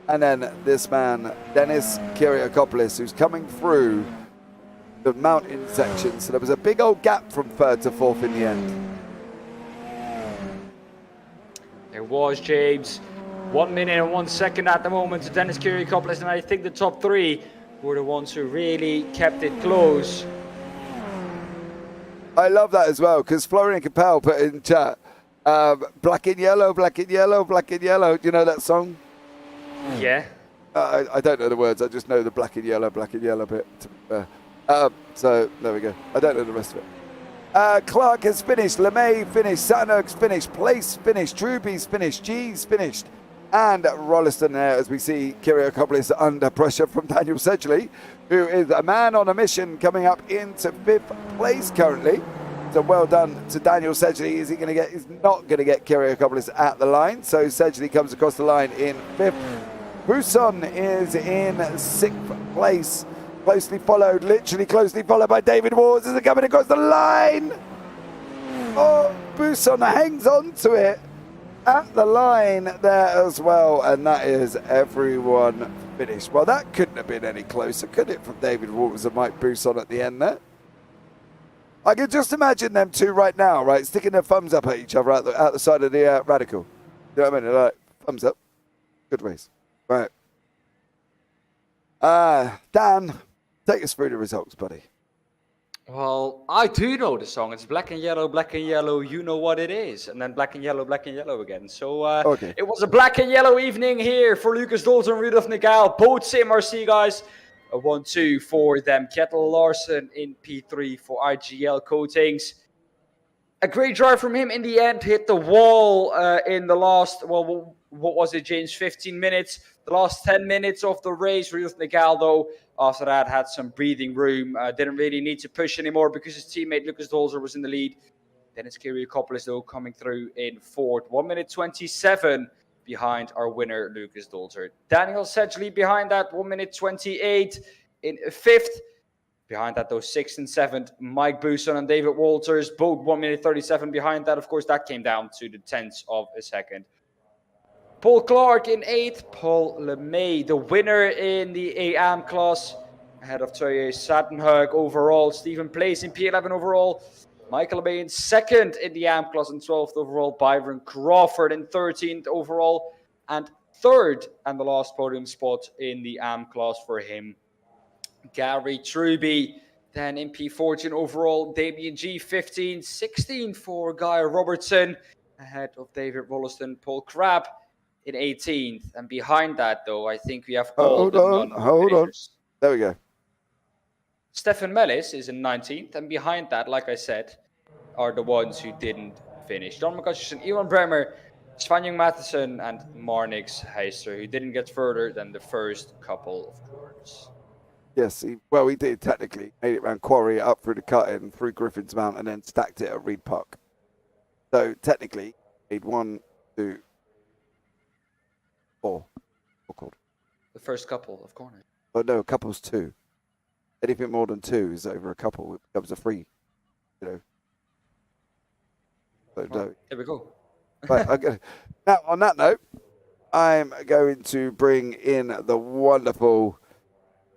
S1: and then this man, Dennis Kyriakopoulos, who's coming through the mountain section. So there was a big old gap from third to fourth in the end.
S2: There was, James. 1 minute and 1 second at the moment to Dennis Kyriakopoulos, and I think the top three were the ones who really kept it close.
S1: I love that as well, because Florian Capel put in chat, black and yellow, black and yellow, black and yellow. Do you know that song?
S2: Yeah.
S1: I don't know the words. I just know the black and yellow bit. So there we go. I don't know the rest of it. Clark has finished. LeMay finished. Sanok's finished. Place finished. Truby's finished. G's finished. And Rolliston there, as we see Kyriakopoulos under pressure from Daniel Sedgley, who is a man on a mission coming up into fifth place currently. So well done to Daniel Sedgley. Is he going to get? He's not going to get Kyriakopoulos at the line. So Sedgley comes across the line in fifth. Buson is in sixth place, literally closely followed by David Wars as they're coming across the line. Oh, Buson hangs on to it at the line there as well, and that is everyone finished. Well, that couldn't have been any closer, could it, from David Waters and Mike Buson at the end there? I can just imagine them two right now, right, sticking their thumbs up at each other out the side of the radical. You know what I mean? They're like, thumbs up. Good race. Right. Dan, take us through the results, buddy.
S2: Well, I do know the song. It's black and yellow, you know what it is. And then black and yellow again. So
S1: okay.
S2: It was a black and yellow evening here for Lucas Dalton and Rudolf Nagel. Both SimRC guys. A 1-2 for them. Kettle Larson in P3 for IGL Coatings. A great drive from him in the end. Hit the wall in the last, well, what was it, James? 15 minutes. The last 10 minutes of the race. Rudolf Nagel, though, after that, had some breathing room. Didn't really need to push anymore because his teammate Lucas Dolzer was in the lead. Dennis Kyriakopoulos, though, coming through in fourth. 1 minute 27 behind our winner, Lucas Dolzer. Daniel Sedgley behind that, 1 minute 28 in fifth. Behind that, though, sixth and seventh, Mike Buson and David Walters, both 1 minute 37 behind that. Of course, that came down to the tenths of a second. Paul Clark in 8th, Paul LeMay, the winner in the AM class, ahead of Toye Sadenhug overall, Stephen Place in P11 overall, Michael LeMay in 2nd in the AM class and 12th overall, Byron Crawford in 13th overall, and 3rd and the last podium spot in the AM class for him, Gary Truby. Then in P14 overall, Damien G 15, 16 for Guy Robertson, ahead of David Rolliston, Paul Crabb in 18th. And behind that, though, I think we have all
S1: Hold on. There we go.
S2: Stefan Mellis is in 19th. And behind that, like I said, are the ones who didn't finish. John McCutcheon, Ewan Bremer, Svanjung Matheson, and Marnix Heister, who didn't get further than the first couple of corners.
S1: Yes, he did technically. Made it around Quarry, up through the cut-in, through Griffin's Mount, and then stacked it at Reed Park. So technically, made 1, 2, 4. Called.
S2: The first couple of corners.
S1: Oh no, a couple's 2. Anything more than 2 is over a couple. It becomes a 3. You know. So
S2: well, there we go.
S1: Right, okay. Now, on that note, I'm going to bring in the wonderful,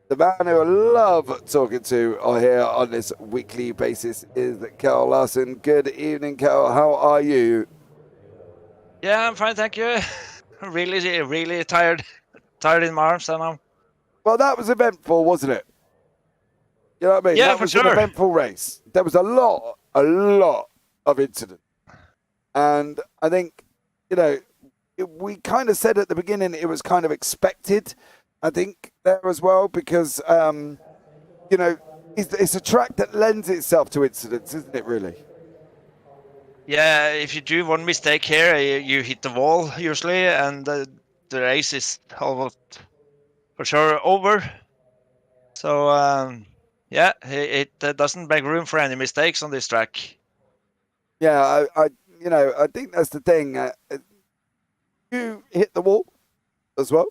S1: the man who I love talking to here on this weekly basis is Kel Larson. Good evening, Kel. How are you?
S3: Yeah, I'm fine, thank you. Really tired in my arms now.
S1: Well, that was eventful, wasn't it? You know what I mean?
S3: Yeah,
S1: That
S3: for
S1: was an
S3: sure.
S1: eventful race. There was a lot of incidents. And I think, we kind of said at the beginning it was kind of expected, I think, there as well, because, it's a track that lends itself to incidents, isn't it, really?
S3: Yeah, if you do one mistake here, you hit the wall usually, and the race is almost for sure over. So yeah, it doesn't make room for any mistakes on this track.
S1: Yeah, I think that's the thing. You hit the wall as well.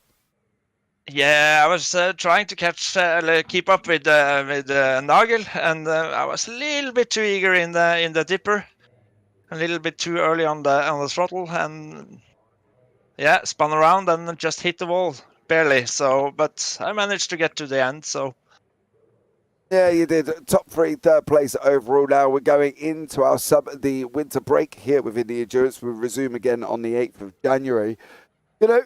S3: Yeah, I was trying to keep up with Nagel, and I was a little bit too eager in the dipper, a little bit too early on the throttle, and yeah, spun around and just hit the wall barely. So, but I managed to get to the end. So
S1: Yeah, you did. Top three, third place overall. Now we're going into the winter break here within the endurance. We'll resume again on the 8th of January. You know,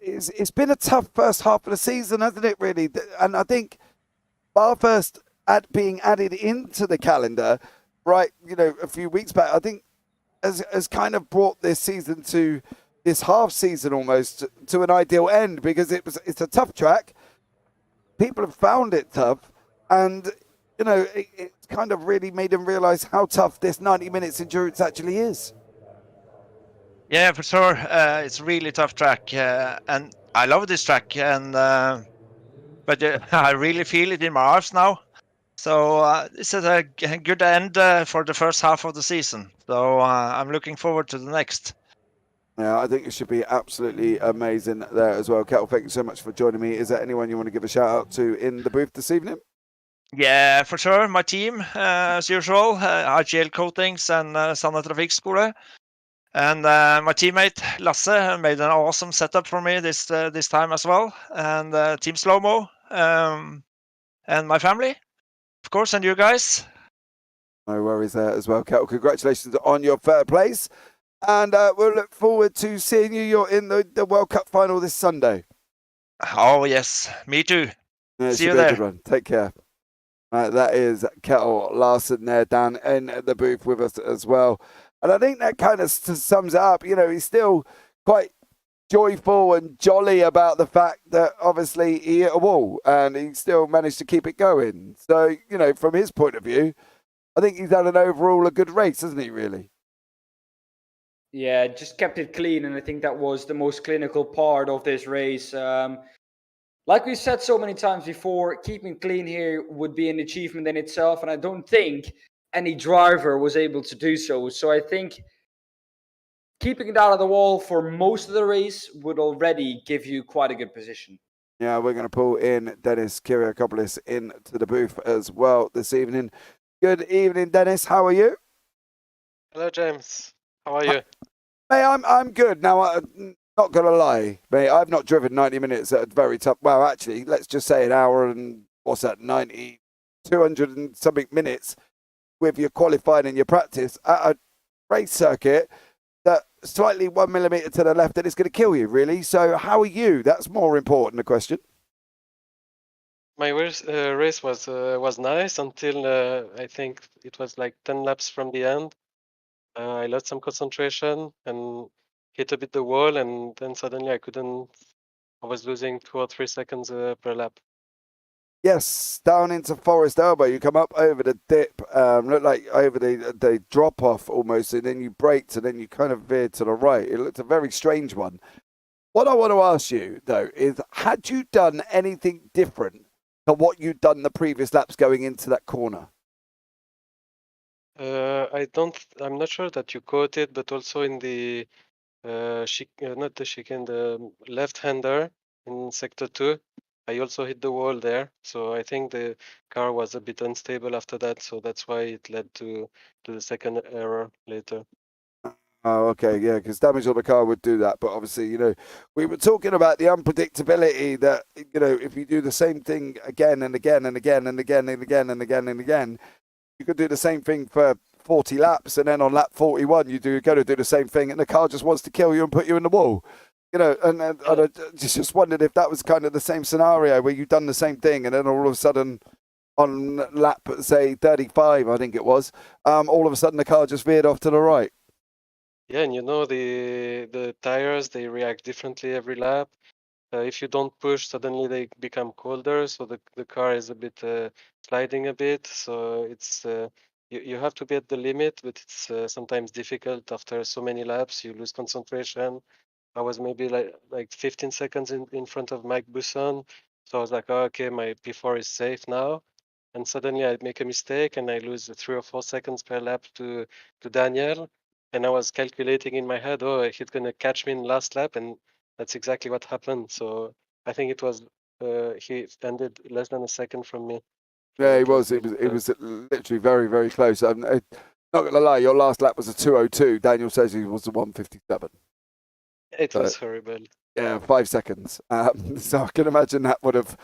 S1: it's been a tough first half of the season, hasn't it, really? And I think Bathurst being added into the calendar, right, a few weeks back, I think has kind of brought this season to this half season almost to an ideal end, because it's a tough track. People have found it tough, and it's kind of really made them realise how tough this 90 minutes endurance actually is.
S3: yeah, for sure, it's a really tough track, and I love this track, and but I really feel it in my arms now. So this is a good end for the first half of the season. So I'm looking forward to the next.
S1: Yeah, I think it should be absolutely amazing there as well. Kettle, thank you so much for joining me. Is there anyone you want to give a shout out to in the booth this evening?
S3: Yeah, for sure. My team, as usual, RGL Coatings and Sandnes Trafikkskole. And my teammate Lasse made an awesome setup for me this time as well. And Team Slowmo, and my family, of course, and you guys.
S1: No worries there as well, Kettle. Congratulations on your third place. And we'll look forward to seeing you. You're in the World Cup final this Sunday.
S3: Oh, yes. Me too.
S1: Yeah, it
S3: See
S1: should
S3: you
S1: be
S3: there.
S1: a good one. Take care. That is Kettle Larson there, Dan, in the booth with us as well. And I think that kind of sums it up. He's still quite joyful and jolly about the fact that obviously he hit a wall and he still managed to keep it going. So, from his point of view, I think he's done a good race, hasn't he, really?
S2: Yeah, just kept it clean, and I think that was the most clinical part of this race. Like we said so many times before, keeping clean here would be an achievement in itself, and I don't think any driver was able to do so. So I think keeping it out of the wall for most of the race would already give you quite a good position.
S1: Yeah, we're going to pull in Dennis Kiriakopoulos into the booth as well this evening. Good evening, Dennis. How are you?
S4: Hello, James. How are you?
S1: Mate, I'm good. Now, I'm not going to lie, mate, I've not driven 90 minutes at a very tough... Well, actually, let's just say an hour and, 200 and something minutes with your qualifying and your practice at a race circuit that slightly 1 millimetre to the left, and it's going to kill you, really. So how are you? That's more important, the question.
S4: My race was nice until I think it was like 10 laps from the end. I lost some concentration and hit a bit the wall, and then suddenly I was losing 2 or 3 seconds per lap.
S1: Yes, down into Forest Elbow. You come up over the dip, looked like over the drop off almost, and then you braked, and then you kind of veered to the right. It looked a very strange one. What I want to ask you, though, is had you done anything different to what you'd done the previous laps going into that corner?
S4: I'm not sure that you caught it, but also in the not the chicane, the left-hander in sector 2, I also hit the wall there. So I think the car was a bit unstable after that. So that's why it led to the second error later.
S1: Oh, okay, yeah, because damage on the car would do that. But obviously, we were talking about the unpredictability that, if you do the same thing again and again and again and again and again and again and again, you could do the same thing for 40 laps, and then on lap 41, you go to do the same thing, and the car just wants to kill you and put you in the wall. And I just wondered if that was kind of the same scenario where you've done the same thing, and then all of a sudden, on lap, say, 35, I think it was, all of a sudden the car just veered off to the right.
S4: Yeah, and the tires, they react differently every lap. If you don't push, suddenly they become colder, so the car is a bit sliding a bit. So it's you have to be at the limit, but it's sometimes difficult after so many laps. You lose concentration. I was maybe like 15 seconds in front of Mike Busson, so I was like, oh, okay, my P4 is safe now. And suddenly I make a mistake and I lose 3 or 4 seconds per lap to Daniel. And I was calculating in my head, oh, he's gonna catch me in last lap, and that's exactly what happened. So I think it was he ended less than a second from me.
S1: Yeah, he
S4: It
S1: was.
S4: really
S1: It was literally very, very close. I'm not going to lie, your last lap was a 2:02. Daniel says he was a 1:57.
S4: It was horrible.
S1: Yeah, 5 seconds. So I can imagine that would have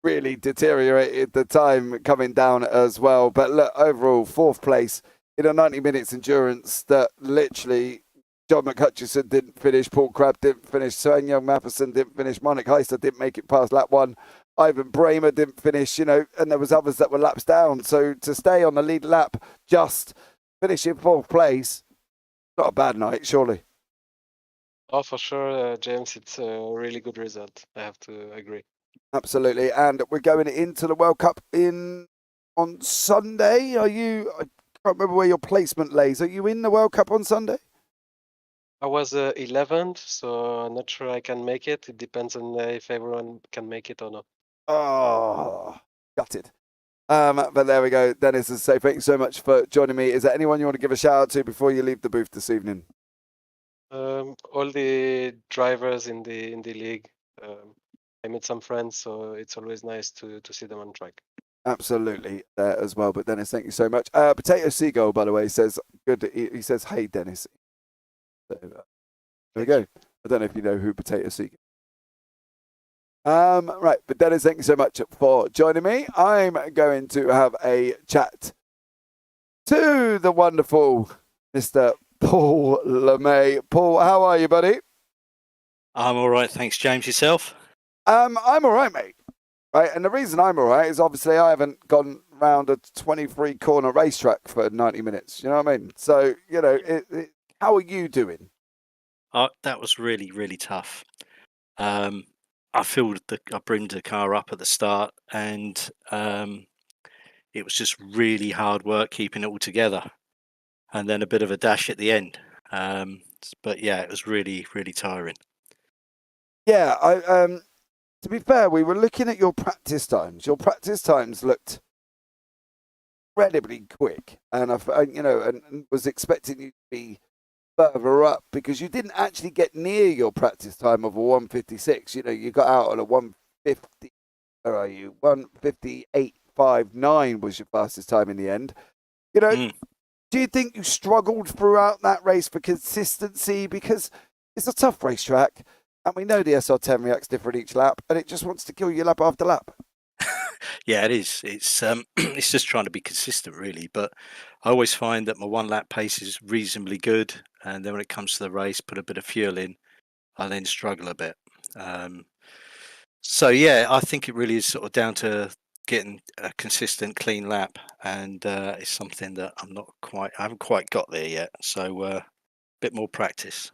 S1: really deteriorated the time coming down as well. But look, overall, 4th place in a 90 minutes endurance that literally John McHutchison didn't finish, Paul Crabb didn't finish, Sven Young Matheson didn't finish, Monik Heister didn't make it past lap 1, Ivan Bramer didn't finish, and there was others that were laps down. So to stay on the lead lap, just finishing 4th place, not a bad night, surely.
S4: Oh, for sure, James, it's a really good result. I have to agree.
S1: Absolutely, and we're going into the World Cup on Sunday. I can't remember where your placement lays. Are you in the World Cup on Sunday?
S4: I was 11th, so I'm not sure I can make it. It depends on if everyone can make it or not.
S1: Oh, gutted. But there we go. Dennis, and say thank you so much for joining me. Is there anyone you want to give a shout out to before you leave the booth this evening?
S4: All the drivers in the league. I met some friends, so it's always nice to see them on track.
S1: Absolutely, there as well. But Dennis, thank you so much. Potato Seagull, by the way, says good. He says, "Hey, Dennis." So, there we go. I don't know if you know who Potato Seagull. Right, but Dennis, thank you so much for joining me. I'm going to have a chat to the wonderful Mr. Paul LeMay. Paul, how are you, buddy?
S5: I'm all right, thanks, James. Yourself?
S1: I'm all right, mate. Right, and the reason I'm all right is obviously I haven't gone round a 23-corner racetrack for 90 minutes. You know what I mean? So, how are you doing?
S5: That was really, really tough. I brimmed the car up at the start, and it was just really hard work keeping it all together, and then a bit of a dash at the end. But yeah, it was really, really tiring.
S1: Yeah, to be fair, we were looking at your practice times. Your practice times looked incredibly quick, and and was expecting you to be further up because you didn't actually get near your practice time of a 1:56. You got out at a 1:50. Where are you? 1:58.59 was your fastest time in the end. Do you think you struggled throughout that race for consistency? Because it's a tough racetrack, and we know the SR10 reacts different each lap, and it just wants to kill you lap after lap.
S5: Yeah, it is. It's it's just trying to be consistent, really. But I always find that my 1 lap pace is reasonably good, and then when it comes to the race, put a bit of fuel in, I then struggle a bit. So yeah, I think it really is sort of down to getting a consistent, clean lap, and it's something that I haven't quite got there yet. So a bit more practice.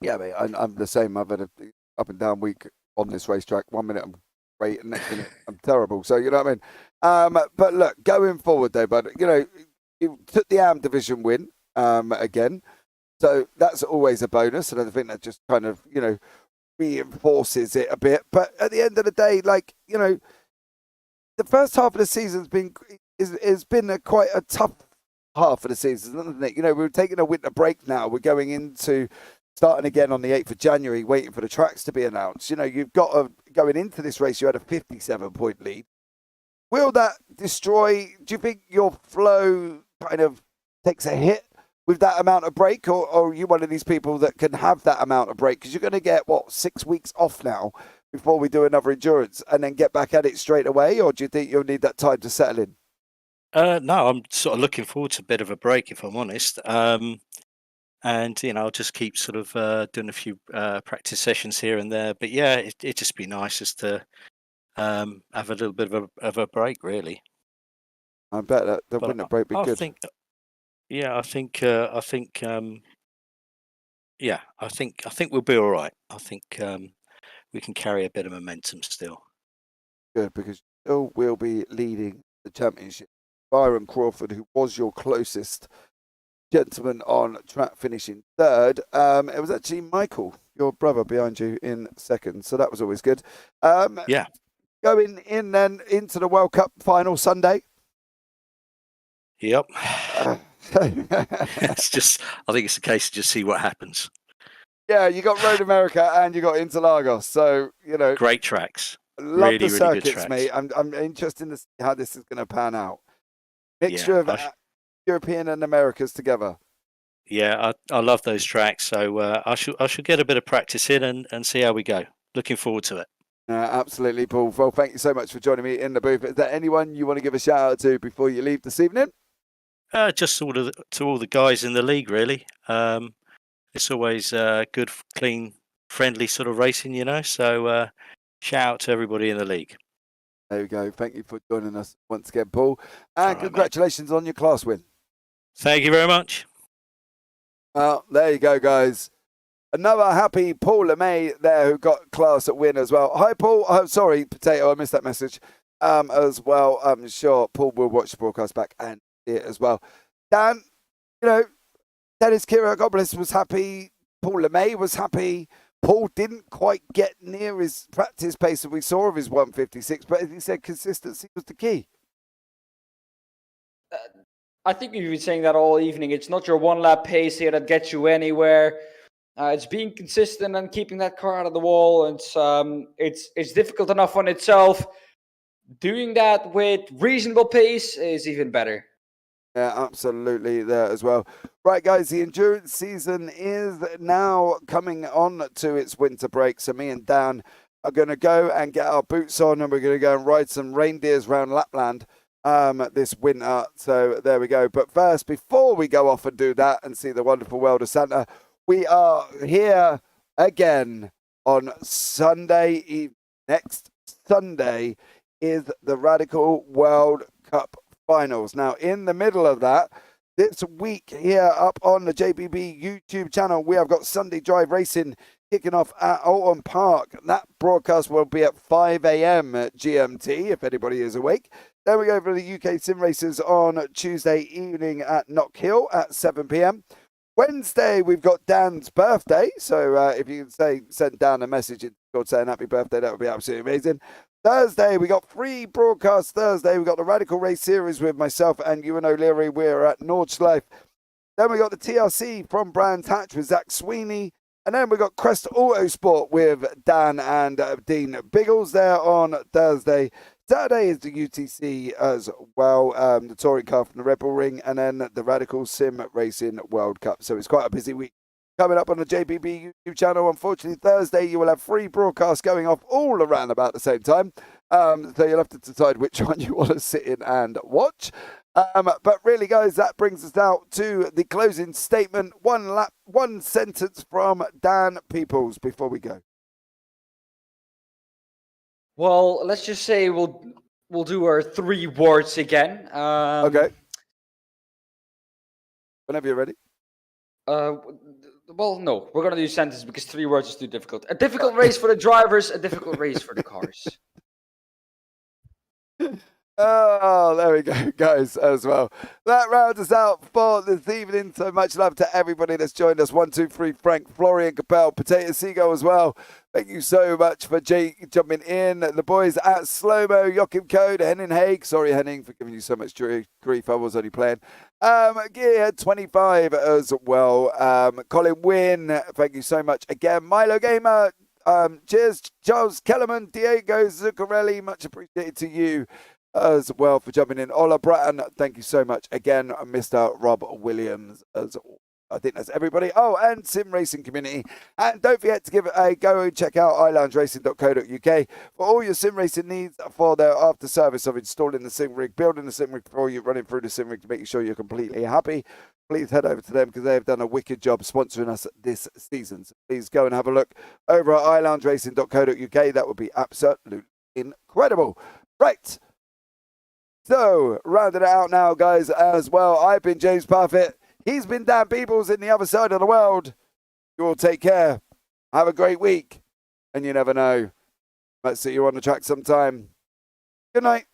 S1: Yeah, mate, I'm the same. I've had a up and down week on this racetrack. 1 minute I'm great, and next minute I'm terrible. So you know what I mean. But look, going forward though, bud, you took the AM division win again, so that's always a bonus, and I think that just kind of reinforces it a bit. But at the end of the day, the first half of the season's been quite a tough half of the season, isn't it? We're taking a winter break now. We're going into starting again on the 8th of January, waiting for the tracks to be announced. You've got going into this race, you had a 57-point lead. Will that destroy? Do you think your flow kind of takes a hit with that amount of break, or are you one of these people that can have that amount of break? Because you're going to get, 6 weeks off now before we do another endurance and then get back at it straight away? Or do you think you'll need that time to settle in?
S5: No, I'm sort of looking forward to a bit of a break, if I'm honest. And, I'll just keep sort of doing a few practice sessions here and there. But yeah, it'd just be nice just to have a little bit of a break, really.
S1: I bet that the winter break be good.
S5: I think we'll be all right. I think we can carry a bit of momentum still.
S1: Good, because you still will be leading the championship. Byron Crawford, who was your closest gentleman on track, finishing third. It was actually Michael, your brother, behind you in second, so that was always good.
S5: Yeah.
S1: Going in then into the World Cup final Sunday.
S5: Yep. It's just, I think it's a case of just see what happens.
S1: Yeah, you got Road America and you got Interlagos, so
S5: great tracks.
S1: Love the
S5: really
S1: circuits,
S5: good tracks.
S1: mate. I'm interested to see how this is going to pan out. Mixture of European and Americas together.
S5: Yeah, I love those tracks, so I should get a bit of practice in and see how we go. Looking forward to it.
S1: Absolutely, Paul. Well, thank you so much for joining me in the booth. Is there anyone you want to give a shout out to before you leave this evening?
S5: Just to all the guys in the league, really. It's always good, clean, friendly sort of racing, So shout out to everybody in the league.
S1: There we go. Thank you for joining us once again, Paul. And
S5: right,
S1: congratulations on your class win.
S5: Thank you very much.
S1: Well, there you go, guys. Another happy Paul LeMay there who got class at win as well. Hi, Paul. Oh, sorry, Potato. I missed that message as well. I'm sure Paul will watch the broadcast back and see it as well. Dan, Dennis Kyrgios was happy. Paul LeMay was happy. Paul didn't quite get near his practice pace that we saw of his 156, but as he said, consistency was the key.
S2: I think we've been saying that all evening. It's not your one lap pace here that gets you anywhere. It's being consistent and keeping that car out of the wall. It's difficult enough on itself. Doing that with reasonable pace is even better.
S1: Yeah, absolutely there as well. Right, guys, the endurance season is now coming on to its winter break. So me and Dan are going to go and get our boots on and we're going to go and ride some reindeers around Lapland this winter. So there we go. But first, before we go off and do that and see the wonderful world of Santa, we are here again on Sunday. Next Sunday is the Radical World Cup Finals. Now, in the middle of that, this week here up on the JPB YouTube channel, we have got Sunday Drive Racing kicking off at Alton Park. That broadcast will be at 5 a.m. GMT, if anybody is awake. Then we go for the UK Sim Racers on Tuesday evening at Knock Hill at 7 p.m. Wednesday, we've got Dan's birthday. So if you can send Dan a message saying happy birthday, that would be absolutely amazing. Thursday, we got free broadcast Thursday. We got the Radical Race Series with myself and Ewan O'Leary. We're at Nordschleife. Then we got the TRC from Brands Hatch with Zach Sweeney. And then we got Crest Autosport with Dan and Dean Biggles there on Thursday. Saturday is the UTC as well, the touring car from the Red Bull Ring, and then the Radical Sim Racing World Cup. So it's quite a busy week coming up on the JPB YouTube channel. Unfortunately, Thursday you will have free broadcasts going off all around about the same time. So you'll have to decide which one you want to sit in and watch. But really, guys, that brings us out to the closing statement. One sentence from Dan Pepels before we go.
S2: Well, let's just say we'll do our 3 words again.
S1: Okay. Whenever you're ready.
S2: Well, no, we're gonna do sentences because 3 words is too difficult. A difficult race for the drivers, a difficult race for the cars.
S1: Oh, there we go, guys, as well. That rounds us out for this evening. So much love to everybody that's joined us. 1, 2, 3, Frank, Florian, Capel, Potato Seagull as well. Thank you so much for jumping in. The boys at Slow-Mo, Joachim Code, Henning Haig. Sorry, Henning, for giving you so much grief. I was only playing. Gearhead 25 as well. Colin Wynn, thank you so much again. Milo Gamer, cheers. Charles Kellerman, Diego Zuccarelli, much appreciated to you. as well for jumping in. Ola Bratton, thank you so much again. Mr. Rob Williams as I think that's everybody. Oh, and Sim Racing community. And don't forget to give it a go and check out iloungeracing.co.uk for all your sim racing needs for their after service of installing the sim rig, building the sim rig before you running through the sim rig to make sure you're completely happy. Please head over to them because they have done a wicked job sponsoring us this season. So please go and have a look over at iloungeracing.co.uk. That would be absolutely incredible. Right. So, rounding it out now, guys, as well. I've been James Parfitt. He's been Daan Pepels in the other side of the world. You all take care. Have a great week. And you never know. Might see you on the track sometime. Good night.